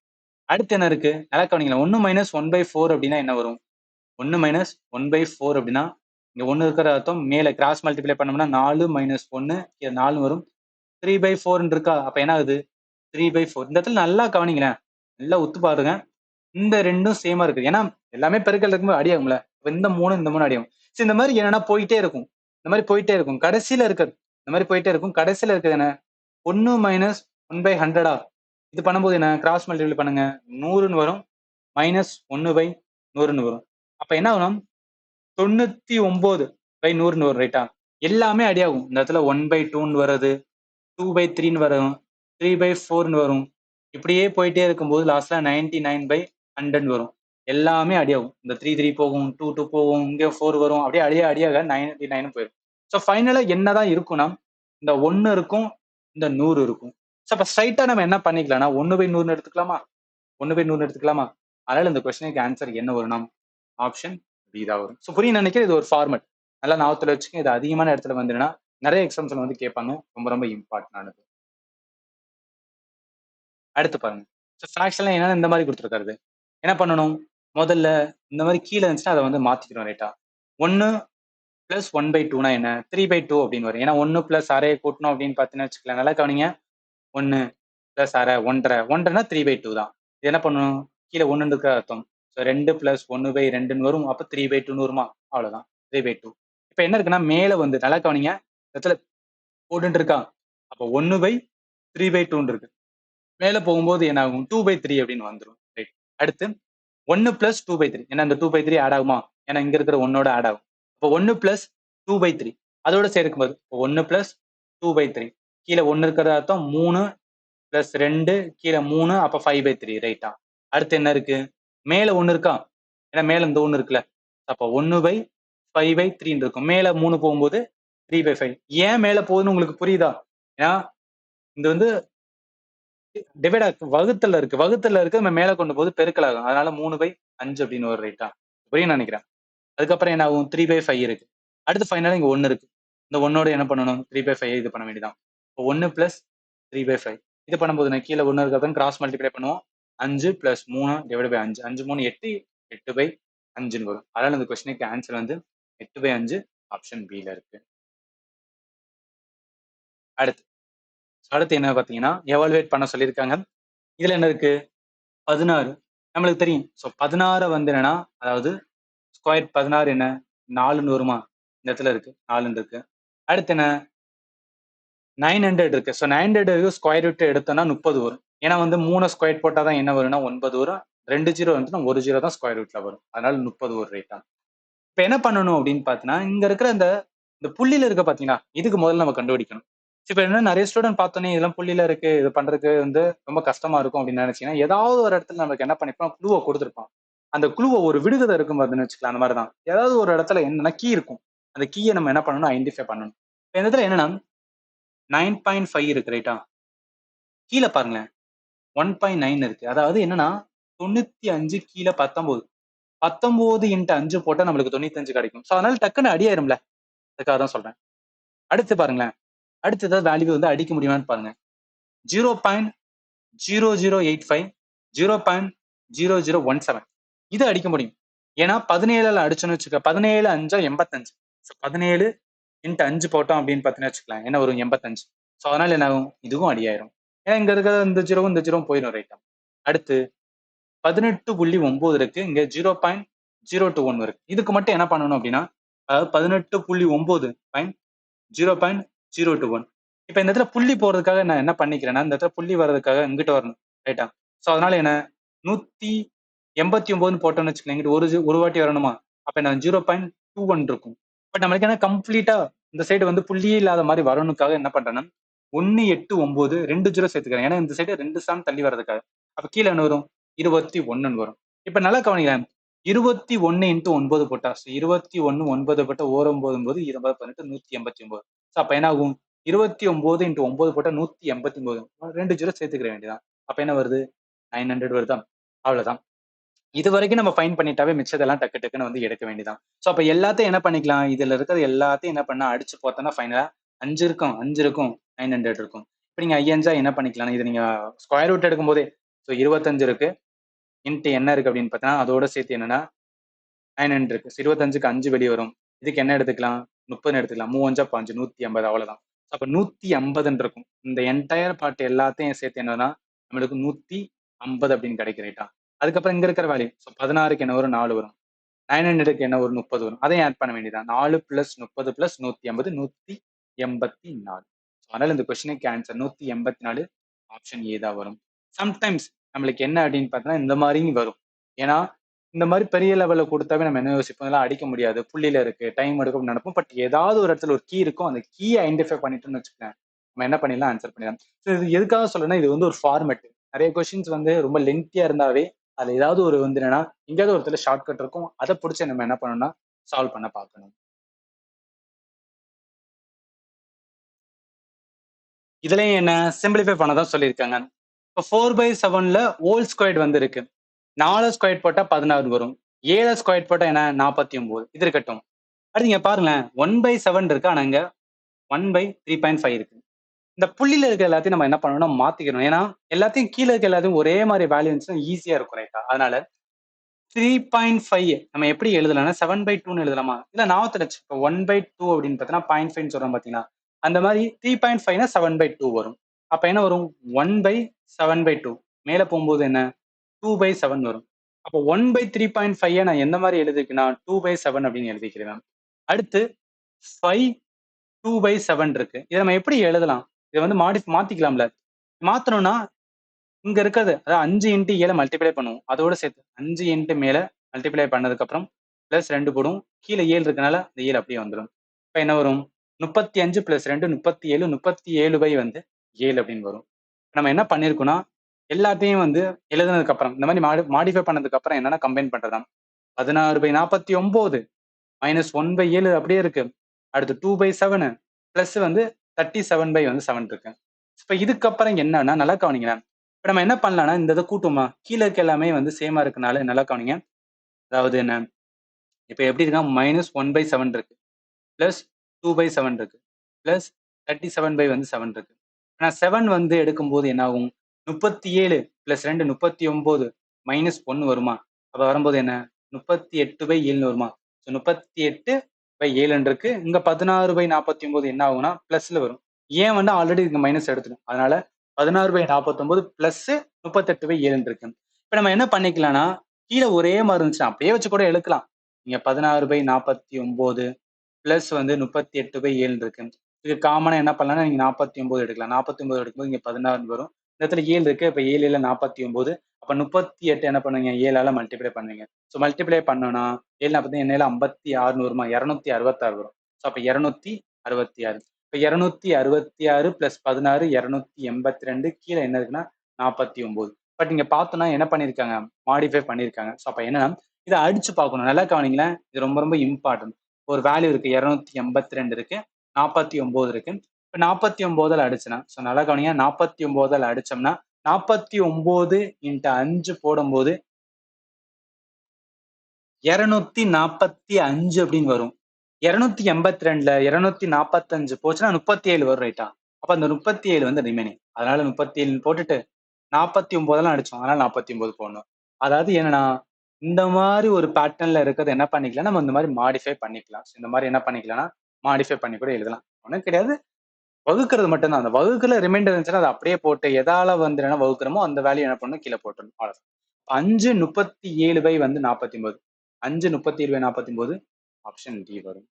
Speaker 1: அடுத்து என்ன இருக்கு? நல்லா கவனிங்களேன். 1 மைனஸ் 1/4 அப்படின்னா என்ன வரும்? 1 மைனஸ் 1/4 அப்படின்னா இங்க 1 இருக்கிற அர்த்தம் மேல கிராஸ் மல்டிப்ளை பண்ணோம்னா 4 மைனஸ் 1 இது 4 வரும். 3/4 இருக்கா? அப்ப என்ன ஆகுது? 3/4. இந்த இடத்துல நல்லா கவனிங்களேன். நல்லா உத்து பாருங்க. இந்த ரெண்டும் சேமா இருக்கு. ஏன்னா எல்லாமே பெருக்கல் இருக்கும்போது அடி ஆகும்ல. அப்ப இந்த 3 அடி ஆகும். சரி, இந்த மாதிரி என்னன்னா போயிட்டே இருக்கும். இந்த மாதிரி போயிட்டே இருக்கும். கடைசியில இருக்கிறது இந்த மாதிரி போயிட்டே இருக்கும். கடைசியில இருக்கிறது என்ன? 1 மைனஸ் 1/100 இது பண்ணும்போது என்ன? கிராஸ் மல்டிப்ளை பண்ணுங்க. 100ன்னு வரும். மைனஸ் 1/100ன்னு வரும். அப்ப என்ன ஆகும்? 99/100ன்னு வரும், ரைட்டா? எல்லாமே அடியாகும். இந்த இடத்துல 1/2ன்னு வர்றது, 2/3ன்னு வரும், 3/4ன்னு வரும். இப்படியே போயிட்டே இருக்கும்போது லாஸ்ட்ல 99/100 வரும். எல்லாமே அடியாகும். இந்த 3 போகும், 2 போகும், இங்க 4 வரும். அப்படியே அடியாக 99 போயிடும். ஸோ ஃபைனலா என்னதான் இருக்கும்னா இந்த 1 இருக்கும், இந்த 100 இருக்கும். ஸோ அப்ப ஸ்ட்ரைட்டா நம்ம என்ன பண்ணிக்கலாம்னா 1/100 எடுத்துக்கலாமா? 1/100 எடுத்துக்கலாமா? அதனால இந்த கொஸ்டினுக்கு ஆன்சர் என்ன வரும்னா ஆப்ஷன் பி தான் வரும். ஸோ புரியும் நினைக்கிறேன். இது ஒரு ஃபார்மட். நல்லா ஞாபகத்துல வச்சுக்க. இது அதிகமான இடத்துல வந்துன்னா நிறைய எக்ஸாம்ஸ்ல வந்து கேட்பாங்க. ரொம்ப ரொம்ப இம்பார்ட்டன்ட் ஆனது. அடுத்து பாருங்க. ஸோ ஃபிராக்ஷன்ல என்னன்னா இந்த மாதிரி கொடுத்துருக்காரு. என்ன பண்ணணும்? முதல்ல இந்த மாதிரி கீழே இருந்துச்சுன்னா அதை வந்து மாத்திக்கிறோம், ரைட்டா? 1 பிளஸ் 1/2னா என்ன? 3/2 அப்படின்னு வரும். ஏன்னா 1 பிளஸ் அரையை கூட்டணும் அப்படின்னு பார்த்தீங்கன்னா வச்சுக்கலாம். நல்லா கவனிங்க. 1 பிளஸ் அரை 1/2 1/2னா 3/2 தான். இது என்ன பண்ணணும்? கீழே 1 இருக்கிற அர்த்தம். ஸோ 2 பிளஸ் 1/2ன்னு வரும். அப்போ 3/2ன்னு வருமா? அவ்வளவுதான். 3/2. இப்போ என்ன இருக்குன்னா மேல வந்து நல்லா கவனிங்க. இந்த இடத்துல போட்டு இருக்கா? அப்போ 1/3/2 இருக்கு. மேல போகும்போது என்ன ஆகும்? 2/3 அப்படின்னு வந்துடும். ரைட். அடுத்து 1 பிளஸ் 2/3. ஏன்னா இந்த 2/3 ஆட் ஆகுமா? ஏன்னா இங்க இருக்கிற 1ஓட ஆட் ஆகும். இப்போ 1 பிளஸ் 2/3 அதோட சேர்க்கும் போது 1 பிளஸ் 2/3 கீழே 1 இருக்கிற அர்த்தம் 3 பிளஸ் 2 கீழே 3 அப்ப 5/3, ரைட்டா? அடுத்து என்ன இருக்கு? மேல 1 இருக்கா? ஏன்னா மேல இந்த 1 இருக்குல்ல. அப்ப 1/5/3 இருக்கும். மேல 3 போகும்போது 3/5. ஏன் மேல போகுதுன்னு உங்களுக்கு புரியுதா? ஏன்னா இது வந்து டிவைட் வகுத்தல்ல இருக்கு. வகுத்தல்ல இருக்கு. நம்ம மேல கொண்டு போது பெருக்கல் ஆகும். அதனால 3/5 அப்படின்னு வரும், ரைட்டா? புரியும் நினைக்கிறேன். அதுக்கப்புறம் என்ன ஆகும்? 3/5 இருக்கு. அடுத்து ஃபைனலா இங்க 1 இருக்கு. இந்த 1ஓட என்ன பண்ணணும்? 3/5 இது பண்ண வேண்டியதான். இப்போ 1 பிளஸ் 3/5 இது பண்ணும்போது நான் கீழே 1 இருக்கிறது கிராஸ் மல்டிப்ளை பண்ணுவோம். 5 பிளஸ் 3 டிவைட் பை 5 5 3 8 8/5ன்னு வரும். அதனால இந்த கொஸ்டினுக்கு ஆன்சர் வந்து 8/5 ஆப்ஷன் பி ல இருக்கு. அடுத்து அடுத்து என்ன பாத்தீங்கன்னா எவாலுவேட் பண்ண சொல்லியிருக்காங்க. இதுல என்ன இருக்கு? 16 நம்மளுக்கு தெரியும். ஸோ 16 வந்து என்னன்னா அதாவது ஸ்கொயர் 16 என்ன? 4ன்னு வருமா? இந்த இடத்துல இருக்கு 4ன்னு இருக்கு. அடுத்து என்ன? 900 இருக்கு. ஸோ 900 ஸ்கொயர் ரூட் எடுத்தோம்னா 30 வரும். ஏன்னா வந்து 3 ஸ்கொயர் போட்டா தான் என்ன வரும்னா 9 வரும். 2 ஜீரோ வந்துச்சுன்னா 1 ஜீரோ தான் ஸ்கொயர் ரூட்ல வரும். அதனால 30 ஒரு ரைட்டா. இப்ப என்ன பண்ணணும் அப்படின்னு பார்த்தீங்கன்னா இங்க இருக்கிற இந்த இந்த புள்ளியில இருக்க பாத்தீங்களா? இதுக்கு முதல்ல நம்ம கண்டுபிடிக்கணும். இப்ப என்ன நிறைய ஸ்டூடெண்ட் பார்த்தோன்னே இதெல்லாம் புள்ளியில இருக்கு. இது பண்றதுக்கு வந்து ரொம்ப கஷ்டமா இருக்கும் அப்படின்னு நினைச்சீங்கன்னா ஏதாவது ஒரு இடத்துல நமக்கு என்ன பண்ணிருப்பான்? க்ளூவை கொடுத்துருப்பான். அந்த க்ளூவை ஒரு விடுகதை இருக்கும் பாருன்னு வச்சுக்கலாம். அந்த மாதிரி தான். ஏதாவது ஒரு இடத்துல என்னன்னா கீ இருக்கும். அந்த கீயை நம்ம என்ன பண்ணணும்? ஐடென்டிஃபை பண்ணணும். இப்ப இந்த இடத்துல என்னன்னா 9.5 இருக்கு, ரைட்டா? கீழே பாருங்களேன். 1.9 இருக்கு. அதாவது என்னன்னா 95 கீழே 19. 19 இன்ட்டு 5 போட்டா நம்மளுக்கு 95 கிடைக்கும். ஸோ அதனால டக்குன்னு அடியாயிரும்ல. அதுக்காக தான் சொல்றேன். அடுத்து பாருங்களேன். அடுத்து ஏதாவது வேல்யூ வந்து அடிக்க முடியுமான்னு பாருங்க. 0.0085 0.0017 இது அடிக்க முடியும். ஏன்னா 17 அடிச்சோன்னு வச்சுக்க 17 5 85. 17 இன்ட்டு 5 போட்டோம் அப்படின்னு பார்த்தீங்கன்னா வச்சுக்கலாம். என்ன வரும்? 85. ஸோ அதனால என்ன ஆகும்? இதுவும் அடியாயிரும். ஏன்னா இங்க இருக்கிற இந்த ஜீரோவும் இந்த ஜீரோவும் போயிடும், ரைட்டா? அடுத்து 18.9 இருக்கு. இங்க 0.021 இருக்கு. இதுக்கு மட்டும் என்ன பண்ணணும் அப்படின்னா அதாவது 18.9 0.021. இப்ப இந்த இடத்துல புள்ளி போறதுக்காக நான் என்ன பண்ணிக்கிறேன்னா இந்த இடத்துல புள்ளி வர்றதுக்காக இங்கிட்ட வரணும், ரைட்டா? ஸோ அதனால என்ன 189 போட்டோம்னு வச்சுக்கலாம். இங்கிட்ட ஒரு வாட்டி வரணுமா? அப்ப என்ன 0.21 இருக்கும். பட் நம்மளுக்கு என்ன கம்ப்ளீட்டா இந்த சைடு வந்து புள்ளியே இல்லாத மாதிரி வரணுக்காக என்ன பண்றேன்னா 189 2 ஜீரோ சேர்த்துக்கிறேன். ஏன்னா இந்த சைடு 2 ஸ்தானம் தள்ளி வர்றதுக்காக. அப்ப கீழே என்ன வரும்? 21ன்னு வரும். இப்ப நல்லா கவனிக்கிறேன். 21 இன்ட்டு 9 போட்டா 21 9 போட்டா 9 20 18 189. ஸோ அப்ப என்ன ஆகும்? 29 இன்ட்டு 9 போட்டா 189. 2 ஜீரோ சேர்த்துக்கிற வேண்டியதான். அப்ப என்ன வருது? 900 வருதா? அவ்வளவுதான். இது வரைக்கும் நம்ம ஃபைன் பண்ணிட்டாவே மிச்சதெல்லாம் டக்கு டக்குன்னு வந்து எடுக்க வேண்டியதான். ஸோ அப்ப எல்லாத்தையும் என்ன பண்ணிக்கலாம், இதுல இருக்கிறது எல்லாத்தையும் என்ன பண்ணா அடிச்சு பார்த்தோம்னா ஃபைனலா 5 இருக்கும், 5 இருக்கும், 900 இருக்கும். இப்ப நீங்க 5 5 என்ன பண்ணிக்கலாம், இத நீங்க ஸ்கொயர் ரூட் எடுக்கும்போதே, ஸோ 25 இருக்கு, இன்ட்டு என்ன இருக்கு அப்படின்னு பார்த்தீங்கன்னா, அதோட சேர்த்து என்னன்னா 900 இருக்கு. 25க்கு 5 வெளிய வரும். இதுக்கு என்ன எடுத்துக்கலாம், 30ன்னு எடுத்துக்கலாம். 3 5 5 150 அவ்வளவுதான். அப்ப 150 இருக்கும். இந்த என்டையர் பார்ட் எல்லாத்தையும் சேர்த்து என்னன்னா நம்மளுக்கு 150 அப்படின்னு கிடைக்கும் ரைட்டா. அதுக்கப்புறம் இங்க இருக்கிற வேல்யூ, ஸோ 16க்கு என்ன வரும், 4 வரும். 900க்கு என்ன ஒரு 30 வரும். அதையும் ஆட் பண்ண வேண்டியதான். 4 பிளஸ் 30 பிளஸ் 150 184. அதனால இந்த கொஸ்டினுக்கு ஆன்சர் 184 ஆப்ஷன் ஏ தான் வரும். சம்டைம்ஸ் நம்மளுக்கு என்ன அப்படின்னு பார்த்தோம்னா இந்த மாதிரியும் வரும். ஏன்னா இந்த மாதிரி பெரிய லெவல்ல கொடுத்தாவே நம்ம என்ன யோசிப்போம், இதெல்லாம் அடிக்க முடியாது, புள்ளியில இருக்கு, டைம் எடுக்கும் நடப்போம். பட் ஏதாவது ஒரு இடத்துல ஒரு கீ இருக்கும், அந்த கீயை ஐடென்டிஃபை பண்ணிட்டோம்னு வச்சுக்கோங்க, நம்ம என்ன பண்ணிடலாம், ஆன்சர் பண்ணிடலாம். ஸோ இது எதுக்காக சொல்லணும்னா, இது வந்து ஒரு ஃபார்மெட். நிறைய கொஸ்டின்ஸ் வந்து ரொம்ப லென்த்தியா இருந்தாவே அதுல ஏதாவது ஒரு வந்து என்னன்னா எங்கேயாவது ஒரு இடத்துல ஷார்ட்கட் இருக்கும், அதை பிடிச்சி நம்ம என்ன பண்ணணும்னா சால்வ் பண்ண பார்க்கணும். இதுலயும் என்ன சிம்பிளிஃபை பண்ணதான் சொல்லியிருக்காங்க. இப்போ 4/7ல ஹோல் ஸ்கொயர்ட் வந்து இருக்கு. 4 ஸ்கொயர் போட்டா 16 வரும். 7 ஸ்கொயர் போட்டா என்ன 49. இது இருக்கட்டும். அடுத்து நீங்க பாருங்களேன், 1/7 இருக்கு, ஆனா இங்க 1/3.5 இருக்கு. இந்த புள்ளியில இருக்க எல்லாத்தையும் நம்ம என்ன பண்ணணும்னா மாத்திக்கணும். ஏன்னா எல்லாத்தையும் கீழே இருக்க எல்லாத்தையும் ஒரே மாதிரி வேல்யூ இருந்துச்சுன்னா ஈஸியா இருக்கும் ரைட்டா. அதனால 3.5 நம்ம எப்படி எழுதலாம்னா 7/2ன்னு எழுதலாமா, இல்ல நான் தெரிச்சு இப்போ 1/2 அப்படின்னு பார்த்தீங்கன்னா 0.5 சொல்றோம் பாத்தீங்கன்னா, அந்த மாதிரி 3.5னா 7/2 வரும். அப்ப என்ன வரும், 1/7/2 மேல போகும்போது என்ன 2/7 வரும். அப்போ 1/3.5 நான் எந்த மாதிரி எழுதிருக்கேன்னா 2/7 அப்படின்னு எழுதிக்கிறேன். அடுத்து 5 2/7 இருக்கு. இதை நம்ம எப்படி எழுதலாம், இதை வந்து மாத்திக்கலாம்ல. மாத்தணும்னா இங்க இருக்கிறது அதாவது 5 இன்ட்டு 7 மல்டிப்ளை பண்ணுவோம். அதோட சேர்த்து 5 இன்ட்டு மேல மல்டிப்ளை பண்ணதுக்கு அப்புறம் பிளஸ் 2 போடும். கீழே 7 இருக்கனால அந்த 7 அப்படியே வந்துடும். இப்ப என்ன வரும், 35 பிளஸ் 2 37, 37 பை வந்து 7 அப்படின்னு வரும். நம்ம என்ன பண்ணிருக்கோம்னா எல்லாத்தையும் வந்து எழுதுனதுக்கு அப்புறம் இந்த மாதிரி மாடிஃபை பண்ணதுக்கு அப்புறம் என்னன்னா கம்பைன் பண்றதாம். 16/49 மைனஸ் 1/7 அப்படியே இருக்கு. அடுத்து 2/7 பிளஸ் வந்து 37 வந்து 7 இருக்கு. இப்ப இதுக்கப்புறம் என்னன்னா நல்லா கவனிங்களேன். இப்ப நம்ம என்ன பண்ணலாம்னா இந்த இதை கூட்டுமா, கீழே இருக்க எல்லாமே வந்து சேமா இருக்கனால நல்லா கவனிங்க. அதாவது என்ன, இப்ப எப்படி இருக்கா, -1/7 இருக்கு, பிளஸ் 2/7 இருக்கு, பிளஸ் 37 வந்து 7 இருக்கு. ஆனா 7 வந்து எடுக்கும்போது என்ன ஆகும், 37 பிளஸ் 2 39 மைனஸ் 1 வருமா, அப்ப வரும்போது என்ன 38/7 வருமா. 38/7 இருக்கு. இங்க 16/49 என்ன ஆகும்னா பிளஸ்ல வரும். ஏன் வந்து ஆல்ரெடி இங்க மைனஸ் எடுத்துடும், அதனால 16/49 பிளஸ் 38/7 இருக்கு. இப்ப நம்ம என்ன பண்ணிக்கலாம்னா கீழே ஒரே மாதிரி இருந்துச்சுன்னா அப்படியே வச்சு கூட எடுக்கலாம். நீங்க 16/49 பிளஸ் வந்து 38/7 இருக்கு. இது காமனா என்ன பண்ணலாம்னா நீங்க 49 எடுக்கலாம். 49 எடுக்கும்போது இங்க 16 வரும். இந்த இடத்துல 7 இருக்கு. இப்ப 7 7 49. அப்ப 38 என்ன பண்ணுவீங்க, 7ஆல மல்டிப்ளை பண்ணுவீங்க. ஸோ மல்டிப்ளை பண்ணோம்னா 7 40 என்ன 56 வருமா, 266 வரும். ஸோ அப்ப 266. இப்ப 266 பிளஸ் 16 282, கீழே என்ன இருக்குன்னா 49. பட் இங்க பார்த்தோம்னா என்ன பண்ணிருக்காங்க, மாடிஃபை பண்ணிருக்காங்க. ஸோ அப்ப என்னன்னா இதை அடிச்சு பார்க்கணும். நல்லா கவனிங்களேன், இது ரொம்ப ரொம்ப இம்பார்ட்டன்ட். ஒரு வேல்யூ இருக்கு, 282 இருக்கு, 49 இருக்கு. இப்ப 49 அடிச்சுனா, ஸோ நல்லா கவனிங்க, 49 அடிச்சோம்னா 49 இன்ட்டு 5 போடும்போது 245 அப்படின்னு வரும். 282ல 245 போச்சுன்னா 37 வரும் ரைட்டா. அப்ப அந்த 37 வந்து ரிமைனிங். அதனால 37 போட்டுட்டு 49 அடிச்சோம், அதனால 49 போடணும். அதாவது என்னன்னா இந்த மாதிரி ஒரு பேட்டர்ன்ல இருக்கிறது என்ன பண்ணிக்கலாம், நம்ம இந்த மாதிரி மாடிஃபை பண்ணிக்கலாம். இந்த மாதிரி என்ன பண்ணிக்கலாம்னா மாடிஃபை பண்ணி கூட எழுதலாம், ஒன்றும் கிடையாது. வகுக்கிறது மட்டும்தான். அந்த வகுக்குல ரிமைண்டர் இருந்துச்சுன்னா அதை அப்படியே போட்டு எதால வந்து என்ன வகுக்கிறோமோ அந்த வேல்யூ என்ன பண்ணணும் கீழே போட்டுருணும், அவ்வளவுதான். 5/37 வந்து 49. 5/37/49 ஆப்ஷன் டி வரும்.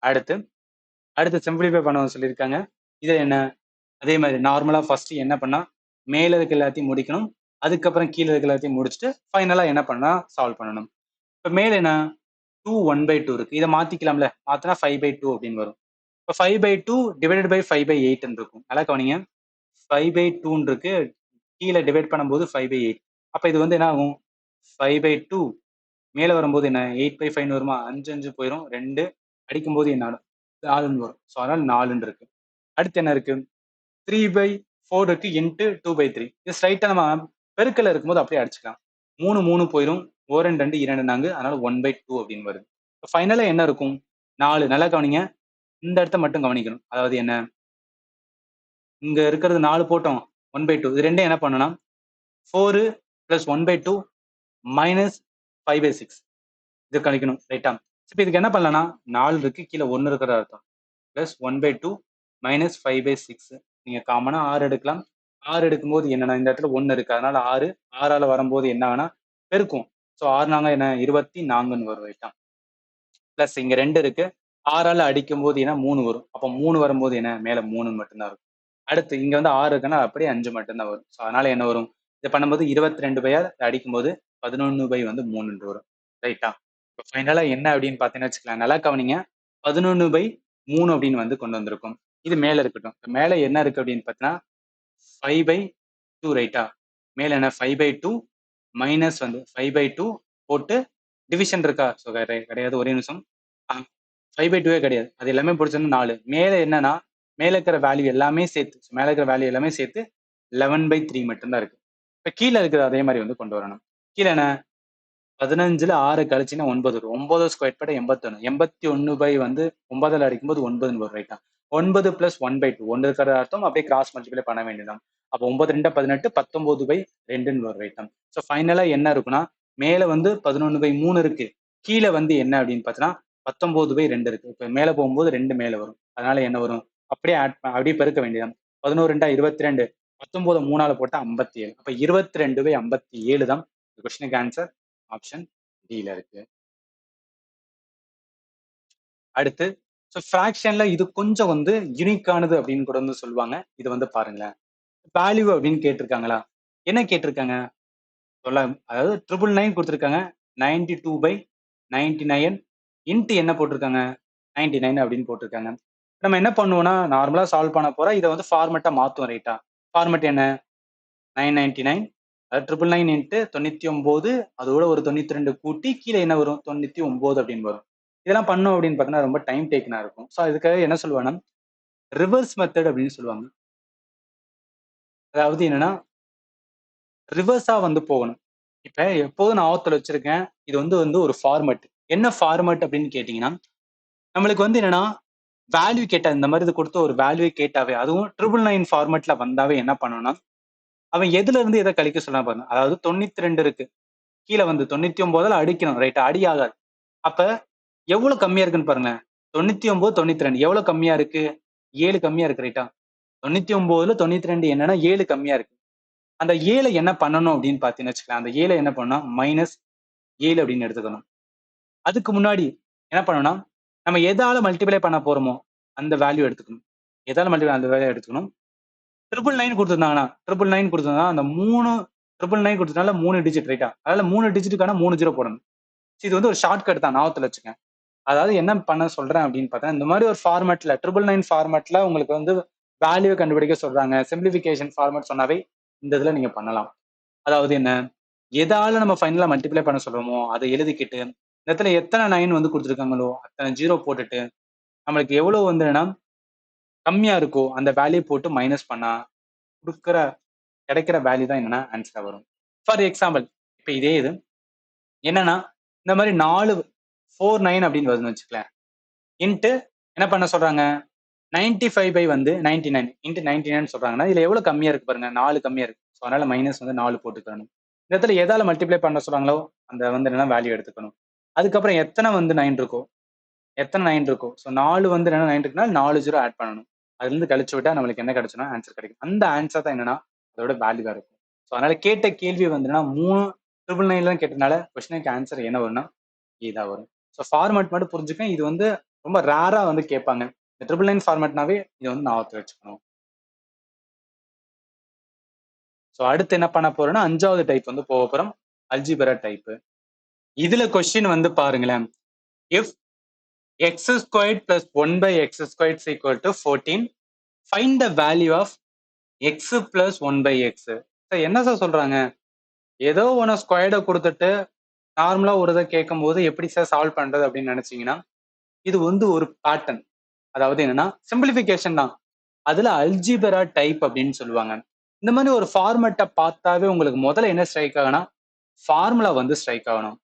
Speaker 1: அடுத்து அடுத்து சிம்பிளிஃபை பண்ண சொல்லியிருக்காங்க. இது என்ன, அதே மாதிரி நார்மலா ஃபர்ஸ்ட் என்ன பண்ணா மேல இருக்க எல்லாத்தையும் முடிக்கணும், அதுக்கப்புறம் கீழே இருக்க எல்லாத்தையும் முடிச்சுட்டு ஃபைனலா என்ன பண்ணா சால்வ் பண்ணணும். இப்ப மேல என்ன 2 1/2 இருக்கு, இதை மாத்திக்கலாம்ல, மாத்தினா 5/2 அப்படின்னு வரும். இப்போ 5/2 டிவைடட் பை 5/8 இருக்கும். நல்லா கவனிங்க, 5/2 இருக்கு, கீழே டிவைட் பண்ணும்போது 5/8. அப்ப இது வந்து என்ன ஆகும், 5/2 மேல வரும்போது என்ன 8/5 வருமா, 5 5 போயிடும், 2 அடிக்கும்போது என்ன 4 வரும். ஸோ அதனால 4 இருக்கு. அடுத்து என்ன இருக்கு, 3/4 இருக்கு இன்ட்டு 2/3. இது ஸ்ட்ரைட்டா நம்ம பெருக்கல்ல இருக்கும்போது அப்படியே அடிச்சுக்கலாம். 3 போயிரும். 2 2 4 அதனால 1/2 அப்படின்னு வருது. ஃபைனலா என்ன இருக்கும்? 4. நல்லா கவனிங்க. இந்த இடத்த மட்டும் கவனிக்கணும். அதாவது என்ன? இங்க இருக்கிறது 4 போட்டோம். 1/2 இது 2யும் என்ன பண்ணணும்னா 4 + 1/2 மைனஸ் 5/6 இது கழிக்கணும். ரைட்டா? இப்ப இதுக்கு என்ன பண்ணலாம்னா 4 இருக்கு. கீழ 1 இருக்கிறதா அர்த்தம். பிளஸ் 1/2 மைனஸ் 5/6 நீங்க காமனா 6 எடுக்கலாம். 6 எடுக்கும்போது என்னன்னா இந்த இடத்துல 1 இருக்கு. அதனால 6 6ஆல வரும்போது என்ன ஆகும்னா பெருக்கும். ஸோ 6 நாங்க என்ன 24ன்னு வரும். ரைட்டா? பிளஸ் இங்க 2 இருக்கு. 6ஆல அடிக்கும்போது என்ன 3 வரும். அப்ப 3 வரும்போது என்ன மேல 3 மட்டும் தான் இருக்கும். அடுத்து இங்க வந்து 6 இருக்குன்னா அப்படியே 5 மட்டும் தான் வரும். ஸோ அதனால என்ன வரும்? இத பண்ணும்போது 22 அடிக்கும்போது 11 வந்து 3 வரும். ரைட்டா? இப்ப ஃபைனலா என்ன அப்படின்னு பார்த்தீங்கன்னு வச்சுக்கலாம். நல்லா கவனிங்க. 11/3 அப்படின்னு வந்து கொண்டு வந்திருக்கும். இது மேல இருக்கட்டும். மேல என்ன இருக்கு அப்படின்னு பார்த்தீங்கன்னா 5/2 ரைட்டா? மேல என்ன 5/2 மைனஸ் வந்து 5/2 போட்டு டிவிஷன் இருக்கா? ஸோ கிடையாது. ஒரே நிமிஷம். 5/2 கிடையாது. அது எல்லாமே பிடிச்சது 4. மேல என்னன்னா மேல இருக்கிற வேல்யூ எல்லாமே சேர்த்து மேல இருக்கிற வேல்யூ எல்லாமே சேர்த்து 11/3 மட்டும் தான் இருக்கு. இப்ப கீழ இருக்கிறது அதே மாதிரி வந்து கொண்டு வரணும். கீழ என்ன 15ல 6 கழிச்சுன்னா 9 வரும். 9 ஸ்கொயர் போட்டா 81. 81 வந்து 9ல அடிக்கும்போது 9ன்னு வரும். ரைட்டா? 9 பிளஸ் 1/2 1 இருக்கிற அர்த்தம் அப்படியே கிராஸ் மல்டிப்ளை பண்ண வேண்டியதுதான். அப்போ 9 2 18 19/2ன்னு வரும். ரைட்டா? ஸோ ஃபைனலா என்ன இருக்குன்னா மேல வந்து 11/3 இருக்கு. கீழ வந்து என்ன அப்படின்னு பார்த்தீங்கன்னா 19/2 இருக்கு. இப்ப மேல போகும்போது 2 மேல வரும். அதனால என்ன வரும்? அப்படியே அப்படியே பெருக்க வேண்டியதுதான். 11 2 22 19 3ஆல போட்டா 57. அப்ப 22/57 தான் இந்த கொஸ்டினுக்கு ஆன்சர். ஆப்ஷன் டில இருக்கு. அடுத்து ஃபிராக்ஷன்ல இது கொஞ்சம் வந்து யூனிக்கானது அப்படின்னு கூட வந்து சொல்லுவாங்க. இது வந்து பாருங்களேன். வேல்யூ அப்படின்னு கேட்டிருக்காங்களா? என்ன கேட்டிருக்காங்க? அதாவது 999 கொடுத்திருக்காங்க. 92/99 இன்ட் என்ன போட்டிருக்காங்க? 99 அப்படின்னு போட்டிருக்காங்க. நம்ம என்ன பண்ணுவோம்னா, நார்மலா சால்வ் பண்ண போறோம். இத வந்து ஃபார்மேட்டா மாத்துவோம். ரைட்டா? ஃபார்மேட் என்ன? 999 அதாவது 999 இன்ட்டு 99 அதோட ஒரு 92 கூட்டி கீழ என்ன வரும்? 99 அப்படின்னு வரும். இதெல்லாம் பண்ணோம் அப்படின்னு பார்த்தீங்கன்னா, ரொம்ப டைம் டேக்கனா இருக்கும். ஸோ அதுக்காக என்ன சொல்லுவேன்னா, ரிவர்ஸ் மெத்தட் அப்படின்னு சொல்லுவாங்க. அதாவது என்னன்னா, ரிவர்ஸா வந்து போகணும். இப்ப எப்போதும் நான் ஞாபகத்துல வச்சிருக்கேன். இது வந்து வந்து ஒரு ஃபார்மட். என்ன ஃபார்மட் அப்படின்னு கேட்டீங்கன்னா, நம்மளுக்கு வந்து என்னன்னா, வேல்யூ கேட்டா இந்த மாதிரி இது குடுத்து ஒரு வேல்யூ கேட்டாவே, அதுவும் 999 ஃபார்மட்ல வந்தாவே என்ன பண்ணணும்னா, அவன் எதுல இருந்து எத கழிக்க சொல்றான் பாருங்க. அதாவது 92 இருக்கு. கீழ வந்து 99ல அடிக்கணும். ரைட்டா? அடி ஆகாது. அப்ப எவ்வளவு கம்மியா இருக்குன்னு பாருங்களேன். 99, 92 எவ்வளவு கம்மியா இருக்கு? 7 கம்மியா இருக்கு. ரைட்டா? 99ல 92 என்னன்னா 7 கம்மியா இருக்கு. அந்த 7 என்ன பண்ணணும் அப்படின்னு பார்த்தீங்கன்னு வச்சுக்கோங்களேன். அந்த 7 என்ன பண்ணணும்? -7 அப்படின்னு எடுத்துக்கணும். அதுக்கு முன்னாடி என்ன பண்ணணும்னா, நம்ம எதால மல்டிப்ளை பண்ண போறோமோ, அந்த வேல்யூ எடுத்துக்கணும். எதால மல்டிப்ளை அந்த வேல்யூ எடுத்துக்கணும். 999 குடுத்திருந்தாங்கன்னா 999 குடுத்திருந்தா அந்த 999 குடுத்ததுனால 3 டிஜிட் ரைட்டா? அதனால 3 டிஜிட்டுக்கான 3 0 போடணும். இது வந்து ஒரு ஷார்ட்கட் தான். ஞாபகத்துல வச்சுக்கங்க. அதாவது என்ன பண்ண சொல்றேன் அப்படின்னு பார்த்தா, இந்த மாதிரி ஒரு ஃபார்மேட்ல 999 ஃபார்மேட்ல உங்களுக்கு வந்து வேல்யூ கண்டுபிடிக்க சொல்றாங்க. சிம்ப்ளிஃபிகேஷன் ஃபார்மேட் சொன்னாவே இந்த இதுல நீங்க பண்ணலாம். அதாவது என்ன? எதால நம்ம ஃபைனலா மல்டிப்ளை பண்ண சொல்றோமோ, அத எழுதிக்கிட்டு, இந்த இடத்துல எத்தன 9 வந்து குடுத்துருக்காங்களோ, அத்தன 0 போட்டுட்டு, நம்மளுக்கு எவ்வளவு வந்து என்னன்னா, கம்மியா இருக்கோ, அந்த வேல்யூ போட்டு மைனஸ் பண்ணா, குடுக்குற கிடைக்கிற வேல்யூ தான் என்னன்னா ஆன்ஸரா வரும். ஃபார் எக்ஸாம்பிள், இப்ப இதே இது என்னன்னா, இந்த மாரி 4 49 அப்படின்னு வருதுன்னு வச்சுக்கலேன். இன்ட்டு என்ன பண்ண சொல்றாங்க? 95 வந்து 99 இன்டு 99 சொல்றாங்கன்னா, இதுல எவ்வளவு கம்மியா இருக்கு பாருங்க. 4 கம்மியா இருக்கு. ஸோ அதனால மைனஸ் வந்து 4 போட்டுக்கணும். இந்த இடத்துல எதால மல்டிப்ளை பண்ண சொல்றாங்களோ, அந்த வந்து என்னன்னா வேல்யூ எடுத்துக்கணும். அதுக்கப்புறம் எத்தன வந்து 9 இருக்கோ, எத்தன 9 இருக்கோ, ஸோ 4 வந்து என்னன்னா 9 இருக்குன்னா 4 0 ஆட் பண்ணணும். அதுலருந்து கழிச்சு விட்டா நம்மளுக்கு என்ன கிடைச்சும்னா ஆன்ஸர் கிடைக்கும். அந்த ஆன்ஸர் தான் என்னன்னா, அதோட வேல்யூவா இருக்கும். ஸோ அதனால கேட்ட கேள்வி வந்து என்னன்னா 3 999 கேட்டனால கொஸ்டினுக்கு ஆன்ஸர் என்ன வரும்னா, இதா வரும். ஸோ ஃபார்மேட் மட்டும் புரிஞ்சுக்கங்க. இது வந்து ரொம்ப ரேரா வந்து கேட்பாங்க. இந்த 999 ஃபார்மேட்னாவே இத வந்து ஞாபகத்துல வச்சுக்கணும். ஸோ அடுத்து என்ன பண்ண போறோம்னா 5வது டைப் வந்து போக போறோம். Algebra type. இதுல கொஸ்டின் வந்து பாருங்களேன். If x squared plus 1/x squared is equal to 14, find the value of x plus 1/x. Sir என்ன சார் சொல்றாங்க? ஏதோ ஒண்ண ஸ்கொயர்ட குடுத்துட்டு நார்மலா ஒரு இத கேட்கும்போது எப்படி சார் சால்வ் பண்றது அப்படின்னு நினைச்சீங்கன்னா, இது வந்து ஒரு பேட்டர்ன். அதாவது என்னன்னா சிம்பிளிஃபிகேஷன் தான். அதுல அல்ஜிப்ரா டைப் அப்படின்னு சொல்லுவாங்க. இந்த மாதிரி ஒரு ஃபார்மேட்டை பார்த்தாவே உங்களுக்கு முதல்ல என்ன ஸ்ட்ரைக் ஆகணும், ஃபார்முலா வந்து ஸ்ட்ரைக் ஆகணும்.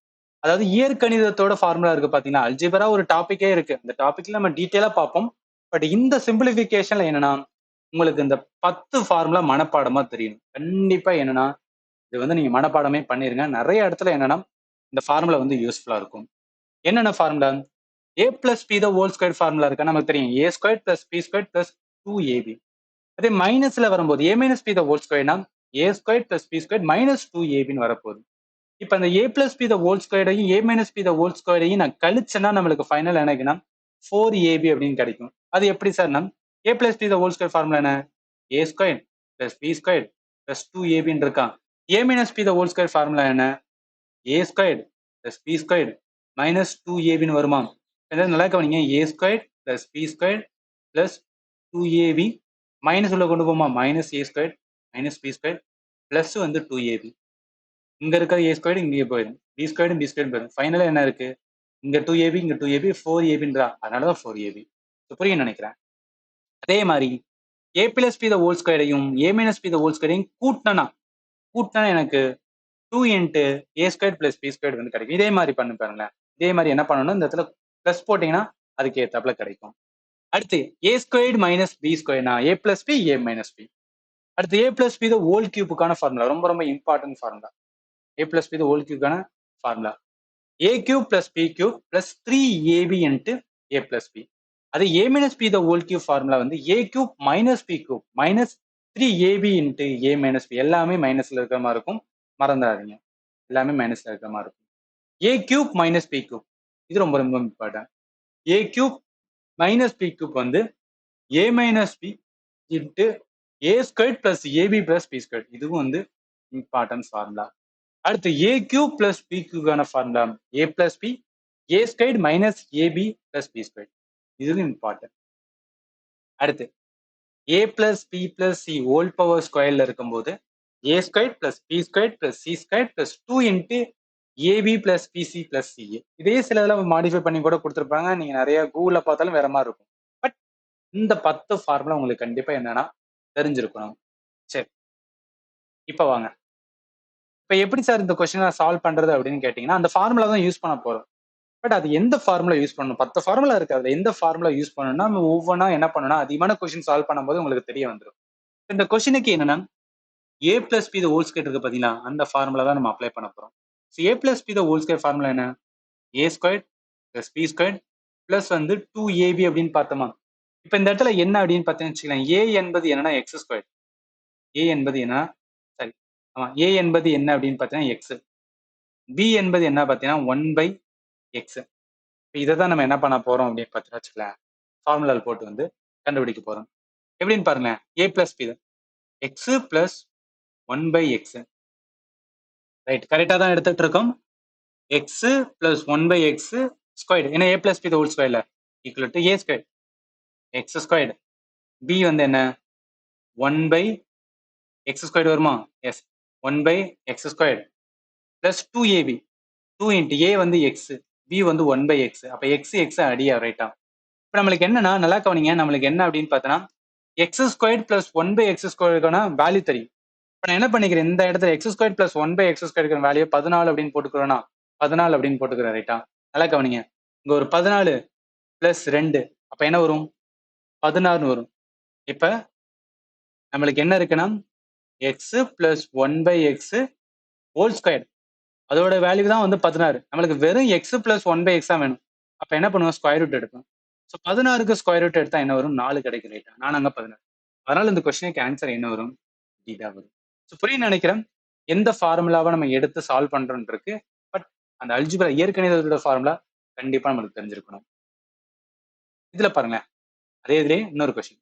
Speaker 1: அதாவது இயற்கணிதத்தோட ஃபார்முலா இருக்கு பாத்தீங்கன்னா, அல்ஜிபரா ஒரு டாபிக்கே இருக்கு. அந்த டாபிக்ல நம்ம டீட்டெயிலா பார்ப்போம். பட் இந்த சிம்பிளிஃபிகேஷன்ல என்னன்னா, உங்களுக்கு இந்த 10 ஃபார்முலா மனப்பாடமா தெரியணும். கண்டிப்பா என்னன்னா, இது வந்து நீங்க மனப்பாடமே பண்ணிருங்க. நிறைய இடத்துல என்னன்னா, இந்த ஃபார்முலா வந்து யூஸ்ஃபுல்லா இருக்கும். என்னென்ன formula? a plus B the whole square formula இருக்கா? நமக்கு தெரியும். a square plus B square plus 2ab. அதே மைனஸ்ல வரும்போது a minus B the whole ஸ்கொயர்னா a square plus B square minus 2abன்னு வரப்போகுது. இப்ப அந்த a plus B the whole ஸ்கொயரையும் a minus B the whole ஸ்கொயரையும் நான் கழிச்சேன்னா நம்மளுக்கு ஃபைனல் என்னக்குன்னா 4ab அப்படின்னு கிடைக்கும். அது எப்படி சார்னா a plus B the whole square formula என்ன? a square plus B square plus 2abன்னு இருக்கான். a minus B the whole square formula என்ன? a square plus B square minus 2abன்னு வருமா? நல்லா கவனிங்க. a square plus B square plus 2ab minus உள்ள கொண்டு போமா, minus a square minus b square plus வந்து 2ab. இங்க இருக்கிற a ஸ்கொயர் இங்கே போயிடும், b ஸ்கொயர் b ஸ்கொயர் போயிடும். ஃபைனலா என்ன இருக்கு? இங்க 2ab இங்க 2ab 4abன்றா, அதனாலதான் 4ab. புரியும் நினைக்கிறேன். அதே மாதிரி a plus B the whole ஸ்கொயரையும் a minus B the whole ஸ்கொயரையும் கூட்டினா எனக்கு 2 into a square plus B square வந்து கிடைக்கும். இதே மாதிரி பண்ணு பாருங்களேன். இதே மாதிரி என்ன பண்ணணும், இந்த இடத்துல பிளஸ் போட்டீங்கன்னா அதுக்கு ஏத்தாப்புல கிடைக்கும். அடுத்து a ஸ்கொயர்டு மைனஸ் பி ஸ்கொயர்னா a plus b a minus b. அடுத்து a plus B the whole கியூப்புக்கான ஃபார்முலா ரொம்ப ரொம்ப important formula. a plus B the whole கியூப்கான formula a cube plus b cube plus 3ab into a plus b. அது a minus B the whole cube formula வந்து a cube minus B cube minus 3ab into a minus b. எல்லாமே மைனஸ்ல இருக்கிற மாதிரி இருக்கும், மறந்துடாதீங்க. எல்லாமே மைனஸ்ல இருக்கிற மாதிரி இருக்கும். a cube minus B cube, இது ரொம்ப ரொம்ப important. a cube minus B cube வந்து a minus b into a square plus ab plus B square. இதுவும் வந்து இம்பார்ட்டன்ட் ஃபார்முலா. அடுத்து a கியூப் பிளஸ் பி கியூப்கான formula a plus b a square minus ab plus B square. இதுவும் important. அடுத்து a plus b plus c whole power ஸ்கொயர்ல இருக்கும்போது a square plus B square plus c square plus 2 into ab plus BC plus C. இதே சில இதெல்லாம் modify பண்ணி கூட கொடுத்துருப்பாங்க. நீங்க நிறைய கூகுள்ல பார்த்தாலும் வேற மாதிரி இருக்கும். பட் இந்த 10 ஃபார்முலா உங்களுக்கு கண்டிப்பா என்னன்னா தெரிஞ்சிருக்கணும். சரி, இப்ப வாங்க. இப்ப எப்படி சார் இந்த கொஸ்டினை சால்வ் பண்றது அப்படின்னு கேட்டீங்கன்னா, அந்த ஃபார்முலா தான் யூஸ் பண்ண போறோம். பட் அது எந்த ஃபார்முலா யூஸ் பண்ணணும்? 10 ஃபார்முலா இருக்கு. அதுல எந்த ஃபார்முலா யூஸ் பண்ணணும்னா நம்ம ஒவ்வொன்றா என்ன பண்ணணும்னா அதிகமான கொஸ்டின் சால்வ் பண்ணும்போது உங்களுக்கு தெரிய வந்துடும். இந்த கொஸ்டினுக்கு என்னன்னா a plus B whole square இருக்கு பாத்தீங்களா, அந்த ஃபார்முலா தான் நம்ம அப்ளை பண்ண போறோம். a plus B whole square formula என்ன? a square plus B square plus வந்து 2ab அப்படின்னு பார்த்தோமா. இப்ப இந்த இடத்துல என்ன அப்படின்னு பார்த்தீங்கன்னு வச்சுக்கலாம், a என்பது என்னன்னா எக்ஸ் ஸ்கொயர். a என்பது என்ன? சரி, ஆமா, a என்பது என்ன அப்படின்னு பார்த்தீங்கன்னா எக்ஸ். b என்பது என்ன பார்த்தீங்கன்னா 1/x. இதை தான் நம்ம என்ன பண்ண போறோம் அப்படின்னு பார்த்தீங்கன்னா வச்சுக்கலாம், ஃபார்முலாவில் போட்டு வந்து கண்டுபிடிக்க போறோம். எப்படின்னு பாருங்க, a plus b x plus 1/x. Right, கரெக்டா தான் எடுத்துட்டு இருக்கோம். எக்ஸ் பிளஸ் 1/x ஸ்கொயர்டு, ஏன்னா a பிளஸ் பி ஹோல் ஸ்கொயர்ல equal to a square x squared. b வந்து என்ன? 1/x ஸ்கொயர்டு வருமா? Yes, 1/x squared plus 2ab. 2 into a வந்து எக்ஸ், b வந்து 1/x. அப்ப எக்ஸ் எக்ஸ் அடியா, ரைட்டா? இப்போ நம்மளுக்கு என்னன்னா, நல்லா கவனிங்க, நம்மளுக்கு என்ன அப்படின்னு பார்த்தோன்னா எக்ஸ் ஸ்கொயர் பிளஸ் 1/x ஸ்கொயருக்கான வேல்யூ தெரியும். இப்போ நான் என்ன பண்ணிக்கிறேன், இந்த இடத்துல எக்ஸ் ஸ்கொயர் பிளஸ் 1/x ஸ்கொயருக்கான வேல்யூ 14 அப்படின்னு போட்டுக்கிறோன்னா 14 அப்படின்னு போட்டுக்கிறேன், ரைட்டா? நல்லா கவனிங்க, இங்க ஒரு 14 பிளஸ் 2 அப்ப என்ன வரும்? 16 வரும். இப்ப நம்மளுக்கு என்ன இருக்குன்னா X plus 1/x whole square, அதோட வேல்யூ தான் வந்து 16. நம்மளுக்கு வெறும் எக்ஸ் பிளஸ் 1/x தான் வேணும். அப்ப என்ன பண்ணுவோம்? ஸ்கொயர் ரூட் எடுப்போம். ஸோ 16க்கு ஸ்கொயர் ரூட் எடுத்தா என்ன வரும்? 4 கிடைக்கும், ரைட்டா? நான் அங்க 16. அதனால இந்த கொஸ்டினுக்கு ஆன்சர் என்ன வரும்? இதான் வரும். ஸோ புரியும் நினைக்கிறேன் எந்த ஃபார்முலாவை நம்ம எடுத்து சால்வ் பண்றோம் இருக்கு. பட் அந்த அல்ஜிப்ரா இயற்கணிதத்தோட ஃபார்முலா கண்டிப்பா நம்மளுக்கு தெரிஞ்சிருக்கணும். இதுல பாருங்க, அதே இதுலயே இன்னொரு question.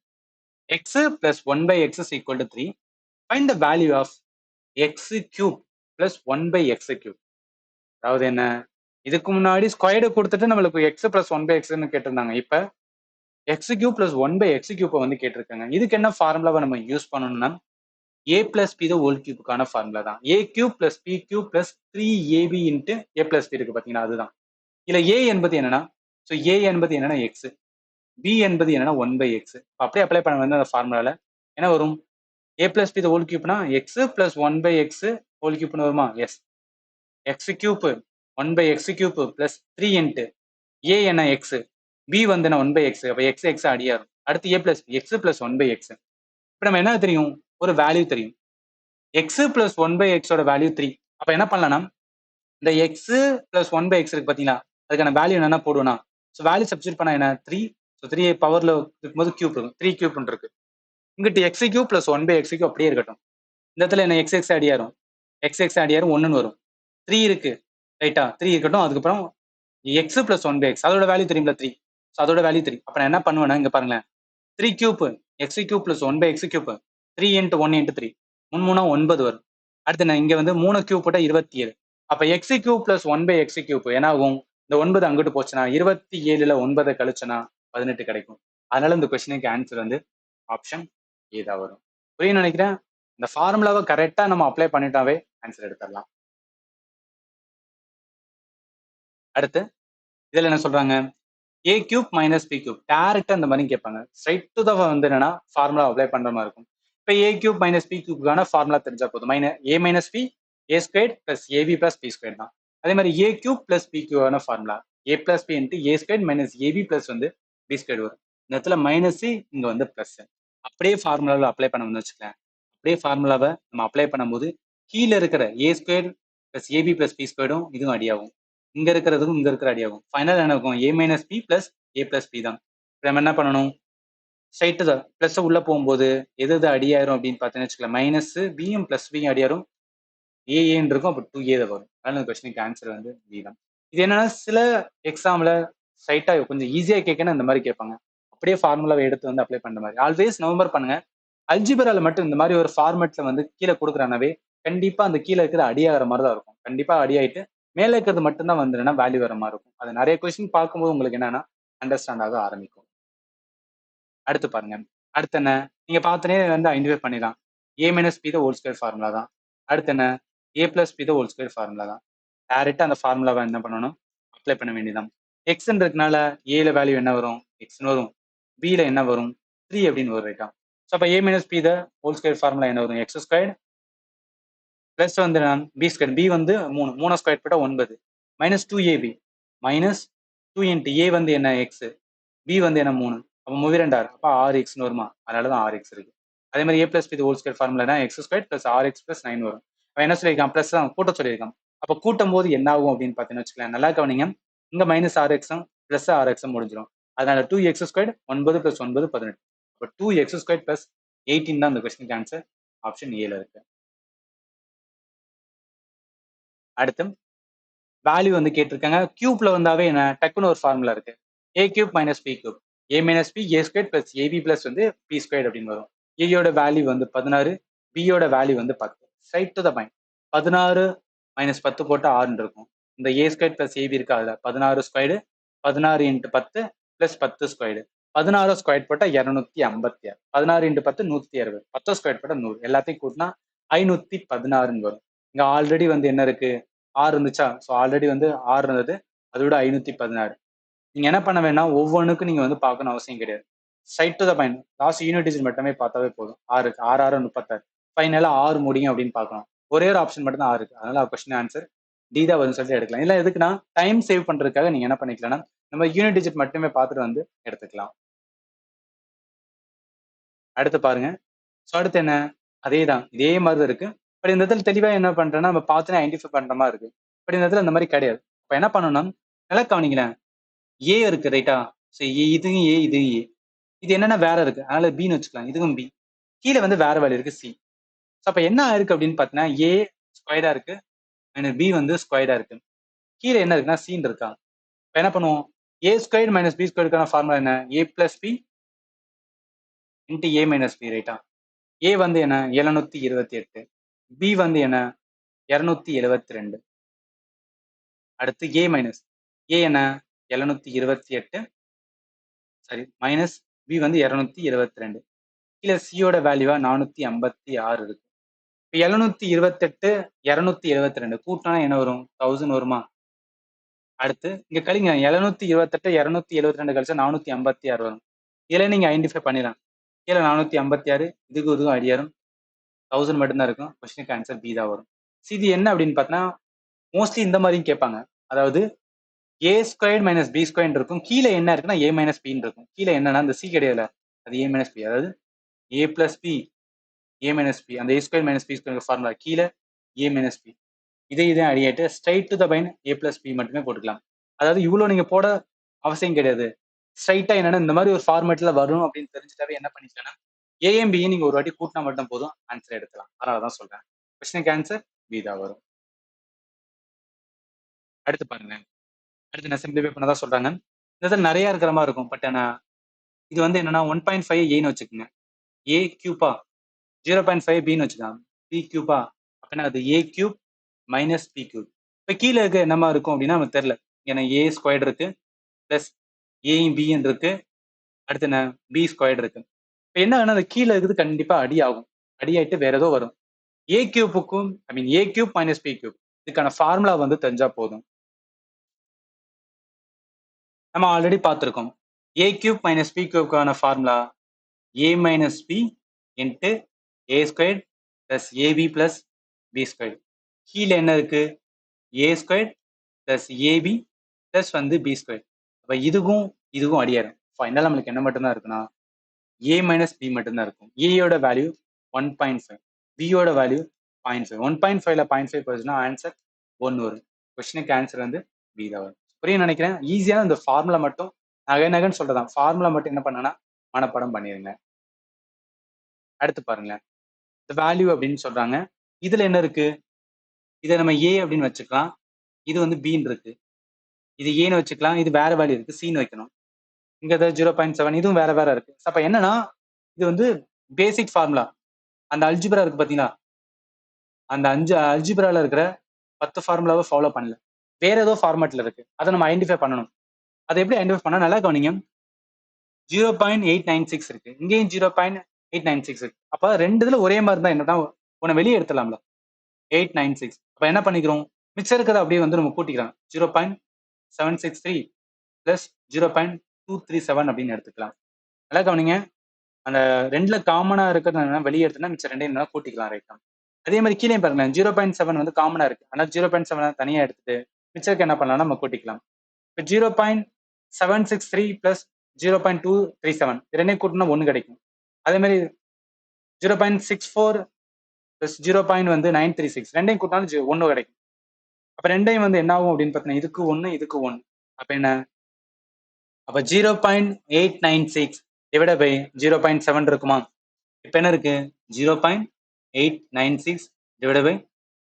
Speaker 1: X plus 1/x is equal to 3. Find the value of X cube plus 1/x cube. அதாவது என்ன, இதுக்கு முன்னாடி ஸ்கொயர்டு கொடுத்துட்டு நம்மளுக்கு எக்ஸ் பிளஸ் 1/xன்னு கேட்டிருந்தாங்க. இப்ப எக்ஸ் கியூப் பிளஸ் 1/x கியூப்பை வந்து கேட்டிருக்காங்க. இதுக்கு என்ன ஃபார்முலாவை நம்ம யூஸ் பண்ணணும்னா a பிளஸ் பி ஹோல் கியூப்புக்கான ஃபார்முலா தான். a cube plus b cube plus 3ab into a plus b இருக்கு பாத்தீங்கன்னா, அதுதான். இல்ல a என்பது என்னன்னா, ஸோ a என்பது என்னன்னா எக்ஸ், b என்பது என்னன்னா 1/x. அப்படியே அப்ளை பண்ண வந்து அந்த ஃபார்முலால என்ன வரும்? a plus b the whole cube னா x plus 1 by x whole cube னு வருமா? S. x cube 1 by x cube plus 3 into a என்ன x, b வந்து என்ன 1 by x, அப்ப x x அடியாரும். அடுத்து a plus b, x plus 1 by x. இப்ப நம்ம என்ன தெரியும்? ஒரு வேல்யூ தெரியும். x plus 1 by x ஓட வேல்யூ 3. அப்ப என்ன பண்ணலாம்னா இந்த x plus 1 by x இருக்கு பாத்தீங்களா, அதுக்கான வேல்யூ என்னன்னா போடுவேனா, ஸோ வேல்யூ சப்ஸ்டியூட் பண்ணா என்ன 3, ஸோ 3 பவர்ல இருக்கும்போது கியூப் இருக்கும், 3 கியூப் இருக்கு. இங்கிட்டு x cube plus 1 by x cube அப்படியே இருக்கட்டும். இந்த இடத்துல என்ன x x அடியாரும், x x அடியாரும் 1ன்னு வரும். 3 இருக்கு ரைட்டா, 3 இருக்கட்டும். அதுக்கப்புறம் x பிளஸ் 1 பை x, அதோட வேல்யூ தெரியும்ல 3, ஸோ அதோட வேல்யூ 3. அப்ப நான் என்ன பண்ணுவேன்னா இங்க பாருங்களேன், 3 cube x cube plus 1 by x cube 3 into 1 into 3, 3 9 வரும். அடுத்து நான் இங்க வந்து 3 கியூப் போட்டா 27. அப்ப x cube plus 1 by x cube என்ன ஆகும், இந்த 9 அங்கிட்டு போச்சுன்னா 27ல 9 கழிச்சுனா 18 கிடைக்கும். அதனால இந்த கொஸ்டினுக்கு ஆன்சர் வந்து ஆப்ஷன் ஏ தான் வரும். புரியும் நினைக்கிறேன். இந்த ஃபார்முலாவை கரெக்டா நம்ம அப்ளை பண்ணிட்டாவே ஆன்சர் எடுத்துடலாம். அடுத்து இதுல என்ன சொல்றாங்க, a cube minus B cube directly இந்த மாதிரி கேட்பாங்க. ஸ்ட்ரைட் டு த வந்து என்னன்னா ஃபார்முலா அப்ளை பண்ற மாதிரி இருக்கும். இப்போ a கியூப் மைனஸ் பி கியூப்கான ஃபார்முலா தெரிஞ்சா போதும். a minus B a square plus ab plus B square தான். அதே மாதிரி a கியூப் பிளஸ் பி கியூபான formula a plus b into a square minus ab plus வந்து பி ஸ்கொயர் வரும். இந்த இடத்துல மைனஸ் இங்க வந்து பிளஸ். அப்படியே ஃபார்முலாவில் அப்ளை பண்ணணும்னு வச்சுக்கலாம். அப்படியே ஃபார்முலாவை நம்ம அப்ளை பண்ணும்போது கீழே இருக்கிற a square plus ab plus b ஸ்கொயரும் இதுவும் அடியாகும். இங்க இருக்கிறதுக்கும் இங்க இருக்கிற அடியாகும். ஃபைனல் என்ன இருக்கும், a minus B plus a plus B தான். நம்ம என்ன பண்ணணும், ஸ்ட்ரைட்டு தான் பிளஸ் உள்ள போகும்போது எது எது அடியாயிரும் அப்படின்னு பார்த்தீங்கன்னு வச்சுக்கலாம், மைனஸ் பியும் பிளஸ் பியும் அடியாரும், ஏன்னு இருக்கும், அப்போ 2a தான் வரும். அதனால இந்த கொஸ்டினுக்கு ஆன்சர் வந்து பி தான். இது என்னன்னா சில எக்ஸாம்ல ஸ்ட்ரைட்டா கொஞ்சம் ஈஸியா கேட்கணும் இந்த மாதிரி கேட்பாங்க. அப்படியே ஃபார்முலாவை எடுத்து வந்து அப்ளை பண்ற மாதிரி. ஆல்வேஸ் நவம்பர் பண்ணுங்க. அல்ஜிபரால மட்டும் இந்த மாதிரி ஒரு ஃபார்மேட்ல வந்து கீழே கொடுக்குறானவே கண்டிப்பா அந்த கீழே இருக்கிற அடியாகிற மாதிரி தான் இருக்கும். கண்டிப்பா அடியாயிட்டு மேலே இருக்கிறது மட்டும்தான் வந்துன்னா வேல்யூ வர மாதிரி இருக்கும். அது நிறைய கொஸ்டின் பார்க்கும்போது உங்களுக்கு என்னன்னா அண்டர்ஸ்டாண்ட் ஆக ஆரம்பிக்கும். அடுத்து பாருங்க, அடுத்து என்ன, நீங்க பார்த்தனே வந்து ஐடென்டிஃபை பண்ணிடலாம். a minus B the whole square formula தான். அடுத்து என்ன, a plus B the whole square formula தான். டேரெக்டாக அந்த ஃபார்முலாவை என்ன பண்ணணும், அப்ளை பண்ண வேண்டியதான். எக்ஸ்ன்றதுனால ஏல வேல்யூ என்ன வரும், எக்ஸ்னு வரும். பியில் என்ன வரும், 3 அப்படின்னு வரும் ரைட்டா. ஸோ அப்போ a minus B the whole square formula என்ன வரும், எக்ஸ் ஸ்கொயர் பிளஸ் வந்து பி ஸ்கொயர், பி வந்து 3 ஸ்கொயர் போட்டால் 9 மைனஸ் 2ab மைனஸ் 2 இன்ட்டு ஏ வந்து என்ன எக்ஸ், பி வந்து என்ன 3, அப்போ 32 அப்போ 6x வருமா, அதனால தான் 6x இருக்கு. அதே மாதிரி a plus B whole square formula X square plus 6x plus 9 வரும். அவன் என்ன சொல்லியிருக்கான், பிளஸ் தான் கூட்ட சொல்லியிருக்கான். அப்போ கூட்டும் போது என்ன ஆகும் அப்படின்னு பார்த்தீங்கன்னு வச்சுக்கலாம், நல்லா கவனிங்க. இங்க மைனஸ் 6xம் பிளஸ் 6xம் முடிஞ்சிடும். அதனால 2x ஸ்கொயர் 9 பிளஸ் 9 18. அப்போ 2x ஸ்கொயர் பிளஸ் 18 தான் இந்த கொஸ்டினுக்கு ஆன்சர், ஆப்ஷன் ஏல இருக்கு. அடுத்து வேல்யூ வந்து கேட்டிருக்காங்க. கியூப்ல வந்தாவே என்ன டக்குன்னு ஒரு ஃபார்முலா இருக்கு, a cube minus B cube, a minus B a square plus ab plus வந்து பி ஸ்கொயர் அப்படின்னு வரும். ஏயோட வேல்யூ வந்து 16, பியோட வேல்யூ வந்து 10. Straight to the point, 16 minus 10 போட்டு 6 இருக்கும். இந்த a ஸ்கொயர் பிளஸ் ab இருக்கா, அதுல 16 squared 16 into 10 plus 10 squared, 16 square போட்டா 256, 16 இன்ட்டு 10 160, 10 ஸ்கொயர் போட்டா 100, எல்லாத்தையும் கூட்டினா 516 வரும். இங்க ஆல்ரெடி வந்து என்ன இருக்கு, 6 இருந்துச்சா, ஸோ ஆல்ரெடி வந்து 6 இருந்தது, அதோட 516. நீங்க என்ன பண்ண வேணா, ஒவ்வொன்றுக்கும் நீங்க வந்து பார்க்கணும் அவசியம் கிடையாது. Straight to the point, last unit digit மட்டுமே பார்த்தாவே போதும். 6 6 6 36, ஃபைனலா 6 முடியும் அப்படின்னு பார்க்கணும். ஒரே ஒரு ஆப்ஷன் மட்டும் தான் 6 இருக்கு. அதனால கொஸ்டின் ஆன்சர் டி தான் வரும்னு சொல்லிட்டு எடுக்கலாம். இல்லை எதுக்குன்னா டைம் சேவ் பண்றதுக்காக நீங்க என்ன பண்ணிக்கலாம்னா நம்ம யூனிட் டிஜிட் மட்டுமே பார்த்துட்டு வந்து எடுத்துக்கலாம். அடுத்து பாருங்க, ஸோ அடுத்து என்ன, அதே தான், இதே மாதிரி தான் இருக்கு. பட் இந்த இடத்துல தெளிவா என்ன பண்றேன்னா நம்ம பார்த்து ஐடென்டிஃபை பண்ற மாதிரி இருக்கு. பட் இந்த இடத்துல இந்த மாதிரி கிடையாது. இப்போ என்ன பண்ணணும்னா நல்லா கவனிங்களேன், ஏ இருக்கு ரைட்டா, ஸோ இதுவும் ஏ இதுவும் ஏ, இது என்னன்னா வேற இருக்கு, அதனால பின்னு வச்சுக்கலாம். இதுவும் பி, கீழே வந்து வேற வேல்யூ இருக்கு சி. ஸோ அப்போ என்ன இருக்கு அப்படின்னு பார்த்தீங்கன்னா ஏ ஸ்கொயர்டா இருக்கு, பி வந்து ஸ்கொயர்டா இருக்கு. கீழே என்ன இருக்குன்னா சின்னு இருக்கா. இப்போ என்ன பண்ணுவோம், ஏ ஸ்கொயர் மைனஸ் பி ஸ்கொயருக்கான ஃபார்முலா என்ன, ஏ பிளஸ் பி இன்ட்டு ஏ மைனஸ் பி ரைட்டா. ஏ வந்து என்ன 728, பி வந்து என்ன 272. அடுத்து ஏ மைனஸ், ஏ என்ன 728 சாரி மைனஸ் பி வந்து 272. கீழே சியோட வேல்யூவா 456 இருக்கு. இப்போ 728 272 கூட்டினா என்ன வரும், 1000 வருமா. அடுத்து இங்க கழிங்க, 728 272 கழிச்சா 456 வரும். இதுல நீங்க ஐடென்டிஃபை பண்ணிடலாம். கீழே 456, இதுக்கு இதுவும் அடியாரும், 1000 மட்டும்தான் இருக்கும். கொஸ்டினுக்கு ஆன்சர் பி தான் வரும். இது என்ன அப்படின்னு பார்த்தா மோஸ்ட்லி இந்த மாதிரியும் கேட்பாங்க. அதாவது ஏ ஸ்கொயர்ட் மைனஸ் பி ஸ்கொயர் இருக்கும். கீழே என்ன இருக்குன்னா ஏ மைனஸ் பின்னு இருக்கும். கீழே என்னன்னா அந்த சி கிடையாதுல, அது ஏ மைனஸ் பி. அதாவது a plus b a minus b, அந்த a square minus b square formula கீழே ஏ மைனஸ் பி. இதை அடியாட்டு ஸ்ட்ரைட் டு த பைன் ஏ பிளஸ் பி மட்டுமே போட்டுக்கலாம். அதாவது இவ்வளோ நீங்க போட அவசியம் கிடையாது. ஸ்ட்ரைட்டா என்னன்னா இந்த மாதிரி ஒரு ஃபார்மேட்ல வரும் அப்படின்னு தெரிஞ்சுட்டாவே என்ன பண்ணிக்கலாம்னா ஏஎம் பியும் நீங்க ஒரு வாட்டி கூட்டினா மட்டும் போதும், ஆன்சர் எடுக்கலாம். அதனால தான் சொல்றேன். கொஸ்டினுக்கு ஆன்சர் பி தான் வரும். அடுத்து பாருங்க. அடுத்து நான் சிம்பிளிஃபை பண்ணதான் சொல்றாங்க. இந்த இதில் நிறைய இருக்கிற மாதிரி இருக்கும். பட் ஆனா இது வந்து என்னன்னா 1.5 ஏன்னு வச்சுக்கோங்க. ஏ கியூப்பா 0.5 பின்னு வச்சுக்கலாம். பி கியூப்பா அப்படின்னா அது ஏ கியூப் மைனஸ் பி கியூப். இப்போ கீழே இருக்க என்னமா இருக்கும் அப்படின்னா நமக்கு தெரியல. ஏன்னா ஏ ஸ்கொயர்டு இருக்கு பிளஸ் ஏயும் பின்னு இருக்கு. அடுத்து என்ன பி ஸ்கொயர்டு இருக்கு. இப்போ என்ன ஆகுனா அந்த கீழே இருக்குது கண்டிப்பா அடி ஆகும். அடி ஆயிட்டு வேற ஏதோ வரும். ஏ கியூப்புக்கும் a cube minus B cube இதுக்கான ஃபார்முலா வந்து தெரிஞ்சா போதும். நம்ம ஆல்ரெடி பார்த்துருக்கோம். ஏ கியூப் மைனஸ் பி கியூப்கான formula a minus b into a square plus ab plus B square. கீழே என்ன இருக்கு a square plus ab plus வந்து பி ஸ்கொயர். அப்போ இதுவும் அடியாரும். ஃபைனலாக நம்மளுக்கு என்ன மட்டும்தான் இருக்குன்னா ஏ மைனஸ் பி மட்டும்தான் இருக்கும். ஏயோட வேல்யூ 1.5, பியோட வேல்யூ 0.5. 1.5ல 0.5 போச்சுன்னா ஆன்சர் 1 வரும். கொஸ்டினுக்கு ஆன்சர் வந்து பி தான் வரும். புரியும் நினைக்கிறேன். ஈஸியான இந்த ஃபார்முலா மட்டும் நகன்னு சொல்றதான். ஃபார்முலா மட்டும் என்ன பண்ணனா மனப்பாடம் பண்ணிருங்க. அடுத்து பாருங்க. இந்த வேல்யூ அப்படின்னு சொல்றாங்க. இதுல என்ன இருக்கு? இதை நம்ம ஏ அப்படின்னு வச்சுக்கலாம். இது வந்து பின்னு இருக்கு. இது ஏன்னு வச்சுக்கலாம். இது வேற வேல்யூ இருக்கு, சின்னு வைக்கணும். இங்க 0.7 இதுவும் வேற வேற இருக்கு. அப்ப என்னன்னா இது வந்து பேசிக் ஃபார்முலா. அந்த அல்ஜிப்ரா இருக்கு பாத்தீங்களா, அந்த 5 அல்ஜிப்ரால இருக்கிற 10 ஃபார்முலாவை ஃபாலோ பண்ணல. வேற ஏதோ ஃபார்மேட்ல இருக்கு. அதை நம்ம ஐடென்டிஃபை பண்ணணும். அதை எப்படி ஐடென்டிஃபை பண்ணா நல்லா கவனிங்க. 0.896 இருக்கு, இங்கேயும் 0.896 இருக்கு. அப்ப ரெண்டு இதுல ஒரே மாதிரி தான் என்னன்னா உன்னை வெளியே எடுத்துலாம்ல 896. அப்ப என்ன பண்ணிக்கிறோம், மிச்சம் இருக்கிறத அப்படியே வந்து நம்ம கூட்டிக்கலாம். 0.763 பிளஸ் 0.237 அப்படின்னு எடுத்துக்கலாம். நல்லா கவனிங்க. அந்த ரெண்டுல காமனா இருக்கிறது வெளியே எடுத்தோம்னா மிச்சம் ரெண்டையும் என்ன கூட்டிக்கலாம். ரைட்டா. அதே மாதிரி கீழே பாருங்க 0.7 வந்து காமனா இருக்கு. ஆனால் 0.7 தனியா எடுத்துட்டு மிச்சருக்கு என்ன பண்ணலாம் நம்ம கூட்டிக்கலாம். இப்போ 0.763 பிளஸ் 0.237 ரெண்டையும் கூட்டினா 1 கிடைக்கும். அதே மாதிரி 0.64 பிளஸ் 0.936 ரெண்டையும் கூட்டினாலும் 1 கிடைக்கும். அப்ப ரெண்டையும் வந்து என்ன ஆகும் அப்படின்னு பார்த்தீங்கன்னா இதுக்கு 1 இதுக்கு 1. அப்ப என்ன, அப்ப 0.896 டிவைட் பை 0.7 இருக்குமா. இப்போ என்ன இருக்கு 0.896 டிவைட் பை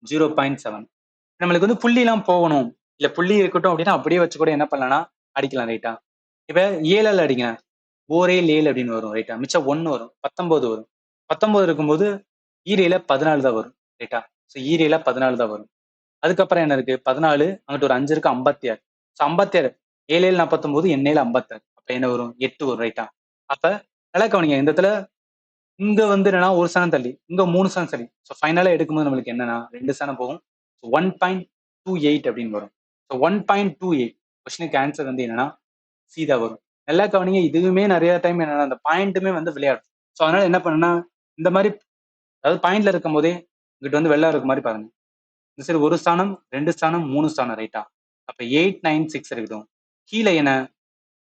Speaker 1: 0.7. நம்மளுக்கு வந்து புள்ளிலாம் போகணும், இல்ல புள்ளி இருக்கட்டும் அப்படின்னா அப்படியே வச்சு கூட என்ன பண்ணலாம்னா அடிக்கலாம். ரைட்டா. இப்ப 7ஆல் அடிங்க, ஓரே 7 அப்படின்னு வரும். ரைட்டா. மிச்சம் 1 வரும், 19 வரும். 19 இருக்கும்போது ஈரேல 14 தான் வரும். ரைட்டா. ஸோ ஈரேல 14 தான் வரும். அதுக்கப்புறம் என்ன இருக்கு 14, அங்கிட்டு ஒரு 5 இருக்கு 56. ஸோ 56 7 7 49 எண்ணெயில 56. அப்ப என்ன வரும் 8 வரும். ரைட்டா. அப்ப நல்லா கவனிங்க. இந்த இடத்துல இங்க வந்து என்னன்னா ஒரு சனம் தள்ளி, இங்க 3 சனம் தள்ளி. ஸோ ஃபைனலா எடுக்கும்போது நம்மளுக்கு என்னன்னா 2 சனம் போகும். 1.28 அப்படின்னு வரும். ஸோ 1.28 கொஸ்டினுக்கு ஆன்சர் வந்து என்னன்னா சி தான் வரும். நல்லா கவனிங்க. இதுவுமே நிறைய டைம் என்னன்னா அந்த பாயிண்ட்டுமே வந்து விளையாடும். ஸோ அதனால என்ன பண்ணுன்னா இந்த மாதிரி அதாவது பாயிண்ட்ல இருக்கும் போதே இங்கிட்ட வந்து வெள்ளம் இருக்க மாதிரி பாருங்க. இந்த சரி ஒரு ஸ்தானம் 2 ஸ்தானம் 3 ஸ்தானம். ரைட்டா. அப்ப 896 இருக்கட்டும். கீழே என்ன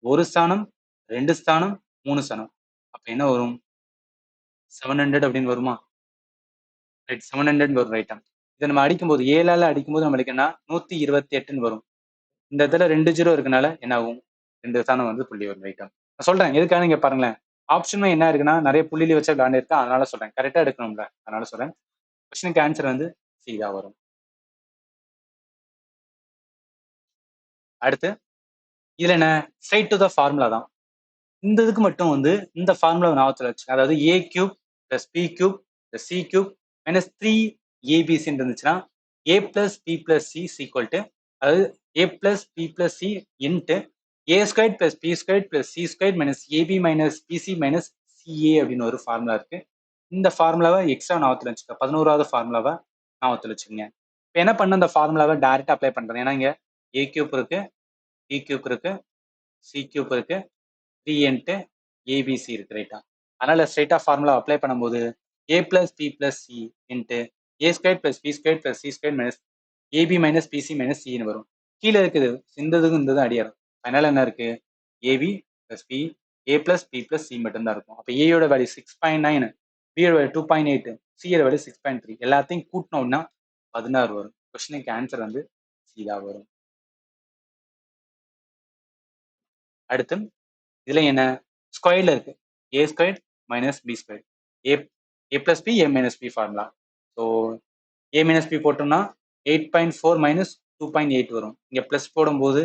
Speaker 1: ஒரு ஸ்தானம் 2 ஸ்தானம் 3 ஸ்தானம். அப்ப என்ன வரும் 700 அப்படின்னு வருமா. ரைட் 700 வரும். ரைட்டா. இதை நம்ம அடிக்கும்போது 7ஆல அடிக்கும்போது நம்மளுக்கு என்ன 128 வரும். இந்த இடத்துல 2 ஜீரோ இருக்கனால என்ன ஆகும் 2 ஸ்தானம் வந்து புள்ளி வரும். ரைட்டா. நான் சொல்றேன் எதுக்காக நீங்க பாருங்களேன். ஆப்ஷனும் என்ன இருக்குன்னா நிறைய புள்ளியில வச்சு விளையாண்டு இருக்கேன். அதனால சொல்றேன் கரெக்டா எடுக்கணும்ல, அதனால சொல்றேன். கொஸ்டினுக்கு ஆன்சர் வந்து சி தான் வரும். அடுத்து இதுல என்ன ஸ்ட்ரைட் டு த ஃபார்முலா தான். இந்த இதுக்கு மட்டும் வந்து இந்த ஃபார்முலா ஞாபகத்தில் வச்சு, அதாவது a cube plus b cube plus c cube minus 3 ஏபிசின்னு இருந்துச்சுன்னா a plus b plus c equal to, அதாவது a plus b plus c into a square plus B square plus c square minus ab minus bc minus ca அப்படின்னு ஒரு formula இருக்கு. இந்த ஃபார்முலாவை extra ஞாபகத்தில் வச்சுக்க 11வது ஃபார்முலாவை ஞாபகத்தில் வச்சுக்கோங்க. இப்போ என்ன பண்ண இந்த ஃபார்முலாவை டைரக்டா அப்ளை பண்றேன். ஏன்னா இங்க ஏ கியூப் இருக்கு, பி கியூப் இருக்கு, சி கியூப் இருக்கு, 3 இன்ட்டு ஏபிசி இருக்கு. ரைட்டா. அதனால ஸ்ட்ரைட்டா ஃபார்முலா அப்ளை பண்ணும்போது a plus b plus c into a squared plus b squared plus c squared minus ab minus bc minus cன்னு வரும். கீழே இருக்குது இந்ததுக்கும் இந்ததும் அடியாரம். அதனால என்ன இருக்கு ab plus b a plus b plus c மட்டும்தான் இருக்கும். அப்போ a யோட வேல்யூ 6.9, b யோட வேல்யூ 2.8, c யோட வேல்யூ 6.3. எல்லாத்தையும் கூட்டினோம்னா 16 வரும். கொஸ்டினுக்கு ஆன்சர் வந்து c தான் வரும். அடுத்து இதுல என்ன ஸ்கொயர்ல இருக்கு a square minus b square a plus b a minus b formula. So a minus b போட்டோம்னா 8.4 மைனஸ் 2.8 வரும். இங்க பிளஸ் போடும்போது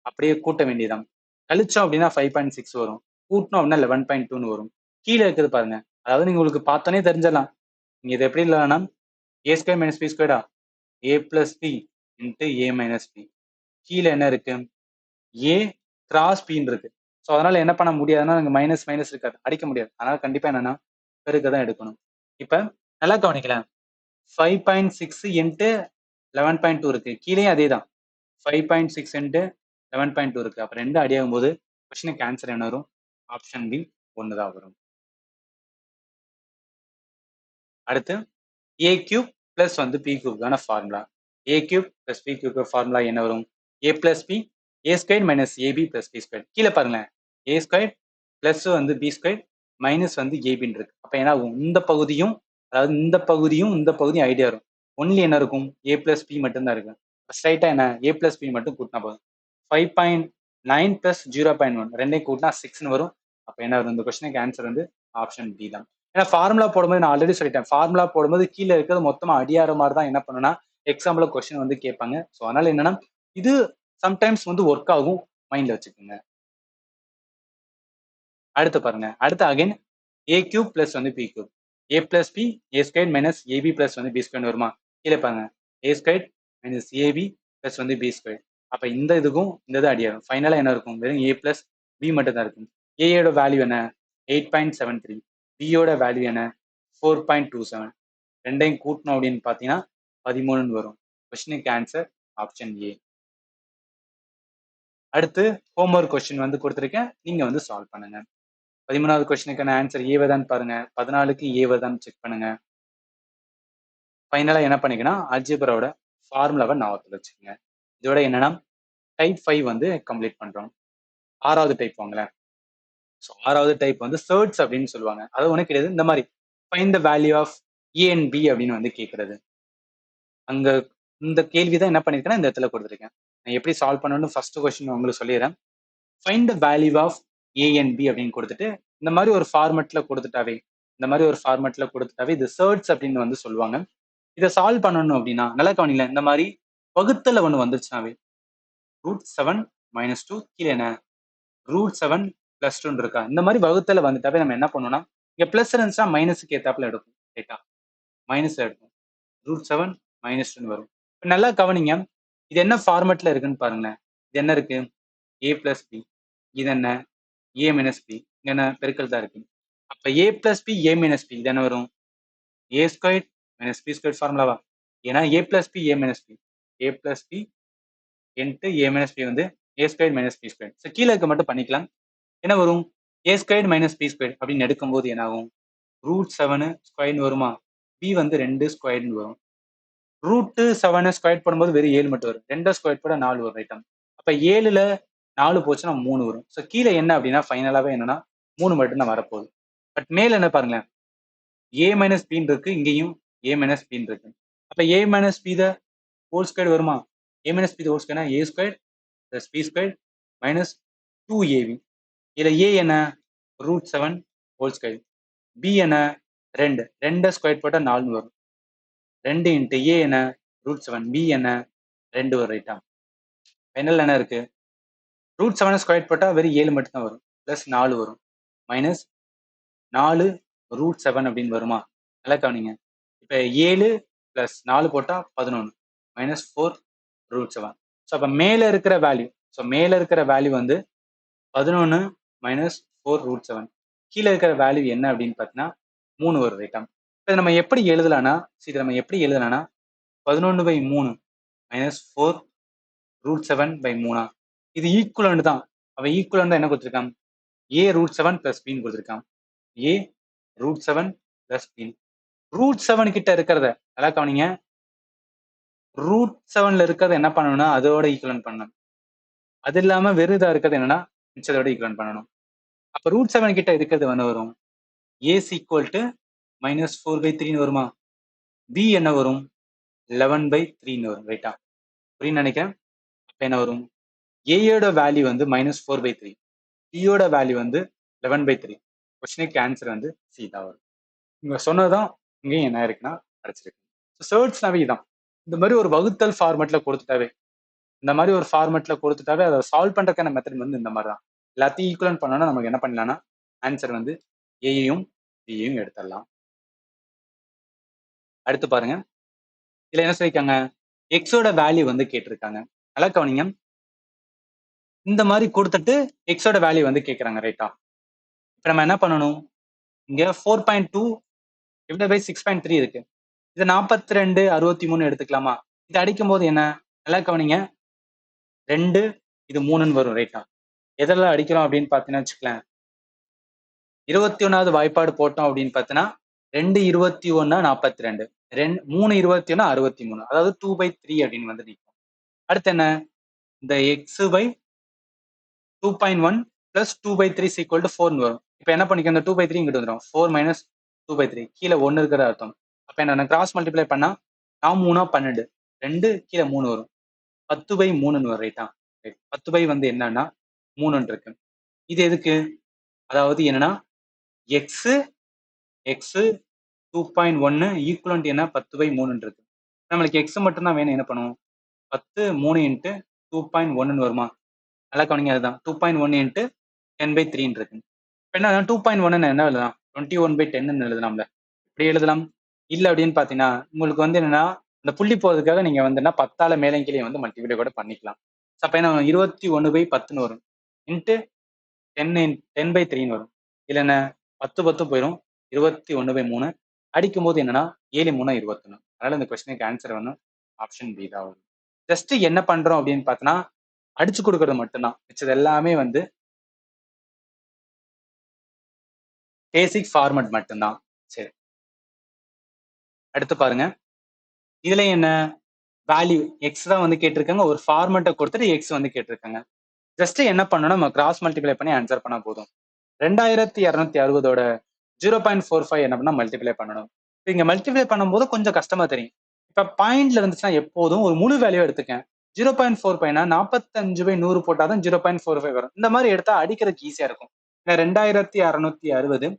Speaker 1: அப்படியே கூட்ட வேண்டியதான். கழிச்சோம் அப்படின்னா 5.6 வரும். கூட்டணும் அப்படின்னா 11.2 வரும். கீழே இருக்குது பாருங்க. அதாவது நீங்க உங்களுக்கு பார்த்தோன்னே தெரிஞ்சிடலாம். நீங்க இது எப்படி இல்லைன்னா a square minus b ஸ்கொயரா a plus b into a minus b. கீழே என்ன இருக்கு a கிராஸ் பின்னு இருக்கு. ஸோ அதனால என்ன பண்ண முடியாதுன்னா நாங்கள் மைனஸ் மைனஸ் இருக்காது, அடிக்க முடியாது. அதனால கண்டிப்பா என்னன்னா பெருக்க தான் எடுக்கணும். இப்ப நல்லா கவனிக்கலாம். 5.6 இன்ட்டு 11.2 இருக்கு. கீழே அதே தான் 5.6 இன்ட்டு 11.2 இருக்கு. அப்ப ரெண்டு அடியாகும் போது கொஸ்டினுக்கு ஆன்சர் என்ன வரும்? ஆப்ஷன் பி 1 தான் வரும். அடுத்து a கியூப் பிளஸ் வந்து p கியூப்கான formula. a cube plus p cube formula என்ன வரும்? a plus p a square minus ab plus b square. கீழே பாருங்களேன், a ஸ்கொயர் பிளஸ் வந்து b ஸ்கொயர் மைனஸ் வந்து ஏபின்னு இருக்கு. அப்ப என்ன ஆகும்? இந்த பகுதியும் அதாவது இந்த பகுதியும் இந்த பகுதியும் ஐடியா வரும். ஒன்லி என்ன இருக்கும்? a பிளஸ் பி மட்டும்தான் இருக்கு. ஸ்ட்ரைட்டா என்ன a பிளஸ் பி மட்டும் கூட்டினா போதும். 5.9 பிளஸ் 0.1 ரெண்டையும் கூட்டினா 6ன்னு வரும். அப்ப என்ன வரும்? இந்த கொஸ்டினுக்கு ஆன்சர் வந்து ஆப்ஷன் பி தான். ஏன்னா ஃபார்முலா போடும்போது நான் ஆல்ரெடி சொல்லிட்டேன், ஃபார்முலா போடும்போது கீழே இருக்கிறது மொத்தமா அடியாற மாதிரி தான் என்ன பண்ணுன்னா எக்ஸாம்பிள் கொஸ்டின் வந்து கேட்பாங்க. ஸோ அதனால என்னன்னா இது சம்டைம்ஸ் வந்து ஒர்க் ஆகும், மைண்ட்ல வச்சுக்கோங்க. அடுத்து பாருங்க, அடுத்து அகைன் a கியூப் பிளஸ் வந்து p cube. a plus p a square minus ab plus வந்து b ஸ்கொயர் வருமா? கீழே பாருங்க, a square minus ab plus வந்து b ஸ்கொயர். அப்ப இந்த இதுக்கும் இந்த இது அடியாகும். ஃபைனலா என்ன இருக்கும்? வெறும் a பிளஸ் b மட்டும் தான் இருக்கும். a யோட வேல்யூ என்ன? 8.73. b யோட வேல்யூ என்ன? 4.27. ரெண்டையும் கூட்டணும் அப்படின்னு பாத்தீங்கன்னா 13 வரும். கொஸ்டினுக்கு ஆன்சர் ஆப்ஷன் ஏ. அடுத்து ஹோம்ஒர்க் கொஸ்டின் வந்து கொடுத்துருக்கேன், நீங்க வந்து சால்வ் பண்ணுங்க. 13வது கொஸ்டினுக்கான ஆன்சர் ஏவதான் பாருங்க. 14க்கு ஏவதான் செக் பண்ணுங்க. ஃபைனலா என்ன பண்ணிக்கணும்? அல்ஜிப்ராவோட ஃபார்முலாவை ஞாபகத்தில் வச்சுக்கோங்க. இதோட என்னன்னா டைப் 5 வந்து கம்ப்ளீட் பண்றோம். 6வது டைப் வாங்களேன். ஸோ 6வது டைப் வந்து சர்ட்ஸ் அப்படின்னு சொல்லுவாங்க. அது ஒன்றும் கிடையாது, இந்த மாதிரி find the value of A and B அப்படின்னு வந்து கேட்கறது. அங்க இந்த கேள்வி தான் என்ன பண்ணிருக்கேன்னா இந்த இடத்துல கொடுத்துருக்கேன். நான் எப்படி சால்வ் பண்ணணும்னு ஃபர்ஸ்ட் கொஸ்டின் உங்களுக்கு சொல்லிடுறேன். Find the value of A and B அப்படின்னு கொடுத்துட்டு இந்த மாதிரி ஒரு ஃபார்மெட்ல கொடுத்துட்டாவே இது சர்ட்ஸ் அப்படின்னு வந்து சொல்லுவாங்க. இதை சால்வ் பண்ணணும் அப்படின்னா நல்லா கவனிங்களேன், இந்த மாதிரி வகுத்தல ஒன்று வந்துருச்சுனாவே √7 - 2 கீழே என்ன √7 + 2 இருக்கா, இந்த மாதிரி வகுத்தல வந்துட்டாவே நம்ம என்ன பண்ணணும்னா இங்க பிளஸ் இருந்துச்சுன்னா மைனஸுக்கு ஏத்தாப்புல எடுக்கும். ரைட்டா? மைனஸ் எடுக்கும். √7 - 2 வரும். நல்லா கவனிங்க, இது என்ன ஃபார்மெட்ல இருக்குன்னு பாருங்களேன். இது என்ன இருக்கு? a plus b. இது என்ன? a minus b. இங்க என்ன பெருக்கல் தான் இருக்கு. அப்ப a plus b a minus b இது என்ன வரும்? a square minus b square ஃபார்முலாவா? ஏன்னா a plus b a minus B. a plus b into a minus b வந்து a square minus b square. So கீழே இருக்க மட்டும் பண்ணிக்கலாம். என்ன வரும்? a square minus b square அப்படின்னு எடுக்கும்போது என்ன ஆகும்? √7 ஸ்கொயர்னு வருமா? b வந்து 2 ஸ்கொயர்னு வரும். √7 ஸ்கொயர் போடும்போது வெறும் 7 மட்டும் வரும். 2 ஸ்கொயர் போட 4 வரும். ரைட்டா? அப்ப 7ல 4 போச்சுன்னா 3 வரும். ஸோ கீழே என்ன அப்படின்னா ஃபைனலாவே என்னன்னா 3 மட்டும் தான் வரப்போகுது. பட் மேல என்ன பாருங்களேன், a மைனஸ் பின்னு இருக்கு, இங்கேயும் a மைனஸ் பின்னு இருக்கு. அப்ப a minus B the whole square வருமா? a minus B the whole ஸ்கொயர்னா a square plus B square minus 2ab. இதுல a என்ன? √7 ஹோல் ஸ்கொயர். b என்ன? 2. 2 ஸ்கொயர் போட்டா 4 வரும். 2 இன்ட்டு a என்ன? √7. b என்ன? 2 வரும். ரைட்டா? ஃபைனல் என்ன இருக்கு? √7 ஸ்கொயர் போட்டா வெறும் 7 மட்டும் தான் வரும். பிளஸ் 4 வரும். மைனஸ் 4 √7 அப்படின்னு வருமா? நல்லா கவனிங்க. இப்ப 7 பிளஸ் 4 போட்டா 11 மைனஸ் 4 √7. ஸோ அப்ப மேல இருக்கிற வேல்யூ வந்து 11 மைனஸ் 4 √7. கீழே இருக்கிற வேல்யூ என்ன அப்படின்னு பார்த்தீங்கன்னா 3 வரும். ரைட்டா? இதை நம்ம எப்படி எழுதலாம்னா 11/3 மைனஸ் 4 √7/3. இது ஈக்குவலண்ட் தான். அவன் ஈக்குவலண்ட் தான் என்ன கொடுத்துருக்கான்? a √7 பிளஸ் பின்னு கொடுத்துருக்கான். a √7 plus B. √7 கிட்ட இருக்கிறத நல்லா கவனிங்க. √7ல இருக்கிறத என்ன பண்ணணும்னா அதோட ஈக்குவலன்ட் பண்ணணும். அது இல்லாம வெறும் இதா இருக்கிறது என்னன்னா மிச்சதோட ஈக்குவலன்ட் பண்ணணும். அப்ப √7 கிட்ட இருக்கிறது என்ன வரும்? a is equal to -4/3 வருமா? b என்ன வரும்? 11/3 வரும். ரைட்டா? புரியும்னு நினைக்கிறேன். அப்ப என்ன வரும்? a யோட வேல்யூ வந்து -4/3, b யோட வேல்யூ வந்து 11/3. கொஸ்டினுக்கு ஆன்சர் வந்து c தான் வரும். இவங்க சொன்னதுதான் இங்கேயும் என்ன இருக்குன்னா அடைச்சிருக்கு. சர்ட்ஸ்னாவே இதான். இந்த மாதிரி ஒரு வகுத்தல் ஃபார்மெட்ல கொடுத்துட்டாவே இந்த மாதிரி ஒரு ஃபார்மெட்ல கொடுத்துட்டாவே அதை சால்வ் பண்றதுக்கான மெத்தட் வந்து இந்த மாதிரி தான். எல்லாத்தையும் ஈக்குவலன்ட் பண்ணோம்னா நமக்கு என்ன பண்ணலாம்னா ஆன்சர் வந்து ஏயும் பியையும் எடுத்துடலாம். அடுத்து பாருங்க, இதுல என்ன சொல்லியிருக்காங்க? எக்ஸோட வேல்யூ வந்து கேட்டிருக்காங்க. நல்லா கவனிங்க. இந்த மாதிரி கொடுத்துட்டு எக்ஸோட வேல்யூ வந்து கேட்கறாங்க. ரைட்டா? இப்ப நம்ம என்ன பண்ணணும்? இங்க 4.2 டிவைடட் பை 6.3 இருக்கு. இது 42 63 எடுத்துக்கலாமா? இது அடிக்கும் போது என்ன? நல்லா கவனிங்க. 2 இது 3ன்னு வரும். ரைட்டா? எதெல்லாம் அடிக்கிறோம் அப்படின்னு பாத்தீங்கன்னா வச்சுக்கலாம், 21வது வாய்ப்பாடு போட்டோம் அப்படின்னு பார்த்தீங்கன்னா 2 21 42, 3 21 63, அதாவது 2/3 அப்படின்னு வந்து நிற்கும். அடுத்து என்ன? இந்த X by 2.1 plus 2/3 equal to 4 வரும். இப்போ என்ன பண்ணிக்க, இந்த 2/3 இங்கிட்டு வந்துடும். 4 மைனஸ் 2/3 கீழே 1 இருக்கிற அர்த்தம். அப்போ என்ன கிராஸ் மல்டிப்ளை பண்ணா 3 12, 2 கீழே 3 வரும். 10/3 வரும். ரைட்டா? 10 வந்து என்னன்னா 3 இருக்கு. இது எதுக்கு? அதாவது என்னன்னா எக்ஸ் எக்ஸ் 2.1 ஈக்குவலண்ட் என்ன 10/3 இருக்கு. நம்மளுக்கு எக்ஸ் மட்டும் தான் வேணும். என்ன பண்ணுவோம்? 10 3 இன்ட்டு 2.1 வருமா? நல்லா கவனிங்க. அதுதான் 2.1 இன்ட்டு 10/3 இருக்கு. இப்போ என்ன 2.1 என்ன எழுதலாம்? 21/10 எழுதலாம்ல. இப்படி எழுதலாம். இல்ல அப்படின்னு பாத்தீங்கன்னா உங்களுக்கு வந்து என்னன்னா இந்த புள்ளி போறதுக்காக நீங்க வந்து 10ஆல மேலே கீழே வந்து மல்டிப்ளை கூட பண்ணிக்கலாம். அப்ப என்ன 21/10 வரும். இன்ட்டு 10/3 வரும். இல்ல என்ன 10 10 போயிடும். 21/3 அடிக்கும் போது என்னன்னா 7 3 21. அதனால இந்த கொஸ்டினுக்கு ஆன்சர் வந்து ஆப்ஷன் பி தான் வரும். ஜஸ்ட் என்ன பண்றோம் அப்படின்னு பார்த்தோன்னா அடிச்சு கொடுக்கறது மட்டும்தான். மிச்சது எல்லாமே வந்து பேசிக் ஃபார்மட் மட்டும்தான். சரி, அடுத்து பாருங்க. இதுல என்ன வேல்யூ எக்ஸ் தான் வந்து கேட்டிருக்காங்க. ஒரு ஃபார்மட்டை கொடுத்துட்டு எக்ஸ் வந்து கேட்டிருக்காங்க. ஜஸ்ட் என்ன பண்ணணும், நம்ம கிராஸ் மல்டிப்ளை பண்ணி ஆன்சர் பண்ணா போதும். 2260ஓட 0.45 என்ன பண்ணா மல்டிப்ளை பண்ணணும். இங்க மல்டிப்ளை பண்ணும்போது கொஞ்சம் கஷ்டமா தெரியும். இப்ப பாயிண்ட்ல இருந்துச்சுன்னா எப்போதும் ஒரு முழு வேல்யூ எடுத்துக்கேன். 0.45னா 45/100 போட்டாதான் 0.45 வரும். இந்த மாதிரி எடுத்தா அடிக்கிறதுக்கு ஈஸியா இருக்கும். 2660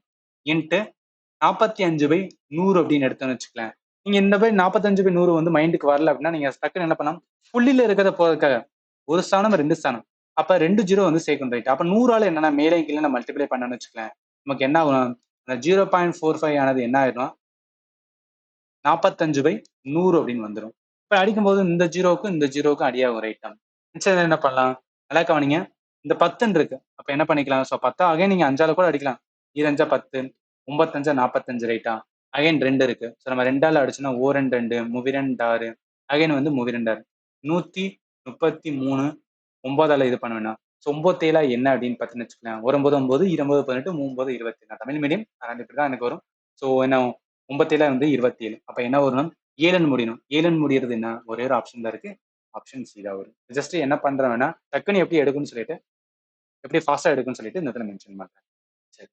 Speaker 1: இன்ட்டு 45/100 அப்படின்னு எடுத்தோம்னு வச்சுக்கலாம். நீங்க இந்த மாதிரி 45/100 வந்து மைண்டுக்கு வரல அப்படின்னா நீங்க டக்குன்னு என்ன பண்ணலாம், புள்ளியில இருக்கிறத போறதுக்காக ஒரு ஸ்தானம் 2 ஸ்தானம், அப்ப 2 ஜீரோ வந்து சேர்க்கணும். ரைட்? அப்ப 100ஆல என்னன்னா மேலே கீழே மல்டிப்ளை பண்ணணும்னு வச்சுக்கலாம். நமக்கு என்ன ஆகும்? 0.45 ஆனது என்ன ஆயிடும்? 45/100 அப்படின்னு வந்துடும். இப்ப அடிக்கும்போது இந்த ஜீரோவுக்கும் இந்த ஜீரோவுக்கும் அடியாகும். ரைட்டா? மிச்சம் என்ன பண்ணலாம்? நல்லா கவனிங்க. இந்த 10 இருக்கு. அப்ப என்ன பண்ணிக்கலாம்? ஸோ 10 அகைன் நீங்க 5ஆல கூட அடிக்கலாம். 2 5 10, 9 5 45. ரைட்டா? அகைன் 2 இருக்கு. ஸோ நம்ம 2ஆல அடிச்சோம்னா 2 2 2 6, அகைன் வந்து 2 6 133. 9ஆல இது பண்ண வேணாம். ஸோ 9 7 என்ன அப்படின்னு பார்த்தீங்கன்னு வச்சுக்கலாம். 9 9 20 18 39 20. நான் தமிழ் மீடியம், அதனால இப்படிதான் எனக்கு வரும். ஸோ என்ன 9 7 வந்து 27. அப்ப என்ன வரும்? 7ன்னு முடியணும். 7ன்னு முடியறது என்ன? ஒரே ஒரு ஆப்ஷன் தான் இருக்கு. ஆப்ஷன் சி தான் வரும். ஜஸ்ட் என்ன பண்றேன் வேணா டக்குன்னு எப்படி எடுக்கும்னு சொல்லிட்டு எப்படி ஃபாஸ்டா எடுக்கும்னு சொல்லிட்டு இந்த இடத்துல மென்ஷன் பண்றேன். சரி,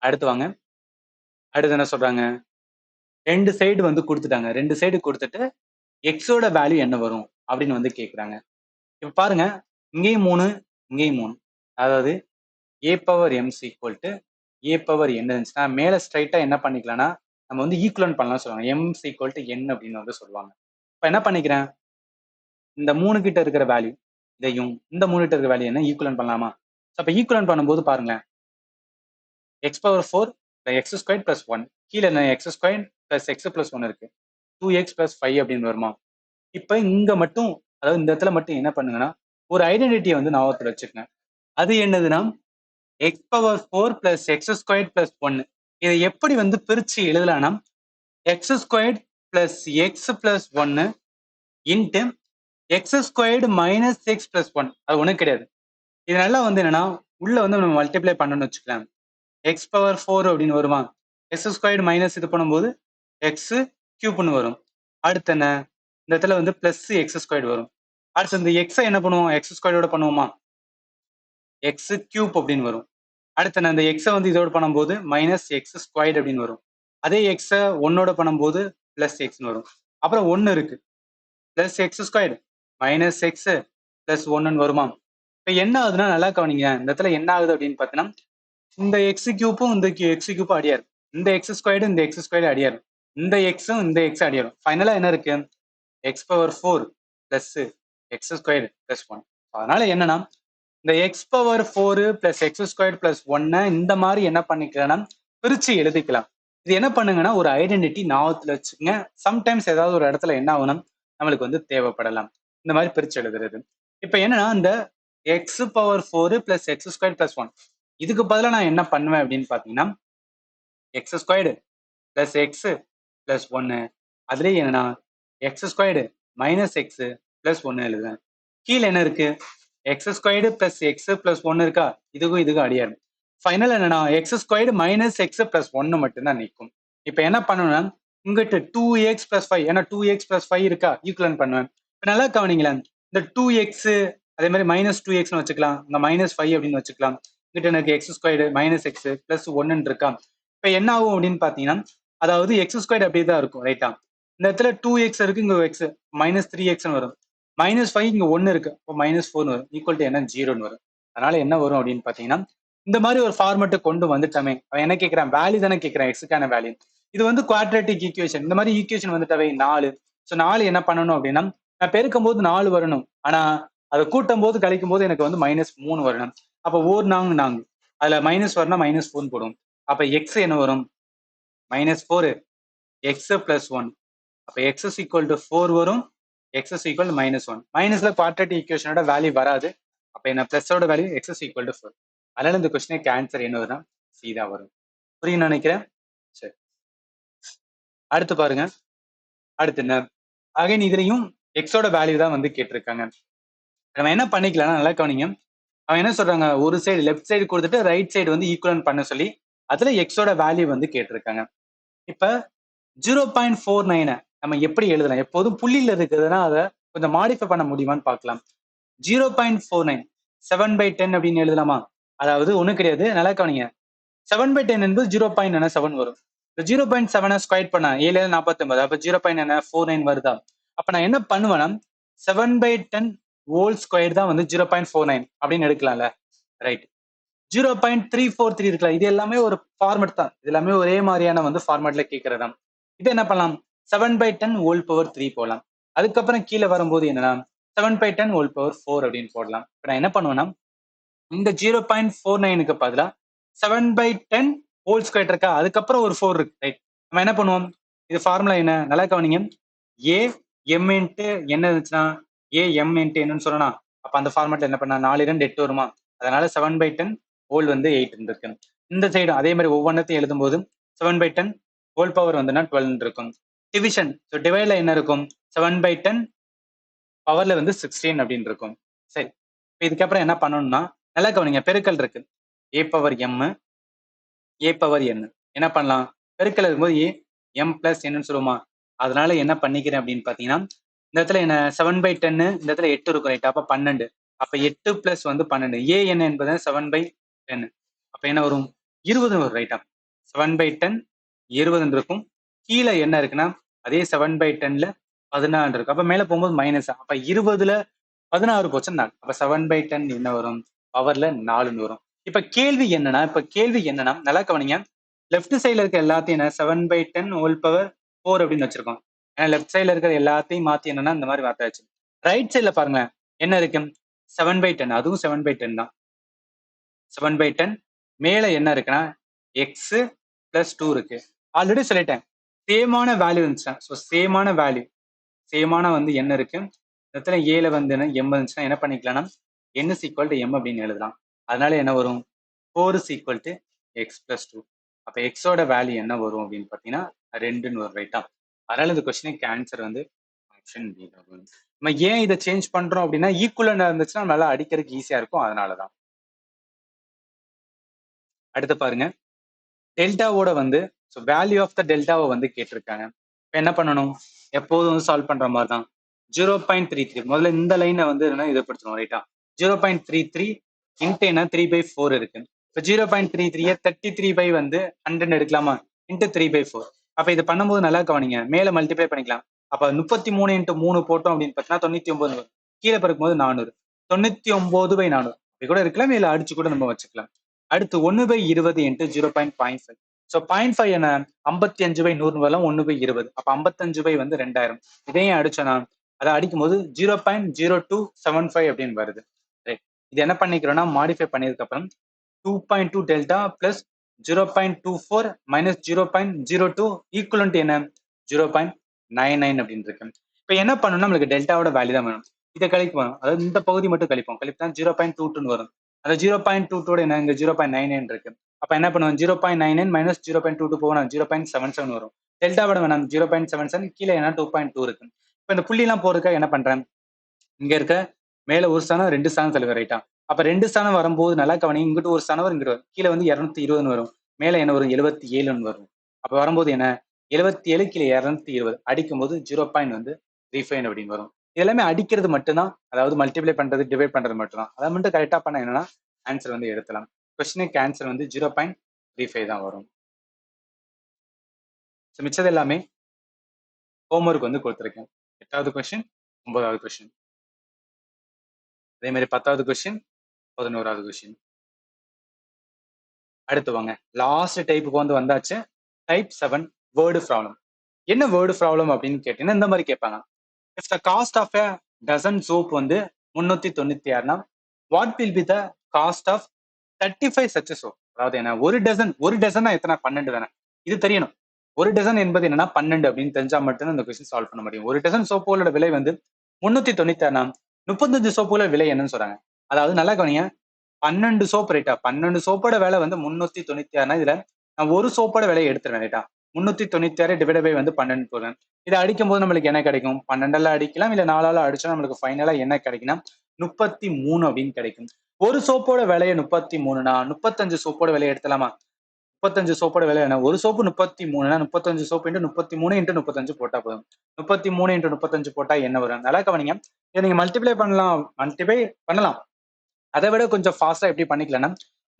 Speaker 1: அடுத்து வாங்க. அடுத்து என்ன சொல்றாங்க? 2 சைடு வந்து கொடுத்துட்டாங்க. 2 சைடு கொடுத்துட்டு எக்ஸோட வேல்யூ என்ன வரும் அப்படின்னு வந்து கேக்குறாங்க. இப்ப பாருங்க, இங்கேயும் 3, இங்கேயும் 3. அதாவது a power m equal to a power n இருந்துச்சுன்னா மேல ஸ்ட்ரைட்டா என்ன பண்ணிக்கலாம்னா நம்ம வந்து ஈக்குவலன்ட் பண்ணலாம் சொல்லுவாங்க. m ஈக்குவல் டு n அப்படின்னு வந்து சொல்லுவாங்க. இப்ப என்ன பண்ணிக்கிறேன், இந்த 3 கிட்ட இருக்கிற வேல்யூ இதையும் இந்த 3 கிட்ட இருக்கிற வேல்யூ என்ன ஈக்குவலன்ட் பண்ணலாமா? அப்ப ஈக்குவலன்ட் பண்ணும்போது பாருங்களேன், x power 4 x square plus 1 கீழே என்ன x square plus x plus 1 இருக்கு. 2x பிளஸ் 5 அப்படின்னு வருமா? இப்ப இங்க மட்டும், அதாவது இந்த இடத்துல மட்டும் என்ன பண்ணுங்கன்னா ஒரு ஐடென்டிட்டியை வந்து ஞாபகத்துல வச்சுக்கங்க. அது என்னதுன்னா x power 4 plus x square plus 1. இதை எப்படி வந்து பிரிச்சு எழுதலாம்னா x square plus x plus 1 into x squared minus x plus 1. அது ஒன்றும் கிடையாது. இதனால வந்து என்னன்னா உள்ள வந்து நம்ம மல்டிப்ளை பண்ணணும்னு வச்சுக்கலாம். எக்ஸ் பவர் 4 அப்படின்னு வருமா? எக்ஸ் ஸ்கொயர்டு மைனஸ் இது பண்ணும்போது எக்ஸ் கியூப்னு வரும். அடுத்து என்ன, இந்த இடத்துல வந்து பிளஸ் எக்ஸ் ஸ்கொயர்டு வரும். அடுத்து இந்த எக்ஸை என்ன பண்ணுவோம், எக்ஸ் ஸ்கொயர்டோட பண்ணுவோமா, எக்ஸ் கியூப் அப்படின்னு வரும். அடுத்து நான் இந்த எக்ஸை வந்து இதோட பண்ணும்போது மைனஸ் எக்ஸ் ஸ்கொயர்டு அப்படின்னு வரும். அதே எக்ஸை ஒன்னோட பண்ணும்போது பிளஸ் எக்ஸ்னு வரும். அப்புறம் ஒன்று இருக்கு, plus X squared minus x plus ஒன்னு வருமா. இப்போ என்ன ஆகுதுன்னா நல்லா கவனிங்க, இந்த இடத்துல என்ன ஆகுது அப்படின்னு பார்த்தீங்கன்னா இந்த எக்ஸ் கியூப்பும் இந்த எக்ஸ் கியூப்பும் அடியாரு, இந்த எக்ஸ் ஸ்கொயர்டு இந்த எக்ஸ் ஸ்கொயர்டு அடியாரு, இந்த எக்ஸும் இந்த எக்ஸ் அடியாரும். ஃபைனலா என்ன இருக்கு, X power 4 plus X squared plus 1. அதனால என்னன்னா இந்த X power 4 plus X squared plus 1 இந்த மாதிரி என்ன பண்ணிக்கலாம்னா பிரிச்சு எழுதிக்கலாம். இது என்ன பண்ணுங்கன்னா ஒரு ஐடென்டிட்டி ஞாபகத்துல வச்சுக்கோங்க. சம்டைம்ஸ் ஏதாவது ஒரு இடத்துல என்ன ஆகணும் நம்மளுக்கு வந்து தேவைப்படலாம், இந்த மாதிரி பிரிச்சு எழுதுறது. இப்ப என்னன்னா இந்த X power 4 plus x square plus 1 இதுக்கு பதிலாக நான் என்ன பண்ணுவேன் அப்படின்னு பாத்தீங்கன்னா X squared plus x plus 1 அதுலேயே என்னன்னா X squared minus x plus 1 எழுதுவேன். கீழே என்ன இருக்கு, X squared plus x plus 1 இருக்கா, இதுக்கும் அடியாரு. ஃபைனல் என்னன்னா X squared minus x plus 1 மட்டும்தான் நிற்கும். இப்போ என்ன பண்ணணும்னா இங்கிட்ட 2x பிளஸ் 5, ஏன்னா 2x பிளஸ் 5 இருக்கா, ஈக்குவலன் பண்ணுவேன். இப்போ நல்லா கவனிங்களேன், இந்த 2x அதே மாதிரி மைனஸ் 2xன்னு வச்சுக்கலாம், இந்த மைனஸ் 5 அப்படின்னு வச்சுக்கலாம். இங்கிட்ட எனக்கு X squared minus x plus 1 இருக்கா. இப்போ என்ன ஆகும் அப்படின்னு பார்த்தீங்கன்னா அதாவது எக்ஸ் ஸ்கொயர்டு அப்படியே தான் இருக்கும் ரைட்டா. இந்த இடத்துல 2x இருக்கு, இங்க எக்ஸ் மைனஸ் 3xன்னு வரும். மைனஸ் 5 இங்க 1 இருக்கு, இப்போ மைனஸ் 4 வரும், ஈக்குவல் டு என்ன 0ன்னு வரும். அதனால என்ன வரும் அப்படின்னு பார்த்தீங்கன்னா இந்த மாதிரி ஒரு ஃபார்மெட்டை கொண்டு வந்துட்டமே, அவன் என்ன கேட்கறான், வேல்யூ தானே கேட்கறான், எக்ஸுக்கான வேல்யூ. இது வந்து குவாட்ரேட்டிக் ஈக்குவேஷன். இந்த மாதிரி ஈக்குவேஷன் வந்துட்டவே 4. ஸோ 4 என்ன பண்ணணும் அப்படின்னா நான் பெருக்கும் போது 4 வரணும், ஆனா அதை கூட்டும் போது கழிக்கும் போது எனக்கு வந்து மைனஸ் 3 வரணும். அப்போ ஓர் நாங்க அதுல மைனஸ் வரணும், மைனஸ் 4 போடும். அப்ப எக்ஸ் என்ன வரும், மைனஸ் 4 எக்ஸ் பிளஸ் 1. அப்ப எக்ஸ் இஸ் ஈக்குவல் டு 4 வரும், x is equal to minus 1. மைனஸ்ல குவாட்ரேட்டிக் ஈக்குவேஷனோட வேல்யூ வராது, அப்ப என்ன பிளஸோட value x is equal to 4. அதனால இந்த கொஸ்டினுக்கு ஆன்சர் என்ன வரும், சி தான் வரும். புரியும் நினைக்கிறேன். சரி, அடுத்து பாருங்க. அடுத்து என்ன, அகைன் இதுலயும் எக்ஸோட வேல்யூ தான் வந்து கேட்டிருக்காங்க. நம்ம என்ன பண்ணிக்கலாம் நல்லா கவனிங்க. அவன் என்ன சொல்றாங்க, ஒரு சைடு லெஃப்ட் சைடு கொடுத்துட்டு ரைட் சைடு வந்து ஈக்குவலன் பண்ண சொல்லி அதுல எக்ஸோட வேல்யூ வந்து கேட்டிருக்காங்க. இப்ப 0.49 நம்ம எப்படி எழுதலாம், எப்போதும் புள்ளியில இருக்குதுன்னா அதை கொஞ்சம் மாடிஃபை பண்ண முடியுமான்னு பார்க்கலாம். 0.49 7/10 அப்படின்னு எழுதலாமா, அதாவது ஒண்ணும் கிடையாது, நல்லா கவனிங்க. 7/10 என்பது 0.7 வரும். 0.7 ஸ்கொயர் பண்ணா 7 49, அப்ப 0.49 வருதா. அப்ப நான் என்ன பண்ணுவேன்னா 7/10 ஹோல் ஸ்கொயர் தான் வந்து 0.49 அப்படின்னு எடுக்கலாம்ல, ரைட். 0.343 இருக்கலாம், இது எல்லாமே ஒரு ஃபார்மேட் தான், இது எல்லாமே ஒரே மாதிரியான வந்து ஃபார்மேட்ல கேட்கறதா. இது என்ன பண்ணலாம், 7/10 ஹோல் பவர் 3 போடலாம். அதுக்கப்புறம் கீழே வரும்போது என்னன்னா 7/10 ஹோல் பவர் 4 அப்படின்னு போடலாம். இப்போ நான் என்ன பண்ணுவேன்னா இந்த 0.49க்கு பதிலாக 7/10 ஹோல் ஸ்கொயர் இருக்கா, அதுக்கப்புறம் ஒரு 4 இருக்கு, ரைட். நம்ம என்ன பண்ணுவோம், இது ஃபார்முலா என்ன நல்லா கவனிங்க, ஏ எம் இன்ட்டு என்ன இருந்துச்சுன்னா ஏ எம் இன்ட்டு என்னன்னு சொல்லலாம். அப்ப அந்த ஃபார்மேட்ல என்ன பண்ணா 4 2 8 வருமா, அதனால 7/10 ஹோல் வந்து 8 இருந்திருக்கு. இந்த சைடு அதே மாதிரி ஒவ்வொன்றத்தையும் எழுதும் போது 7/10 ஹோல் பவர் வந்துன்னா 12 இருக்கும். டிவிஷன், ஸோ டிவைட்ல என்ன இருக்கும், 7/10 பவர்ல வந்து 16 அப்படின்னு இருக்கும். சரி, இப்போ இதுக்கப்புறம் என்ன பண்ணணும்னா நல்லா கவனிங்க, பெருக்கல் இருக்கு, a power M a power n. என்ன பண்ணலாம், பெருக்கல் இருக்கும்போது ஏ எம் பிளஸ் என்னன்னு சொல்லுவோமா, அதனால என்ன பண்ணிக்கிறேன் அப்படின்னு பாத்தீங்கன்னா இந்த இடத்துல என்ன 7/10 இந்த இடத்துல 8 இருக்கும் ரைட், அப்ப 12. அப்ப 8 பிளஸ் வந்து 12, ஏ என்ன என்பது 7/10, அப்ப என்ன வரும் 20 வரும் ரைட்டா. 7/10 20 இருக்கும். கீழே என்ன இருக்குன்னா அதே 7/10ல 14 இருக்கு, அப்ப மேல போகும்போது மைனஸ், அப்ப 20ல 16 போச்சுன்னா அப்ப 7/10 என்ன வரும், பவர்ல 4ன்னு வரும். இப்ப கேள்வி என்னன்னா நல்லா கவனிங்க, லெஃப்ட் சைட்ல இருக்க எல்லாத்தையும் என்ன 7/10 ஹோல் பவர் 4 அப்படின்னு வச்சிருக்கோம். ஏன்னா லெஃப்ட் சைட்ல இருக்கிற எல்லாத்தையும் மாத்தி என்னன்னா இந்த மாதிரி மாத்தாச்சு. ரைட் சைட்ல பாருங்க என்ன இருக்கு, 7/10, அதுவும் 7/10 தான். 7/10 மேல என்ன இருக்குன்னா எக்ஸ் பிளஸ் 2 இருக்கு. ஆல்ரெடி சொல்லிட்டேன், சேமான வேல்யூ இருந்துச்சுன்னா, ஸோ சேமான வந்து என்ன இருக்கு, இடத்துல ஏல வந்து என்ன எம் இருந்துச்சுன்னா என்ன பண்ணிக்கலாம்னா n is equal to m அப்படின்னு எழுதலாம். அதனால என்ன வரும் 4 is equal to x plus 2. அப்ப எக்ஸோட வேல்யூ என்ன வரும் அப்படின்னு பாத்தீங்கன்னா 2ன்னு வரும் ரைட்டா. அதனால இந்த கொஸ்டினுக்கு ஆன்சர் வந்து ஆப்ஷன் பி தான் வரும். நம்ம ஏன் இதை சேஞ்ச் பண்றோம் அப்படின்னா ஈக்குவலண்டா இருந்துச்சுன்னா நல்லா அடிக்கிறதுக்கு ஈஸியா இருக்கும், அதனாலதான். அடுத்து பாருங்க, டெல்டாவோட வந்து ஸோ வேல்யூ ஆஃப் த டெல்டாவை வந்து கேட்டிருக்காங்க. இப்போ என்ன பண்ணணும், எப்போதும் வந்து சால்வ் பண்ற மாதிரி தான். 0.33 முதல்ல இந்த லைனை வந்து என்ன இதை படுத்தணும் ரைட்டா. 0.33 இன்ட்டு என்ன 3/4 இருக்கு. இப்போ 0.33 33 வந்து 100 எடுக்கலாமா, இன்ட்டு 3/4. அப்ப இது பண்ணும்போது நல்லா கவனிங்க, மேல மல்டிப்ளை பண்ணிக்கலாம். அப்ப 33 இன்ட்டு 3 போட்டோம் அப்படின்னு பார்த்தீங்கன்னா 99 வரும். கீழே பிறக்கும் போது 400, 99/400 இது கூட இருக்கலாம், மேல அடிச்சு கூட நம்ம வச்சுக்கலாம். அடுத்து 1/20 இன்ட்டு 0.5. ஸோ 0.5 என்ன 55/100 வரலாம், 1/20. அப்ப 55 வந்து 2000. இதையும் அடிச்சோன்னா அதை அடிக்கும் போது 0.0275 அப்படின்னு வருது. ரைட், இது என்ன பண்ணிக்கிறோம்னா மாடிஃபை பண்ணதுக்கு அப்புறம் 2.2 டெல்டா பிளஸ் 0.24 மைனஸ் 0.02 ஈக்குவலண்ட் என்ன 0.99 அப்படின்னு இருக்கு. இப்போ என்ன பண்ணணும், நம்மளுக்கு டெல்டாவோட வேல்யூ தான் வேணும். இதை கழிப்போம், அதாவது இந்த பகுதி மட்டும் கழிப்போம், கழிப்பா 0.22 வரும். அந்த 0.22 என்ன இங்க 0.99 இருக்கு. அப்ப என்ன பண்ணுவோம், 0.99 மைனஸ் 0.22 போகணும் 0.77 வரும். டெல்டாவோட வேணாம் 0.77, கீழே என்ன 2.2 இருக்கு. இப்போ இந்த புள்ளி எல்லாம் போறதுக்காக என்ன பண்றேன், இங்க இருக்க மேல ஒரு ஸ்தானம் 2 ஸ்தானம் தள்ளுவேன் ரைட்டா. அப்ப 2 ஸ்தானம் வரும்போது நல்லா கவனி, இங்கிட்டு ஒரு ஸ்தானம் வரும், இங்கிட்டு வரும். கீழே வந்து 220 வரும், மேல என்ன வரும் 77 வரும். அப்ப வரும்போது என்ன 77 கீழே 220 அடிக்கும் போது 0.35 அப்படின்னு வரும். இது எல்லாமே அடிக்கிறது மட்டும்தான், அதாவது மல்டிப்ளை பண்றது டிவைட் பண்றது மட்டும்தான். அதை மட்டும் கரெக்டா பண்ண என்னன்னா ஆன்சர் வந்து எடுக்கலாம். கொஸ்டினுக்கு ஆன்சர் வந்து 0.35 தான் வரும். மிச்சது எல்லாமே ஹோம்ஒர்க் வந்து கொடுத்துருக்கேன். 8வது கொஸ்டின், 9வது கொஸ்டின், அதே மாதிரி 10வது கொஸ்டின், 11வது கொஸ்டின். அடுத்து வாங்க லாஸ்ட் டைப்புக்கு வந்து வந்தாச்சு. Type 7 word problem. என்ன வேர்டு ப்ராப்ளம் அப்படின்னு கேட்டீங்கன்னா இந்த மாதிரி கேட்பாங்க. If the cost of a dozen soap வந்து 396னா what will be the cost of 35 such soap. அதாவது என்ன, ஒரு டசன் எத்தனை 12 தானே, இது தெரியணும். ஒரு டசன் என்பது என்னன்னா 12 அப்படின்னு தெரிஞ்சா மட்டும்தான் இந்த கொஸ்டின் சால்வ் பண்ண முடியும். ஒரு டசன் சோப்புகளோட விலை வந்து 396னா 35 சோப்புகளோட விலை என்னன்னு சொல்றாங்க. அதாவது நல்லா கவனிங்க, 12 சோப் ரைட்டா, 12 சோப்போட விலை வந்து 396னா இதுல நான் ஒரு சோப்போட விலையை எடுத்துருவேன் ரைட்டா. 396 டிவைட் பை வந்து 12 போடுறேன். இதை அடிக்கும் போது நம்மளுக்கு என்ன கிடைக்கும், 12 அடிக்கலாம், இல்ல 4 அடிச்சா நம்மளுக்கு ஃபைனலா என்ன கிடைக்கும்னா 33 அப்படின்னு கிடைக்கும். ஒரு சோப்போட விலையை 33னா 35 சோப்போட விலையை எடுத்துலாமா. 35 சோப்போட விலை என்ன, ஒரு சோப்பு 33னா 35 சோப்பு இன்ட்டு 33 இன்ட்டு 35 போட்டா போதும். 33 இன்ட்டு 35 போட்டா என்ன வரும், நல்லா கவனிங்க. இதை நீங்க மல்டிப்ளை பண்ணலாம். அதை விட கொஞ்சம் ஃபாஸ்டா எப்படி பண்ணிக்கலாம்னா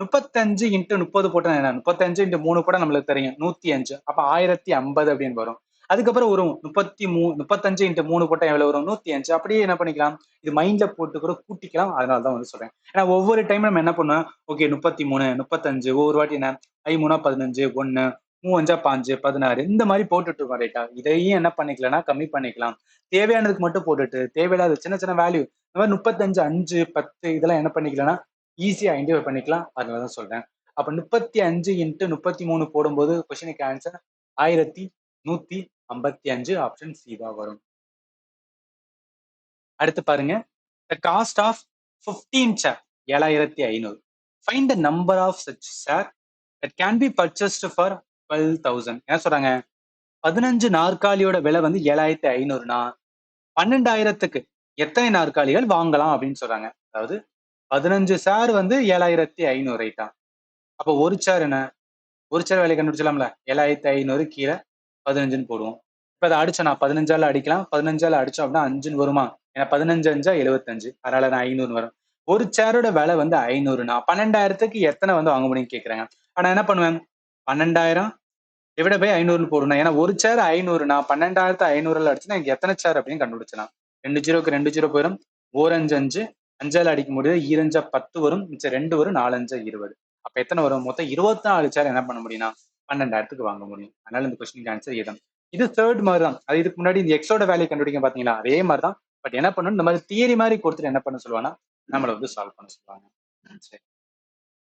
Speaker 1: 35 இன்ட்டு 30 போட்டா என்ன, 35 இன்ட்டு 3 போட்டா நம்மளுக்கு தெரியும் 105. அப்ப 1050 அப்படின்னு வரும். அதுக்கப்புறம் வரும் 35 இன்ட்டு 3 போட்டா எவ்வளவு வரும் 105. அப்படியே என்ன பண்ணிக்கலாம், இது மைண்ட்ல போட்டு கூட கூட்டிக்கலாம். அதனாலதான் வந்து சொல்றேன். ஏன்னா ஒவ்வொரு டைம் நம்ம என்ன பண்ணுவோம், ஓகே 33 35 ஒவ்வொரு வாட்டி என்ன 3 15 1 3 5 16 இந்த மாதிரி போட்டுட்டு இருக்கோம் ரைட்டா. இதையும் என்ன பண்ணிக்கலாம்னா கம்மி பண்ணிக்கலாம். தேவையானதுக்கு மட்டும் போட்டுட்டு தேவையில்லாத சின்ன சின்ன வேல்யூ இந்த மாதிரி 35 5 10 இதெல்லாம் என்ன பண்ணிக்கலாம்னா ஈஸியா ஐடென்டிஃபை பண்ணிக்கலாம். அதனாலதான் சொல்றேன். அப்ப 35 இன்ட்டு 33 போடும்போது கொஸ்டினுக்கு ஆன்சர் 1155 ஆப்ஷன் சி தான் வரும். அடுத்து பாருங்க, the cost of 15 share 7500. Find the number of such share that can be purchased for 12,000. என்ன சொல்றாங்க, 15 நாற்காலியோட விலை வந்து 7500னா 12,000க்கு எத்தனை நாற்காலிகள் வாங்கலாம் அப்படின்னு சொல்றாங்க. அதாவது 15 ஷேர் வந்து 7500 ரைட்டா. அப்ப ஒரு ஷேர் என்ன, ஒரு ஷேர் விலை கண்டுபிடிச்சலாம்ல, 7500 கீழே 15ன்னு போடுவோம். இப்ப அதை அடிச்சா நான் 15ஆல அடிக்கலாம், 15ஆல அடிச்சோம் அப்படின்னா 5ன்னு வருமா. ஏன்னா 15 5 75, அதனால நான் 500 வரும். ஒரு சேரோட விலை வந்து 500னா 12,000க்கு எத்தனை வந்து வாங்க முடியும்னு கேக்குறாங்க. ஆனா என்ன பண்ணுவேன், 12,000 டிவைட் பை 500 போடணும். ஏன்னா ஒரு சேர் 500னா 12,500 அடிச்சுன்னா எனக்கு எத்தனை சேர் அப்படின்னு கண்டுபிடிச்சலாம். 2 ஜீரோக்கு 2 ஜீரோ போயிடும், 4 5 5 5ஆல அடிக்க முடியாது, 2 10 வரும், மிச்சம் 2 வரும், 4 5 20. அப்ப எத்தனை வரும், மொத்தம் 24 சேர் என்ன பண்ண முடியும்னா 12,000க்கு வாங்க முடியும். அதனால இந்த கொஸ்டினுக்கு ஆன்சர் இதுதான். இது தேர்ட் மாதிரி தான். அது இதுக்கு முன்னாடி இந்த எக்ஸோட வேல்யூ கண்டுபிடிக்க பாத்தீங்களா, அதே மாதிரி தான். பட் என்ன பண்ணணும், இந்த மாதிரி தியரி மாதிரி கொடுத்துட்டு என்ன பண்ண சொல்லுவாங்கன்னா நம்மளை வந்து சால்வ் பண்ண சொல்லுவாங்க. சரி,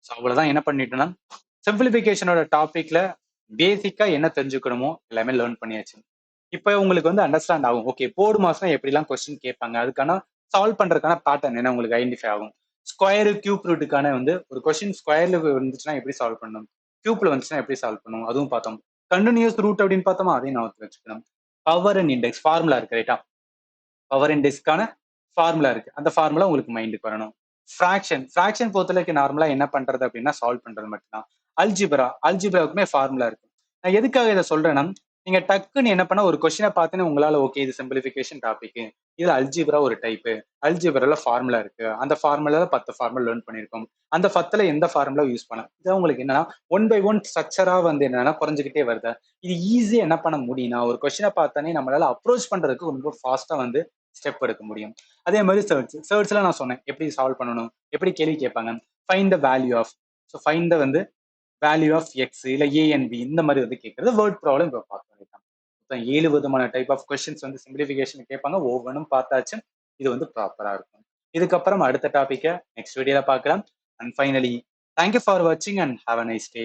Speaker 1: ஸோ அவ்வளவுதான். என்ன பண்ணிட்டோம்னா சிம்பிளிஃபிகேஷனோட டாபிக்ல பேசிக்கா என்ன தெரிஞ்சுக்கணுமோ எல்லாமே லேர்ன் பண்ணியாச்சு. இப்போ உங்களுக்கு வந்து அண்டர்ஸ்டாண்ட் ஆகும், ஓகே போர்டு மாஸ்னா எப்படிலாம் கொஸ்டின் கேட்பாங்க, அதுக்கான சால்வ் பண்றதுக்கான பேட்டர்ன் என்ன உங்களுக்கு ஐடென்டிஃபை ஆகும். ஸ்கொயர் கியூப் ரூட்டுக்கான வந்து ஒரு கொஸ்டின் ஸ்கொயர்ல வந்துச்சுன்னா எப்படி சால்வ் பண்ணணும், கியூப்ல வந்துச்சுன்னா எப்படி சால்வ் பண்ணணும் அதுவும் பார்த்தோம். கண்டினியூஸ் ரூட் அப்படின்னு பார்த்தோமா, அதையும் நான் வச்சுக்கணும். பவர் அண்ட் இண்டெக்ஸ் ஃபார்முலா இருக்கு ரைட்டா, பவர் இண்டெக்ஸ்க்கான ஃபார்முலா இருக்கு, அந்த ஃபார்முலா உங்களுக்கு மைண்டுக்கு வரணும். ஃபிராக்ஷன் பொறுத்தளவுக்கு நார்மலா என்ன பண்றது அப்படின்னா சால்வ் பண்றது மட்டும்தான். அல்ஜிப்ராவுக்குமே ஃபார்முலா இருக்கு. நான் எதுக்காக இதை சொல்றேன்னா, நீங்க டக்குன்னு என்ன பண்ணா ஒரு கொஸ்டினை பார்த்துன்னு உங்களால ஓகே இது சிம்பிளிஃபிகேஷன் டாபிக், இதுல அல்ஜிப்ரா ஒரு டைப்பு, அல்ஜிப்ரால ஃபார்முலா இருக்கு, அந்த ஃபார்முலால 10 ஃபார்முலா லேர்ன் பண்ணிருக்கோம், அந்த 10ல எந்த ஃபார்முலா யூஸ் பண்ணலாம், இது உங்களுக்கு என்னன்னா ஒன் பை ஒன் ஸ்ட்ரக்சரா வந்து என்னன்னா குறைஞ்சிக்கிட்டே வருது. இது ஈஸியா என்ன பண்ண முடியும்னா ஒரு கொஸ்டினை பார்த்தானே நம்மளால அப்ரோச் பண்றதுக்கு ரொம்ப ஃபாஸ்டா வந்து ஸ்டெப் எடுக்க முடியும். அதே மாதிரி சர்ச்ல நான் சொன்னேன் எப்படி சால்வ் பண்ணணும், எப்படி கேள்வி கேட்பாங்க, find the value of, so find the வந்து வேல்யூ ஆஃப் எக்ஸ் இல்ல ஏஎன்பி இந்த மாதிரி வந்து கேட்கறது வேர்ட் ப்ராப்ளம் இப்போ பார்க்க வேண்டியதான். மொத்தம் 7 விதமான டைப் ஆஃப் கொஸ்டின்ஸ் வந்து சிம்பிளிஃபிகேஷன் கேட்பாங்க, ஒவ்வொன்றும் பார்த்தாச்சு. இது வந்து ப்ராப்பரா இருக்கும். இதுக்கப்புறம் அடுத்த டாபிக்கை நெக்ஸ்ட் வீடியோல பார்க்கலாம். அண்ட் ஃபைனலி தேங்க்யூ ஃபார் வாட்சிங் and have a nice day.